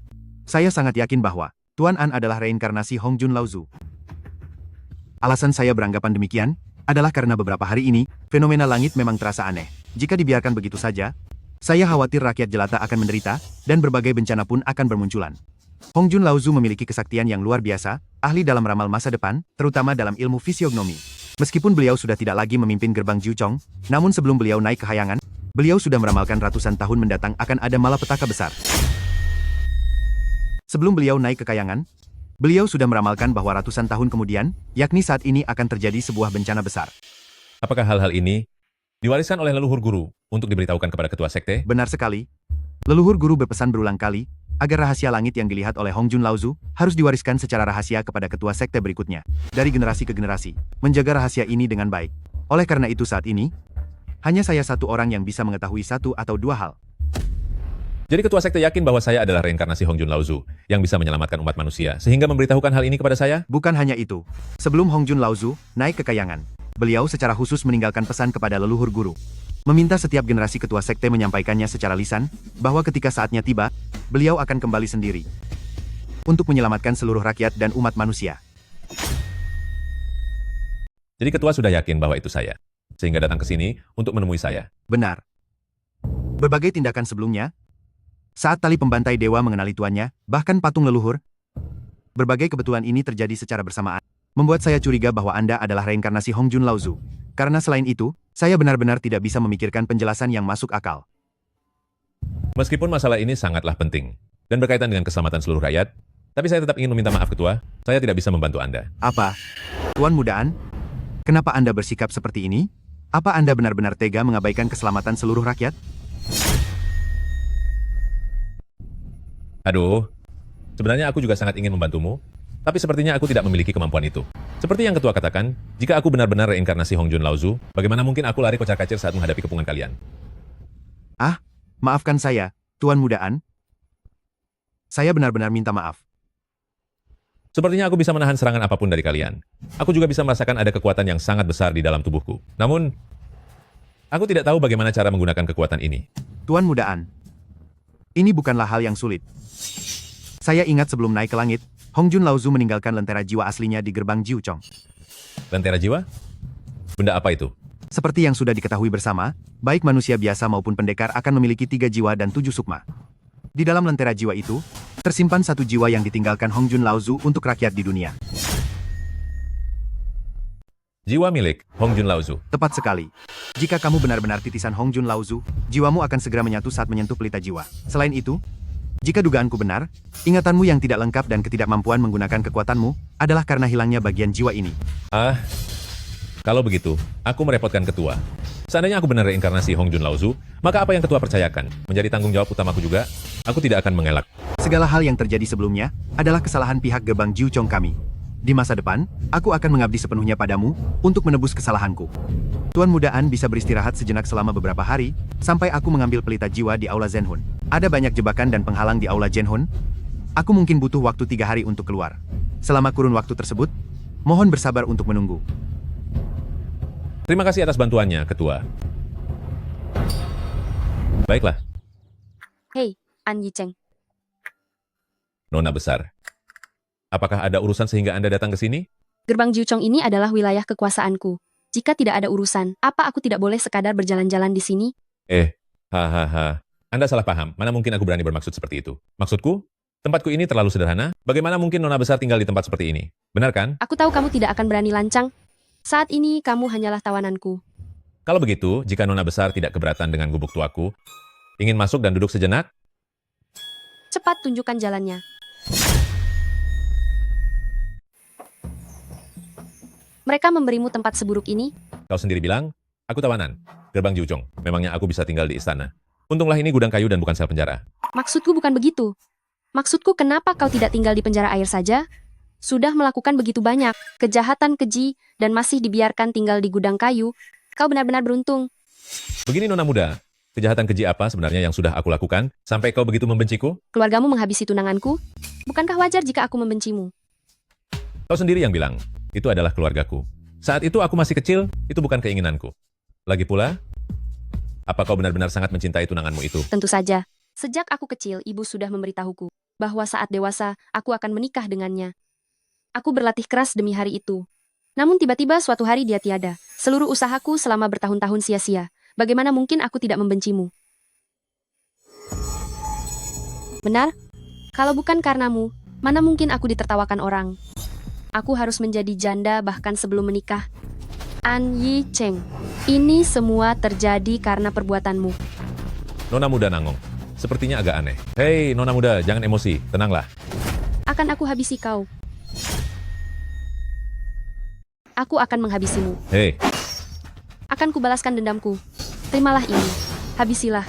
Saya sangat yakin bahwa Tuan An adalah reinkarnasi Hongjun Laozu. Alasan saya beranggapan demikian adalah karena beberapa hari ini, fenomena langit memang terasa aneh. Jika dibiarkan begitu saja, saya khawatir rakyat jelata akan menderita, dan berbagai bencana pun akan bermunculan. Hongjun Laozu memiliki kesaktian yang luar biasa, ahli dalam ramal masa depan, terutama dalam ilmu fisiognomi. Meskipun beliau sudah tidak lagi memimpin gerbang Jiuchong, namun sebelum beliau naik ke hayangan, beliau sudah meramalkan ratusan tahun mendatang akan ada malapetaka besar. Sebelum beliau naik ke kayangan, beliau sudah meramalkan bahwa ratusan tahun kemudian, yakni saat ini akan terjadi sebuah bencana besar. Apakah hal-hal ini diwariskan oleh leluhur guru untuk diberitahukan kepada ketua sekte? Benar sekali. Leluhur guru berpesan berulang kali, agar rahasia langit yang dilihat oleh Hongjun Laozu harus diwariskan secara rahasia kepada ketua sekte berikutnya, dari generasi ke generasi, menjaga rahasia ini dengan baik. Oleh karena itu saat ini, hanya saya satu orang yang bisa mengetahui satu atau dua hal. Jadi ketua sekte yakin bahwa saya adalah reinkarnasi Hongjun Laozu yang bisa menyelamatkan umat manusia, sehingga memberitahukan hal ini kepada saya? Bukan hanya itu. Sebelum Hongjun Laozu naik ke kayangan, beliau secara khusus meninggalkan pesan kepada leluhur guru. Meminta setiap generasi ketua sekte menyampaikannya secara lisan, bahwa ketika saatnya tiba, beliau akan kembali sendiri untuk menyelamatkan seluruh rakyat dan umat manusia. Jadi ketua sudah yakin bahwa itu saya, sehingga datang ke sini untuk menemui saya. Benar. Berbagai tindakan sebelumnya, saat tali pembantai dewa mengenali tuannya, bahkan patung leluhur, berbagai kebetulan ini terjadi secara bersamaan, membuat saya curiga bahwa Anda adalah reinkarnasi Hongjun Laozu. Karena selain itu, saya benar-benar tidak bisa memikirkan penjelasan yang masuk akal. Meskipun masalah ini sangatlah penting dan berkaitan dengan keselamatan seluruh rakyat, tapi saya tetap ingin meminta maaf ketua, saya tidak bisa membantu Anda. Apa? Tuan Muda An? Kenapa Anda bersikap seperti ini? Apa Anda benar-benar tega mengabaikan keselamatan seluruh rakyat? Aduh, sebenarnya aku juga sangat ingin membantumu, tapi sepertinya aku tidak memiliki kemampuan itu. Seperti yang ketua katakan, jika aku benar-benar reinkarnasi Hongjun Laozu, bagaimana mungkin aku lari kocar-kacir saat menghadapi kepungan kalian? Maafkan saya, Tuan Muda An. Saya benar-benar minta maaf. Sepertinya aku bisa menahan serangan apapun dari kalian. Aku juga bisa merasakan ada kekuatan yang sangat besar di dalam tubuhku. Namun, aku tidak tahu bagaimana cara menggunakan kekuatan ini. Tuan Muda An, ini bukanlah hal yang sulit. Saya ingat sebelum naik ke langit, Hongjun Laozu meninggalkan lentera jiwa aslinya di gerbang Jiuchong. Lentera jiwa? Benda apa itu? Seperti yang sudah diketahui bersama, baik manusia biasa maupun pendekar akan memiliki 3 jiwa dan 7 sukma. Di dalam lentera jiwa itu, tersimpan 1 jiwa yang ditinggalkan Hongjun Laozu untuk rakyat di dunia. Jiwa milik Hong Jun Laozu. Tepat sekali. Jika kamu benar-benar titisan Hong Jun Laozu, jiwamu akan segera menyatu saat menyentuh pelita jiwa. Selain itu, jika dugaanku benar, ingatanmu yang tidak lengkap dan ketidakmampuan menggunakan kekuatanmu adalah karena hilangnya bagian jiwa ini. Kalau begitu, aku merepotkan ketua. Seandainya aku benar reinkarnasi Hong Jun Laozu, maka apa yang ketua percayakan menjadi tanggung jawab utamaku juga. Aku tidak akan mengelak. Segala hal yang terjadi sebelumnya adalah kesalahan pihak gerbang Jiuchong kami. Di masa depan, aku akan mengabdi sepenuhnya padamu untuk menebus kesalahanku. Tuan Muda An bisa beristirahat sejenak selama beberapa hari, sampai aku mengambil pelita jiwa di Aula Zhenhun. Ada banyak jebakan dan penghalang di Aula Zhenhun. Aku mungkin butuh waktu 3 hari untuk keluar. Selama kurun waktu tersebut, mohon bersabar untuk menunggu. Terima kasih atas bantuannya, ketua. Baiklah, Hei, An Yicheng. Nona besar. Apakah ada urusan sehingga Anda datang ke sini? Gerbang Jiuchong ini adalah wilayah kekuasaanku. Jika tidak ada urusan, apa aku tidak boleh sekadar berjalan-jalan di sini? Hahaha. Anda salah paham. Mana mungkin aku berani bermaksud seperti itu? Maksudku, tempatku ini terlalu sederhana. Bagaimana mungkin Nona besar tinggal di tempat seperti ini? Benar kan? Aku tahu kamu tidak akan berani lancang. Saat ini kamu hanyalah tawananku. Kalau begitu, jika Nona besar tidak keberatan dengan gubuk tuaku, ingin masuk dan duduk sejenak? Cepat tunjukkan jalannya. Mereka memberimu tempat seburuk ini? Kau sendiri bilang, aku tawanan. Gerbang Jiuchong. Memangnya aku bisa tinggal di istana. Untunglah ini gudang kayu dan bukan sel penjara. Maksudku bukan begitu. Maksudku kenapa kau tidak tinggal di penjara air saja? Sudah melakukan begitu banyak kejahatan keji dan masih dibiarkan tinggal di gudang kayu. Kau benar-benar beruntung. Begini Nona muda, kejahatan keji apa sebenarnya yang sudah aku lakukan sampai kau begitu membenciku? Keluargamu menghabisi tunanganku? Bukankah wajar jika aku membencimu? Kau sendiri yang bilang, itu adalah keluargaku. Saat itu aku masih kecil, itu bukan keinginanku. Lagi pula, apa kau benar-benar sangat mencintai tunanganmu itu? Tentu saja. Sejak aku kecil, ibu sudah memberitahuku bahwa saat dewasa, aku akan menikah dengannya. Aku berlatih keras demi hari itu. Namun tiba-tiba suatu hari dia tiada. Seluruh usahaku selama bertahun-tahun sia-sia. Bagaimana mungkin aku tidak membencimu? Benar? Kalau bukan karenamu, mana mungkin aku ditertawakan orang? Aku harus menjadi janda bahkan sebelum menikah. An Yicheng, ini semua terjadi karena perbuatanmu. Nona muda Nangong, sepertinya agak aneh. Hei, Nona muda, jangan emosi, tenanglah. Akan aku habisi kau. Aku akan menghabisimu. Hei, Akan kubalaskan dendamku. Terimalah ini. Habisilah.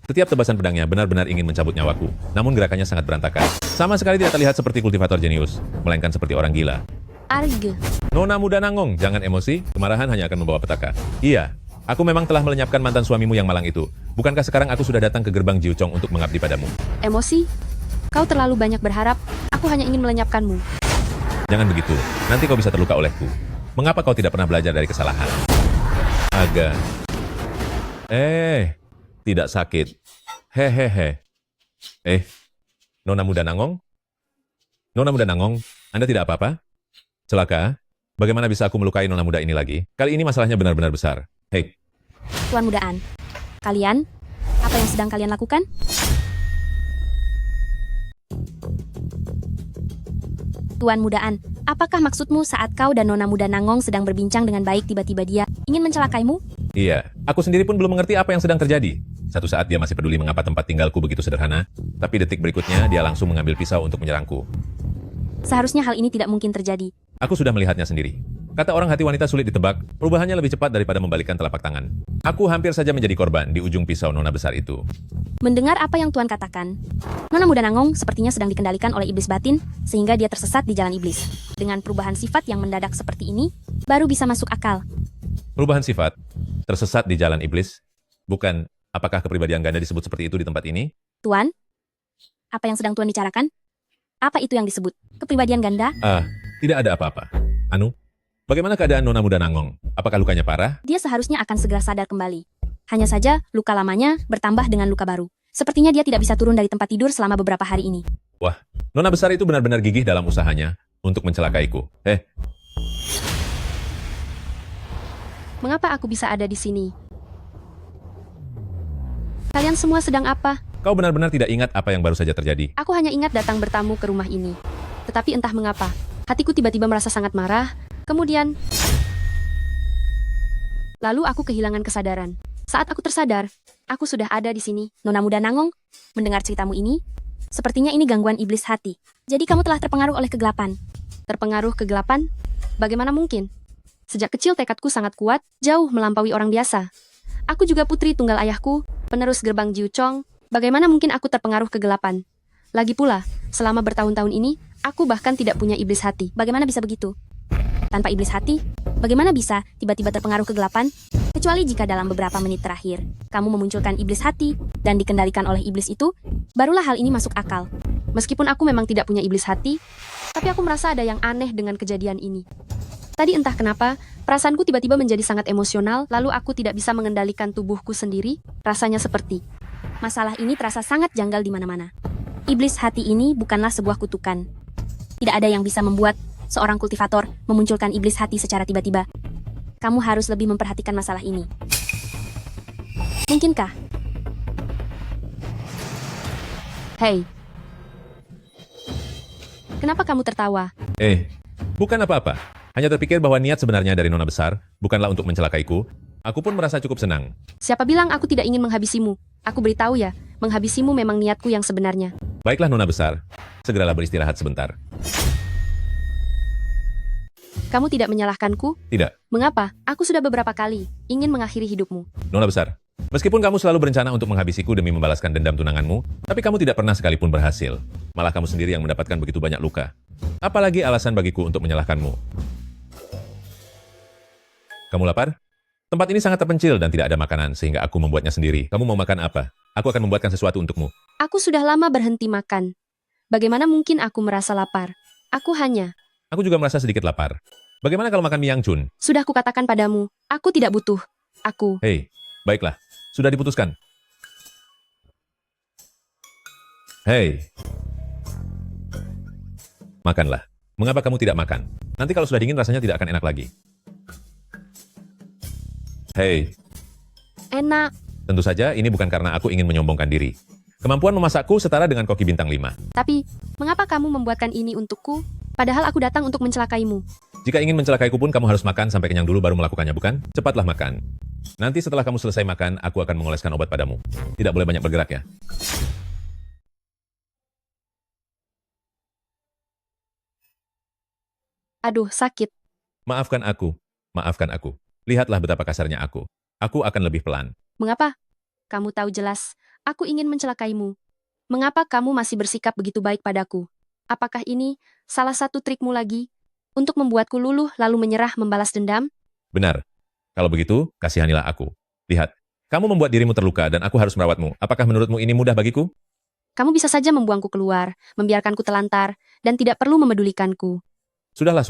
setiap tebasan pedangnya benar-benar ingin mencabut nyawaku. Namun gerakannya sangat berantakan. Sama sekali tidak terlihat seperti kultivator jenius, melainkan seperti orang gila. Arge. Nona muda Nangong, jangan emosi, kemarahan hanya akan membawa petaka. Iya, aku memang telah melenyapkan mantan suamimu yang malang itu. Bukankah sekarang aku sudah datang ke gerbang Jiuchong untuk mengabdi padamu? Emosi? Kau terlalu banyak berharap. Aku hanya ingin melenyapkanmu. Jangan begitu, nanti kau bisa terluka olehku. Mengapa kau tidak pernah belajar dari kesalahan? Aga. Tidak sakit. Hehehe. Nona muda Nangong? Nona muda Nangong, Anda tidak apa-apa? Celaka? Bagaimana bisa aku melukai nona muda ini lagi? Kali ini masalahnya benar-benar besar. Hei, Tuan Mudaan. Kalian? Apa yang sedang kalian lakukan? Tuan Mudaan, apakah maksudmu saat kau dan Nona Muda Nangong sedang berbincang dengan baik tiba-tiba dia ingin mencelakaimu? iya, aku sendiri pun belum mengerti apa yang sedang terjadi. Satu saat dia masih peduli mengapa tempat tinggalku begitu sederhana, tapi detik berikutnya dia langsung mengambil pisau untuk menyerangku. Seharusnya hal ini tidak mungkin terjadi. Aku sudah melihatnya sendiri. Kata orang hati wanita sulit ditebak, perubahannya lebih cepat daripada membalikkan telapak tangan. Aku hampir saja menjadi korban di ujung pisau nona besar itu. Mendengar apa yang Tuan katakan, Nona Muda Nangong sepertinya sedang dikendalikan oleh iblis batin, sehingga dia tersesat di jalan iblis. Dengan perubahan sifat yang mendadak seperti ini, baru bisa masuk akal. Perubahan sifat? Tersesat di jalan iblis? Bukan, apakah kepribadian ganda disebut seperti itu di tempat ini? Tuan, apa yang sedang Tuan bicarakan? Apa itu yang disebut kepribadian ganda? Tidak ada apa-apa. Anu, bagaimana keadaan Nona Muda Nangong? Apakah lukanya parah? Dia seharusnya akan segera sadar kembali. Hanya saja, luka lamanya bertambah dengan luka baru. Sepertinya dia tidak bisa turun dari tempat tidur selama beberapa hari ini. Wah, nona besar itu benar-benar gigih dalam usahanya untuk mencelakaiku. Mengapa aku bisa ada di sini? Kalian semua sedang apa? Kau benar-benar tidak ingat apa yang baru saja terjadi. Aku hanya ingat datang bertamu ke rumah ini. Tetapi entah mengapa, hatiku tiba-tiba merasa sangat marah. Kemudian, Lalu aku kehilangan kesadaran. Saat aku tersadar, aku sudah ada di sini. Nona muda Nangong, mendengar ceritamu ini, sepertinya ini gangguan iblis hati. Jadi kamu telah terpengaruh oleh kegelapan. Terpengaruh kegelapan? Bagaimana mungkin? Sejak kecil tekadku sangat kuat, jauh melampaui orang biasa. Aku juga putri tunggal ayahku, penerus gerbang Jiuchong. Bagaimana mungkin aku terpengaruh kegelapan? Lagi pula, selama bertahun-tahun ini, aku bahkan tidak punya iblis hati. Bagaimana bisa begitu? Tanpa iblis hati, bagaimana bisa tiba-tiba terpengaruh kegelapan? Kecuali jika dalam beberapa menit terakhir, kamu memunculkan iblis hati dan dikendalikan oleh iblis itu, barulah hal ini masuk akal. Meskipun aku memang tidak punya iblis hati, tapi aku merasa ada yang aneh dengan kejadian ini. Tadi entah kenapa, perasaanku tiba-tiba menjadi sangat emosional, lalu aku tidak bisa mengendalikan tubuhku sendiri, rasanya seperti. Masalah ini terasa sangat janggal di mana-mana. Iblis hati ini bukanlah sebuah kutukan. Tidak ada yang bisa membuat seorang kultivator memunculkan iblis hati secara tiba-tiba. Kamu harus lebih memperhatikan masalah ini. Mungkinkah? Hei. Kenapa kamu tertawa? Bukan apa-apa. Hanya terpikir bahwa niat sebenarnya dari Nona besar bukanlah untuk mencelakaiku. Aku pun merasa cukup senang. Siapa bilang aku tidak ingin menghabisimu? Aku beritahu ya, menghabisimu memang niatku yang sebenarnya. Baiklah Nona besar, segeralah beristirahat sebentar. Kamu tidak menyalahkanku? Tidak. Mengapa? Aku sudah beberapa kali ingin mengakhiri hidupmu. Nona besar, meskipun kamu selalu berencana untuk menghabisiku demi membalaskan dendam tunanganmu, tapi kamu tidak pernah sekalipun berhasil. Malah kamu sendiri yang mendapatkan begitu banyak luka. Apalagi alasan bagiku untuk menyalahkanmu. Kamu lapar? Tempat ini sangat terpencil dan tidak ada makanan, sehingga aku membuatnya sendiri. Kamu mau makan apa? Aku akan membuatkan sesuatu untukmu. Aku sudah lama berhenti makan. Bagaimana mungkin aku merasa lapar? Aku juga merasa sedikit lapar. Bagaimana kalau makan mie yang Chun? Sudah kukatakan padamu, aku tidak butuh. Hei, baiklah. Sudah diputuskan. Hei. Makanlah. Mengapa kamu tidak makan? Nanti kalau sudah dingin rasanya tidak akan enak lagi. Hei. Enak. Tentu saja ini bukan karena aku ingin menyombongkan diri. Kemampuan memasakku setara dengan koki bintang 5. Tapi, mengapa kamu membuatkan ini untukku? Padahal aku datang untuk mencelakaimu. Jika ingin mencelakaiku pun kamu harus makan sampai kenyang dulu baru melakukannya, bukan? Cepatlah makan. Nanti setelah kamu selesai makan, aku akan mengoleskan obat padamu. Tidak boleh banyak bergerak ya. Aduh, sakit. Maafkan aku. Maafkan aku. Lihatlah betapa kasarnya aku. Aku akan lebih pelan. Mengapa? Kamu tahu jelas, aku ingin mencelakaimu. Mengapa kamu masih bersikap begitu baik padaku? Apakah ini salah satu trikmu lagi? Untuk membuatku luluh lalu menyerah membalas dendam? Benar. Kalau begitu, kasihanilah aku. Lihat, kamu membuat dirimu terluka dan aku harus merawatmu. Apakah menurutmu ini mudah bagiku? Kamu bisa saja membuangku keluar, membiarkanku telantar, dan tidak perlu memedulikanku. Sudahlah.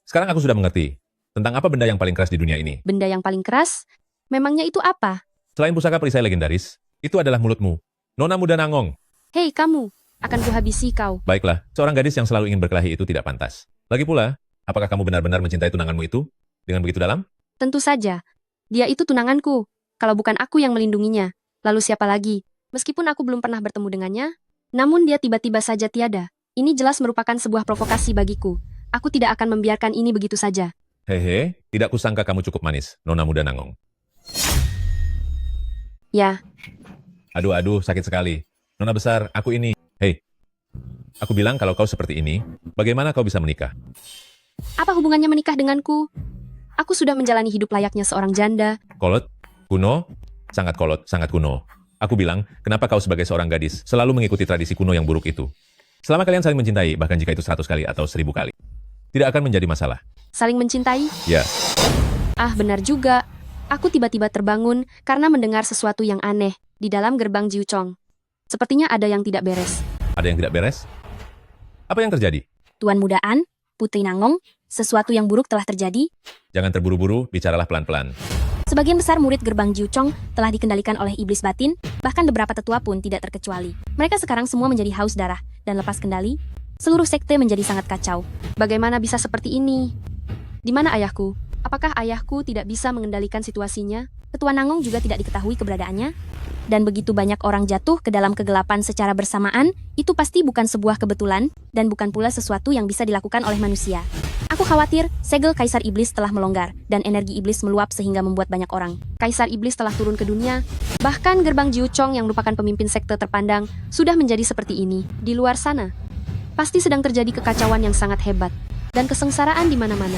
Sekarang aku sudah mengerti. Tentang apa benda yang paling keras di dunia ini? Benda yang paling keras? Memangnya itu apa? Selain pusaka perisai legendaris, itu adalah mulutmu. Nona muda Nangong. Hei kamu, akan kuhabisi kau. Baiklah, seorang gadis yang selalu ingin berkelahi itu tidak pantas. Lagi pula, apakah kamu benar-benar mencintai tunanganmu itu? Dengan begitu dalam? Tentu saja. Dia itu tunanganku. Kalau bukan aku yang melindunginya, lalu siapa lagi? Meskipun aku belum pernah bertemu dengannya, namun dia tiba-tiba saja tiada. Ini jelas merupakan sebuah provokasi bagiku. Aku tidak akan membiarkan ini begitu saja. Hehe, tidak kusangka kamu cukup manis, Nona muda Nangong. Ya. Aduh, sakit sekali. Nona besar, aku ini. Hei, aku bilang kalau kau seperti ini, bagaimana kau bisa menikah? Apa hubungannya menikah denganku? Aku sudah menjalani hidup layaknya seorang janda. Kolot? Kuno? Sangat kolot, sangat kuno. Aku bilang, kenapa kau sebagai seorang gadis selalu mengikuti tradisi kuno yang buruk itu? Selama kalian saling mencintai, bahkan jika itu 100 kali atau 1000 kali, tidak akan menjadi masalah. Saling mencintai? Ya. Ah, benar juga. Aku tiba-tiba terbangun karena mendengar sesuatu yang aneh di dalam gerbang Jiuchong. Sepertinya ada yang tidak beres. Ada yang tidak beres? Apa yang terjadi? Tuan Mudaan, Putri Nangong, sesuatu yang buruk telah terjadi. Jangan terburu-buru, bicaralah pelan-pelan. Sebagian besar murid gerbang Jiuchong telah dikendalikan oleh iblis batin, bahkan beberapa tetua pun tidak terkecuali. Mereka sekarang semua menjadi haus darah dan lepas kendali. Seluruh sekte menjadi sangat kacau. Bagaimana bisa seperti ini? Di mana ayahku? Apakah ayahku tidak bisa mengendalikan situasinya? Tetua Nangong juga tidak diketahui keberadaannya? Dan begitu banyak orang jatuh ke dalam kegelapan secara bersamaan, itu pasti bukan sebuah kebetulan, dan bukan pula sesuatu yang bisa dilakukan oleh manusia. Aku khawatir segel Kaisar Iblis telah melonggar dan energi iblis meluap sehingga membuat banyak orang. Kaisar Iblis telah turun ke dunia. Bahkan gerbang Jiuchong yang merupakan pemimpin sekte terpandang sudah menjadi seperti ini. Di luar sana, pasti sedang terjadi kekacauan yang sangat hebat dan kesengsaraan di mana-mana.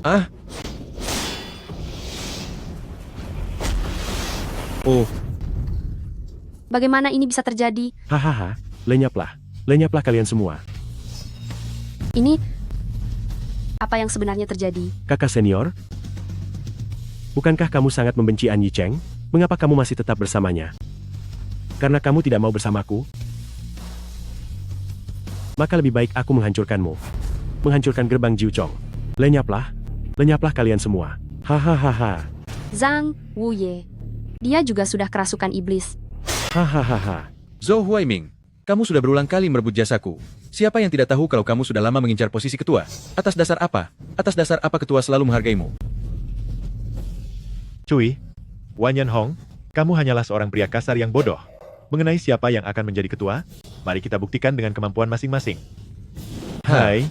Ah. Oh. Bagaimana ini bisa terjadi? Hahaha, lenyaplah. Lenyaplah kalian semua. Ini apa yang sebenarnya terjadi? Kakak senior? Bukankah kamu sangat membenci An Yicheng? Mengapa kamu masih tetap bersamanya? Karena kamu tidak mau bersamaku? Maka lebih baik aku menghancurkanmu. Menghancurkan gerbang Jiuchong. Lenyaplah. Lenyaplah kalian semua. Hahaha. Zhang Wuye. Dia juga sudah kerasukan iblis. Hahaha. Zhou Huaiming, kamu sudah berulang kali merebut jasaku. Siapa yang tidak tahu kalau kamu sudah lama mengincar posisi ketua? Atas dasar apa? Atas dasar apa ketua selalu menghargaimu? Cui, Wan Yanhong, kamu hanyalah seorang pria kasar yang bodoh. Mengenai siapa yang akan menjadi ketua, mari kita buktikan dengan kemampuan masing-masing. Hai.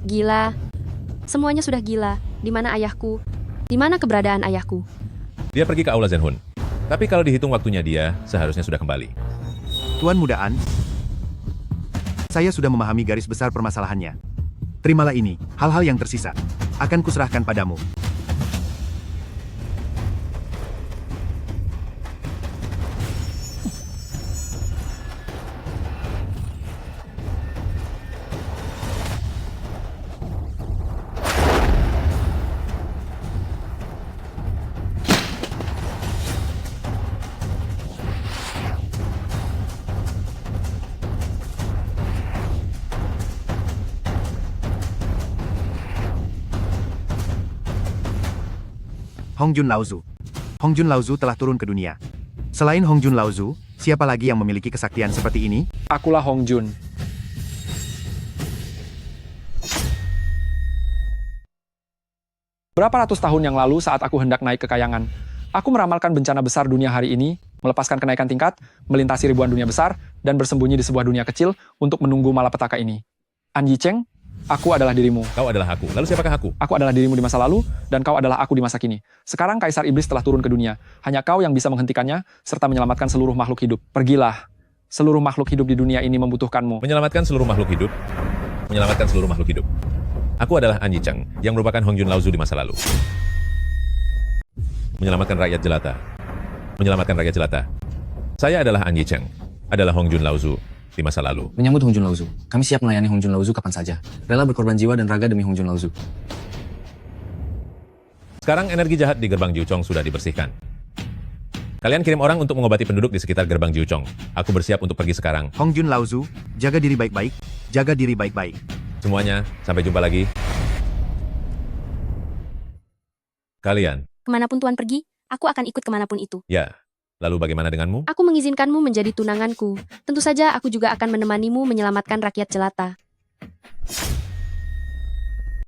Gila. Semuanya sudah gila. Di mana ayahku? Di mana keberadaan ayahku? Dia pergi ke Aula Zenhun. Tapi kalau dihitung waktunya dia, seharusnya sudah kembali. Tuan Muda An, saya sudah memahami garis besar permasalahannya. Terimalah ini, hal-hal yang tersisa akan kuserahkan padamu. Hongjun Laozu. Hongjun Laozu telah turun ke dunia. Selain Hongjun Laozu, siapa lagi yang memiliki kesaktian seperti ini? Akulah Hongjun. Berapa ratus tahun yang lalu saat aku hendak naik ke kayangan, aku meramalkan bencana besar dunia hari ini, melepaskan kenaikan tingkat, melintasi ribuan dunia besar, dan bersembunyi di sebuah dunia kecil untuk menunggu malapetaka ini. An Yicheng, aku adalah dirimu. Kau adalah aku. Lalu siapakah aku? Aku adalah dirimu di masa lalu, dan kau adalah aku di masa kini. Sekarang Kaisar Iblis telah turun ke dunia. Hanya kau yang bisa menghentikannya, serta menyelamatkan seluruh makhluk hidup. Pergilah. Seluruh makhluk hidup di dunia ini membutuhkanmu. Menyelamatkan seluruh makhluk hidup? Menyelamatkan seluruh makhluk hidup. Aku adalah An Yicheng, yang merupakan Hongjun Laozu di masa lalu. Menyelamatkan rakyat jelata. Menyelamatkan rakyat jelata. Saya adalah An Yicheng, adalah Hongjun Laozu di masa lalu. Menyambut Hongjun Laozu. Kami siap melayani Hongjun Laozu kapan saja. Rela berkorban jiwa dan raga demi Hongjun Laozu. Sekarang energi jahat di gerbang Jiuchong sudah dibersihkan. Kalian kirim orang untuk mengobati penduduk di sekitar gerbang Jiuchong. Aku bersiap untuk pergi sekarang. Hongjun Laozu, jaga diri baik-baik. Jaga diri baik-baik. Semuanya, sampai jumpa lagi. Kalian. Kemanapun Tuan pergi, aku akan ikut kemanapun itu. Ya. Lalu bagaimana denganmu? Aku mengizinkanmu menjadi tunanganku. Tentu saja aku juga akan menemanimu menyelamatkan rakyat jelata.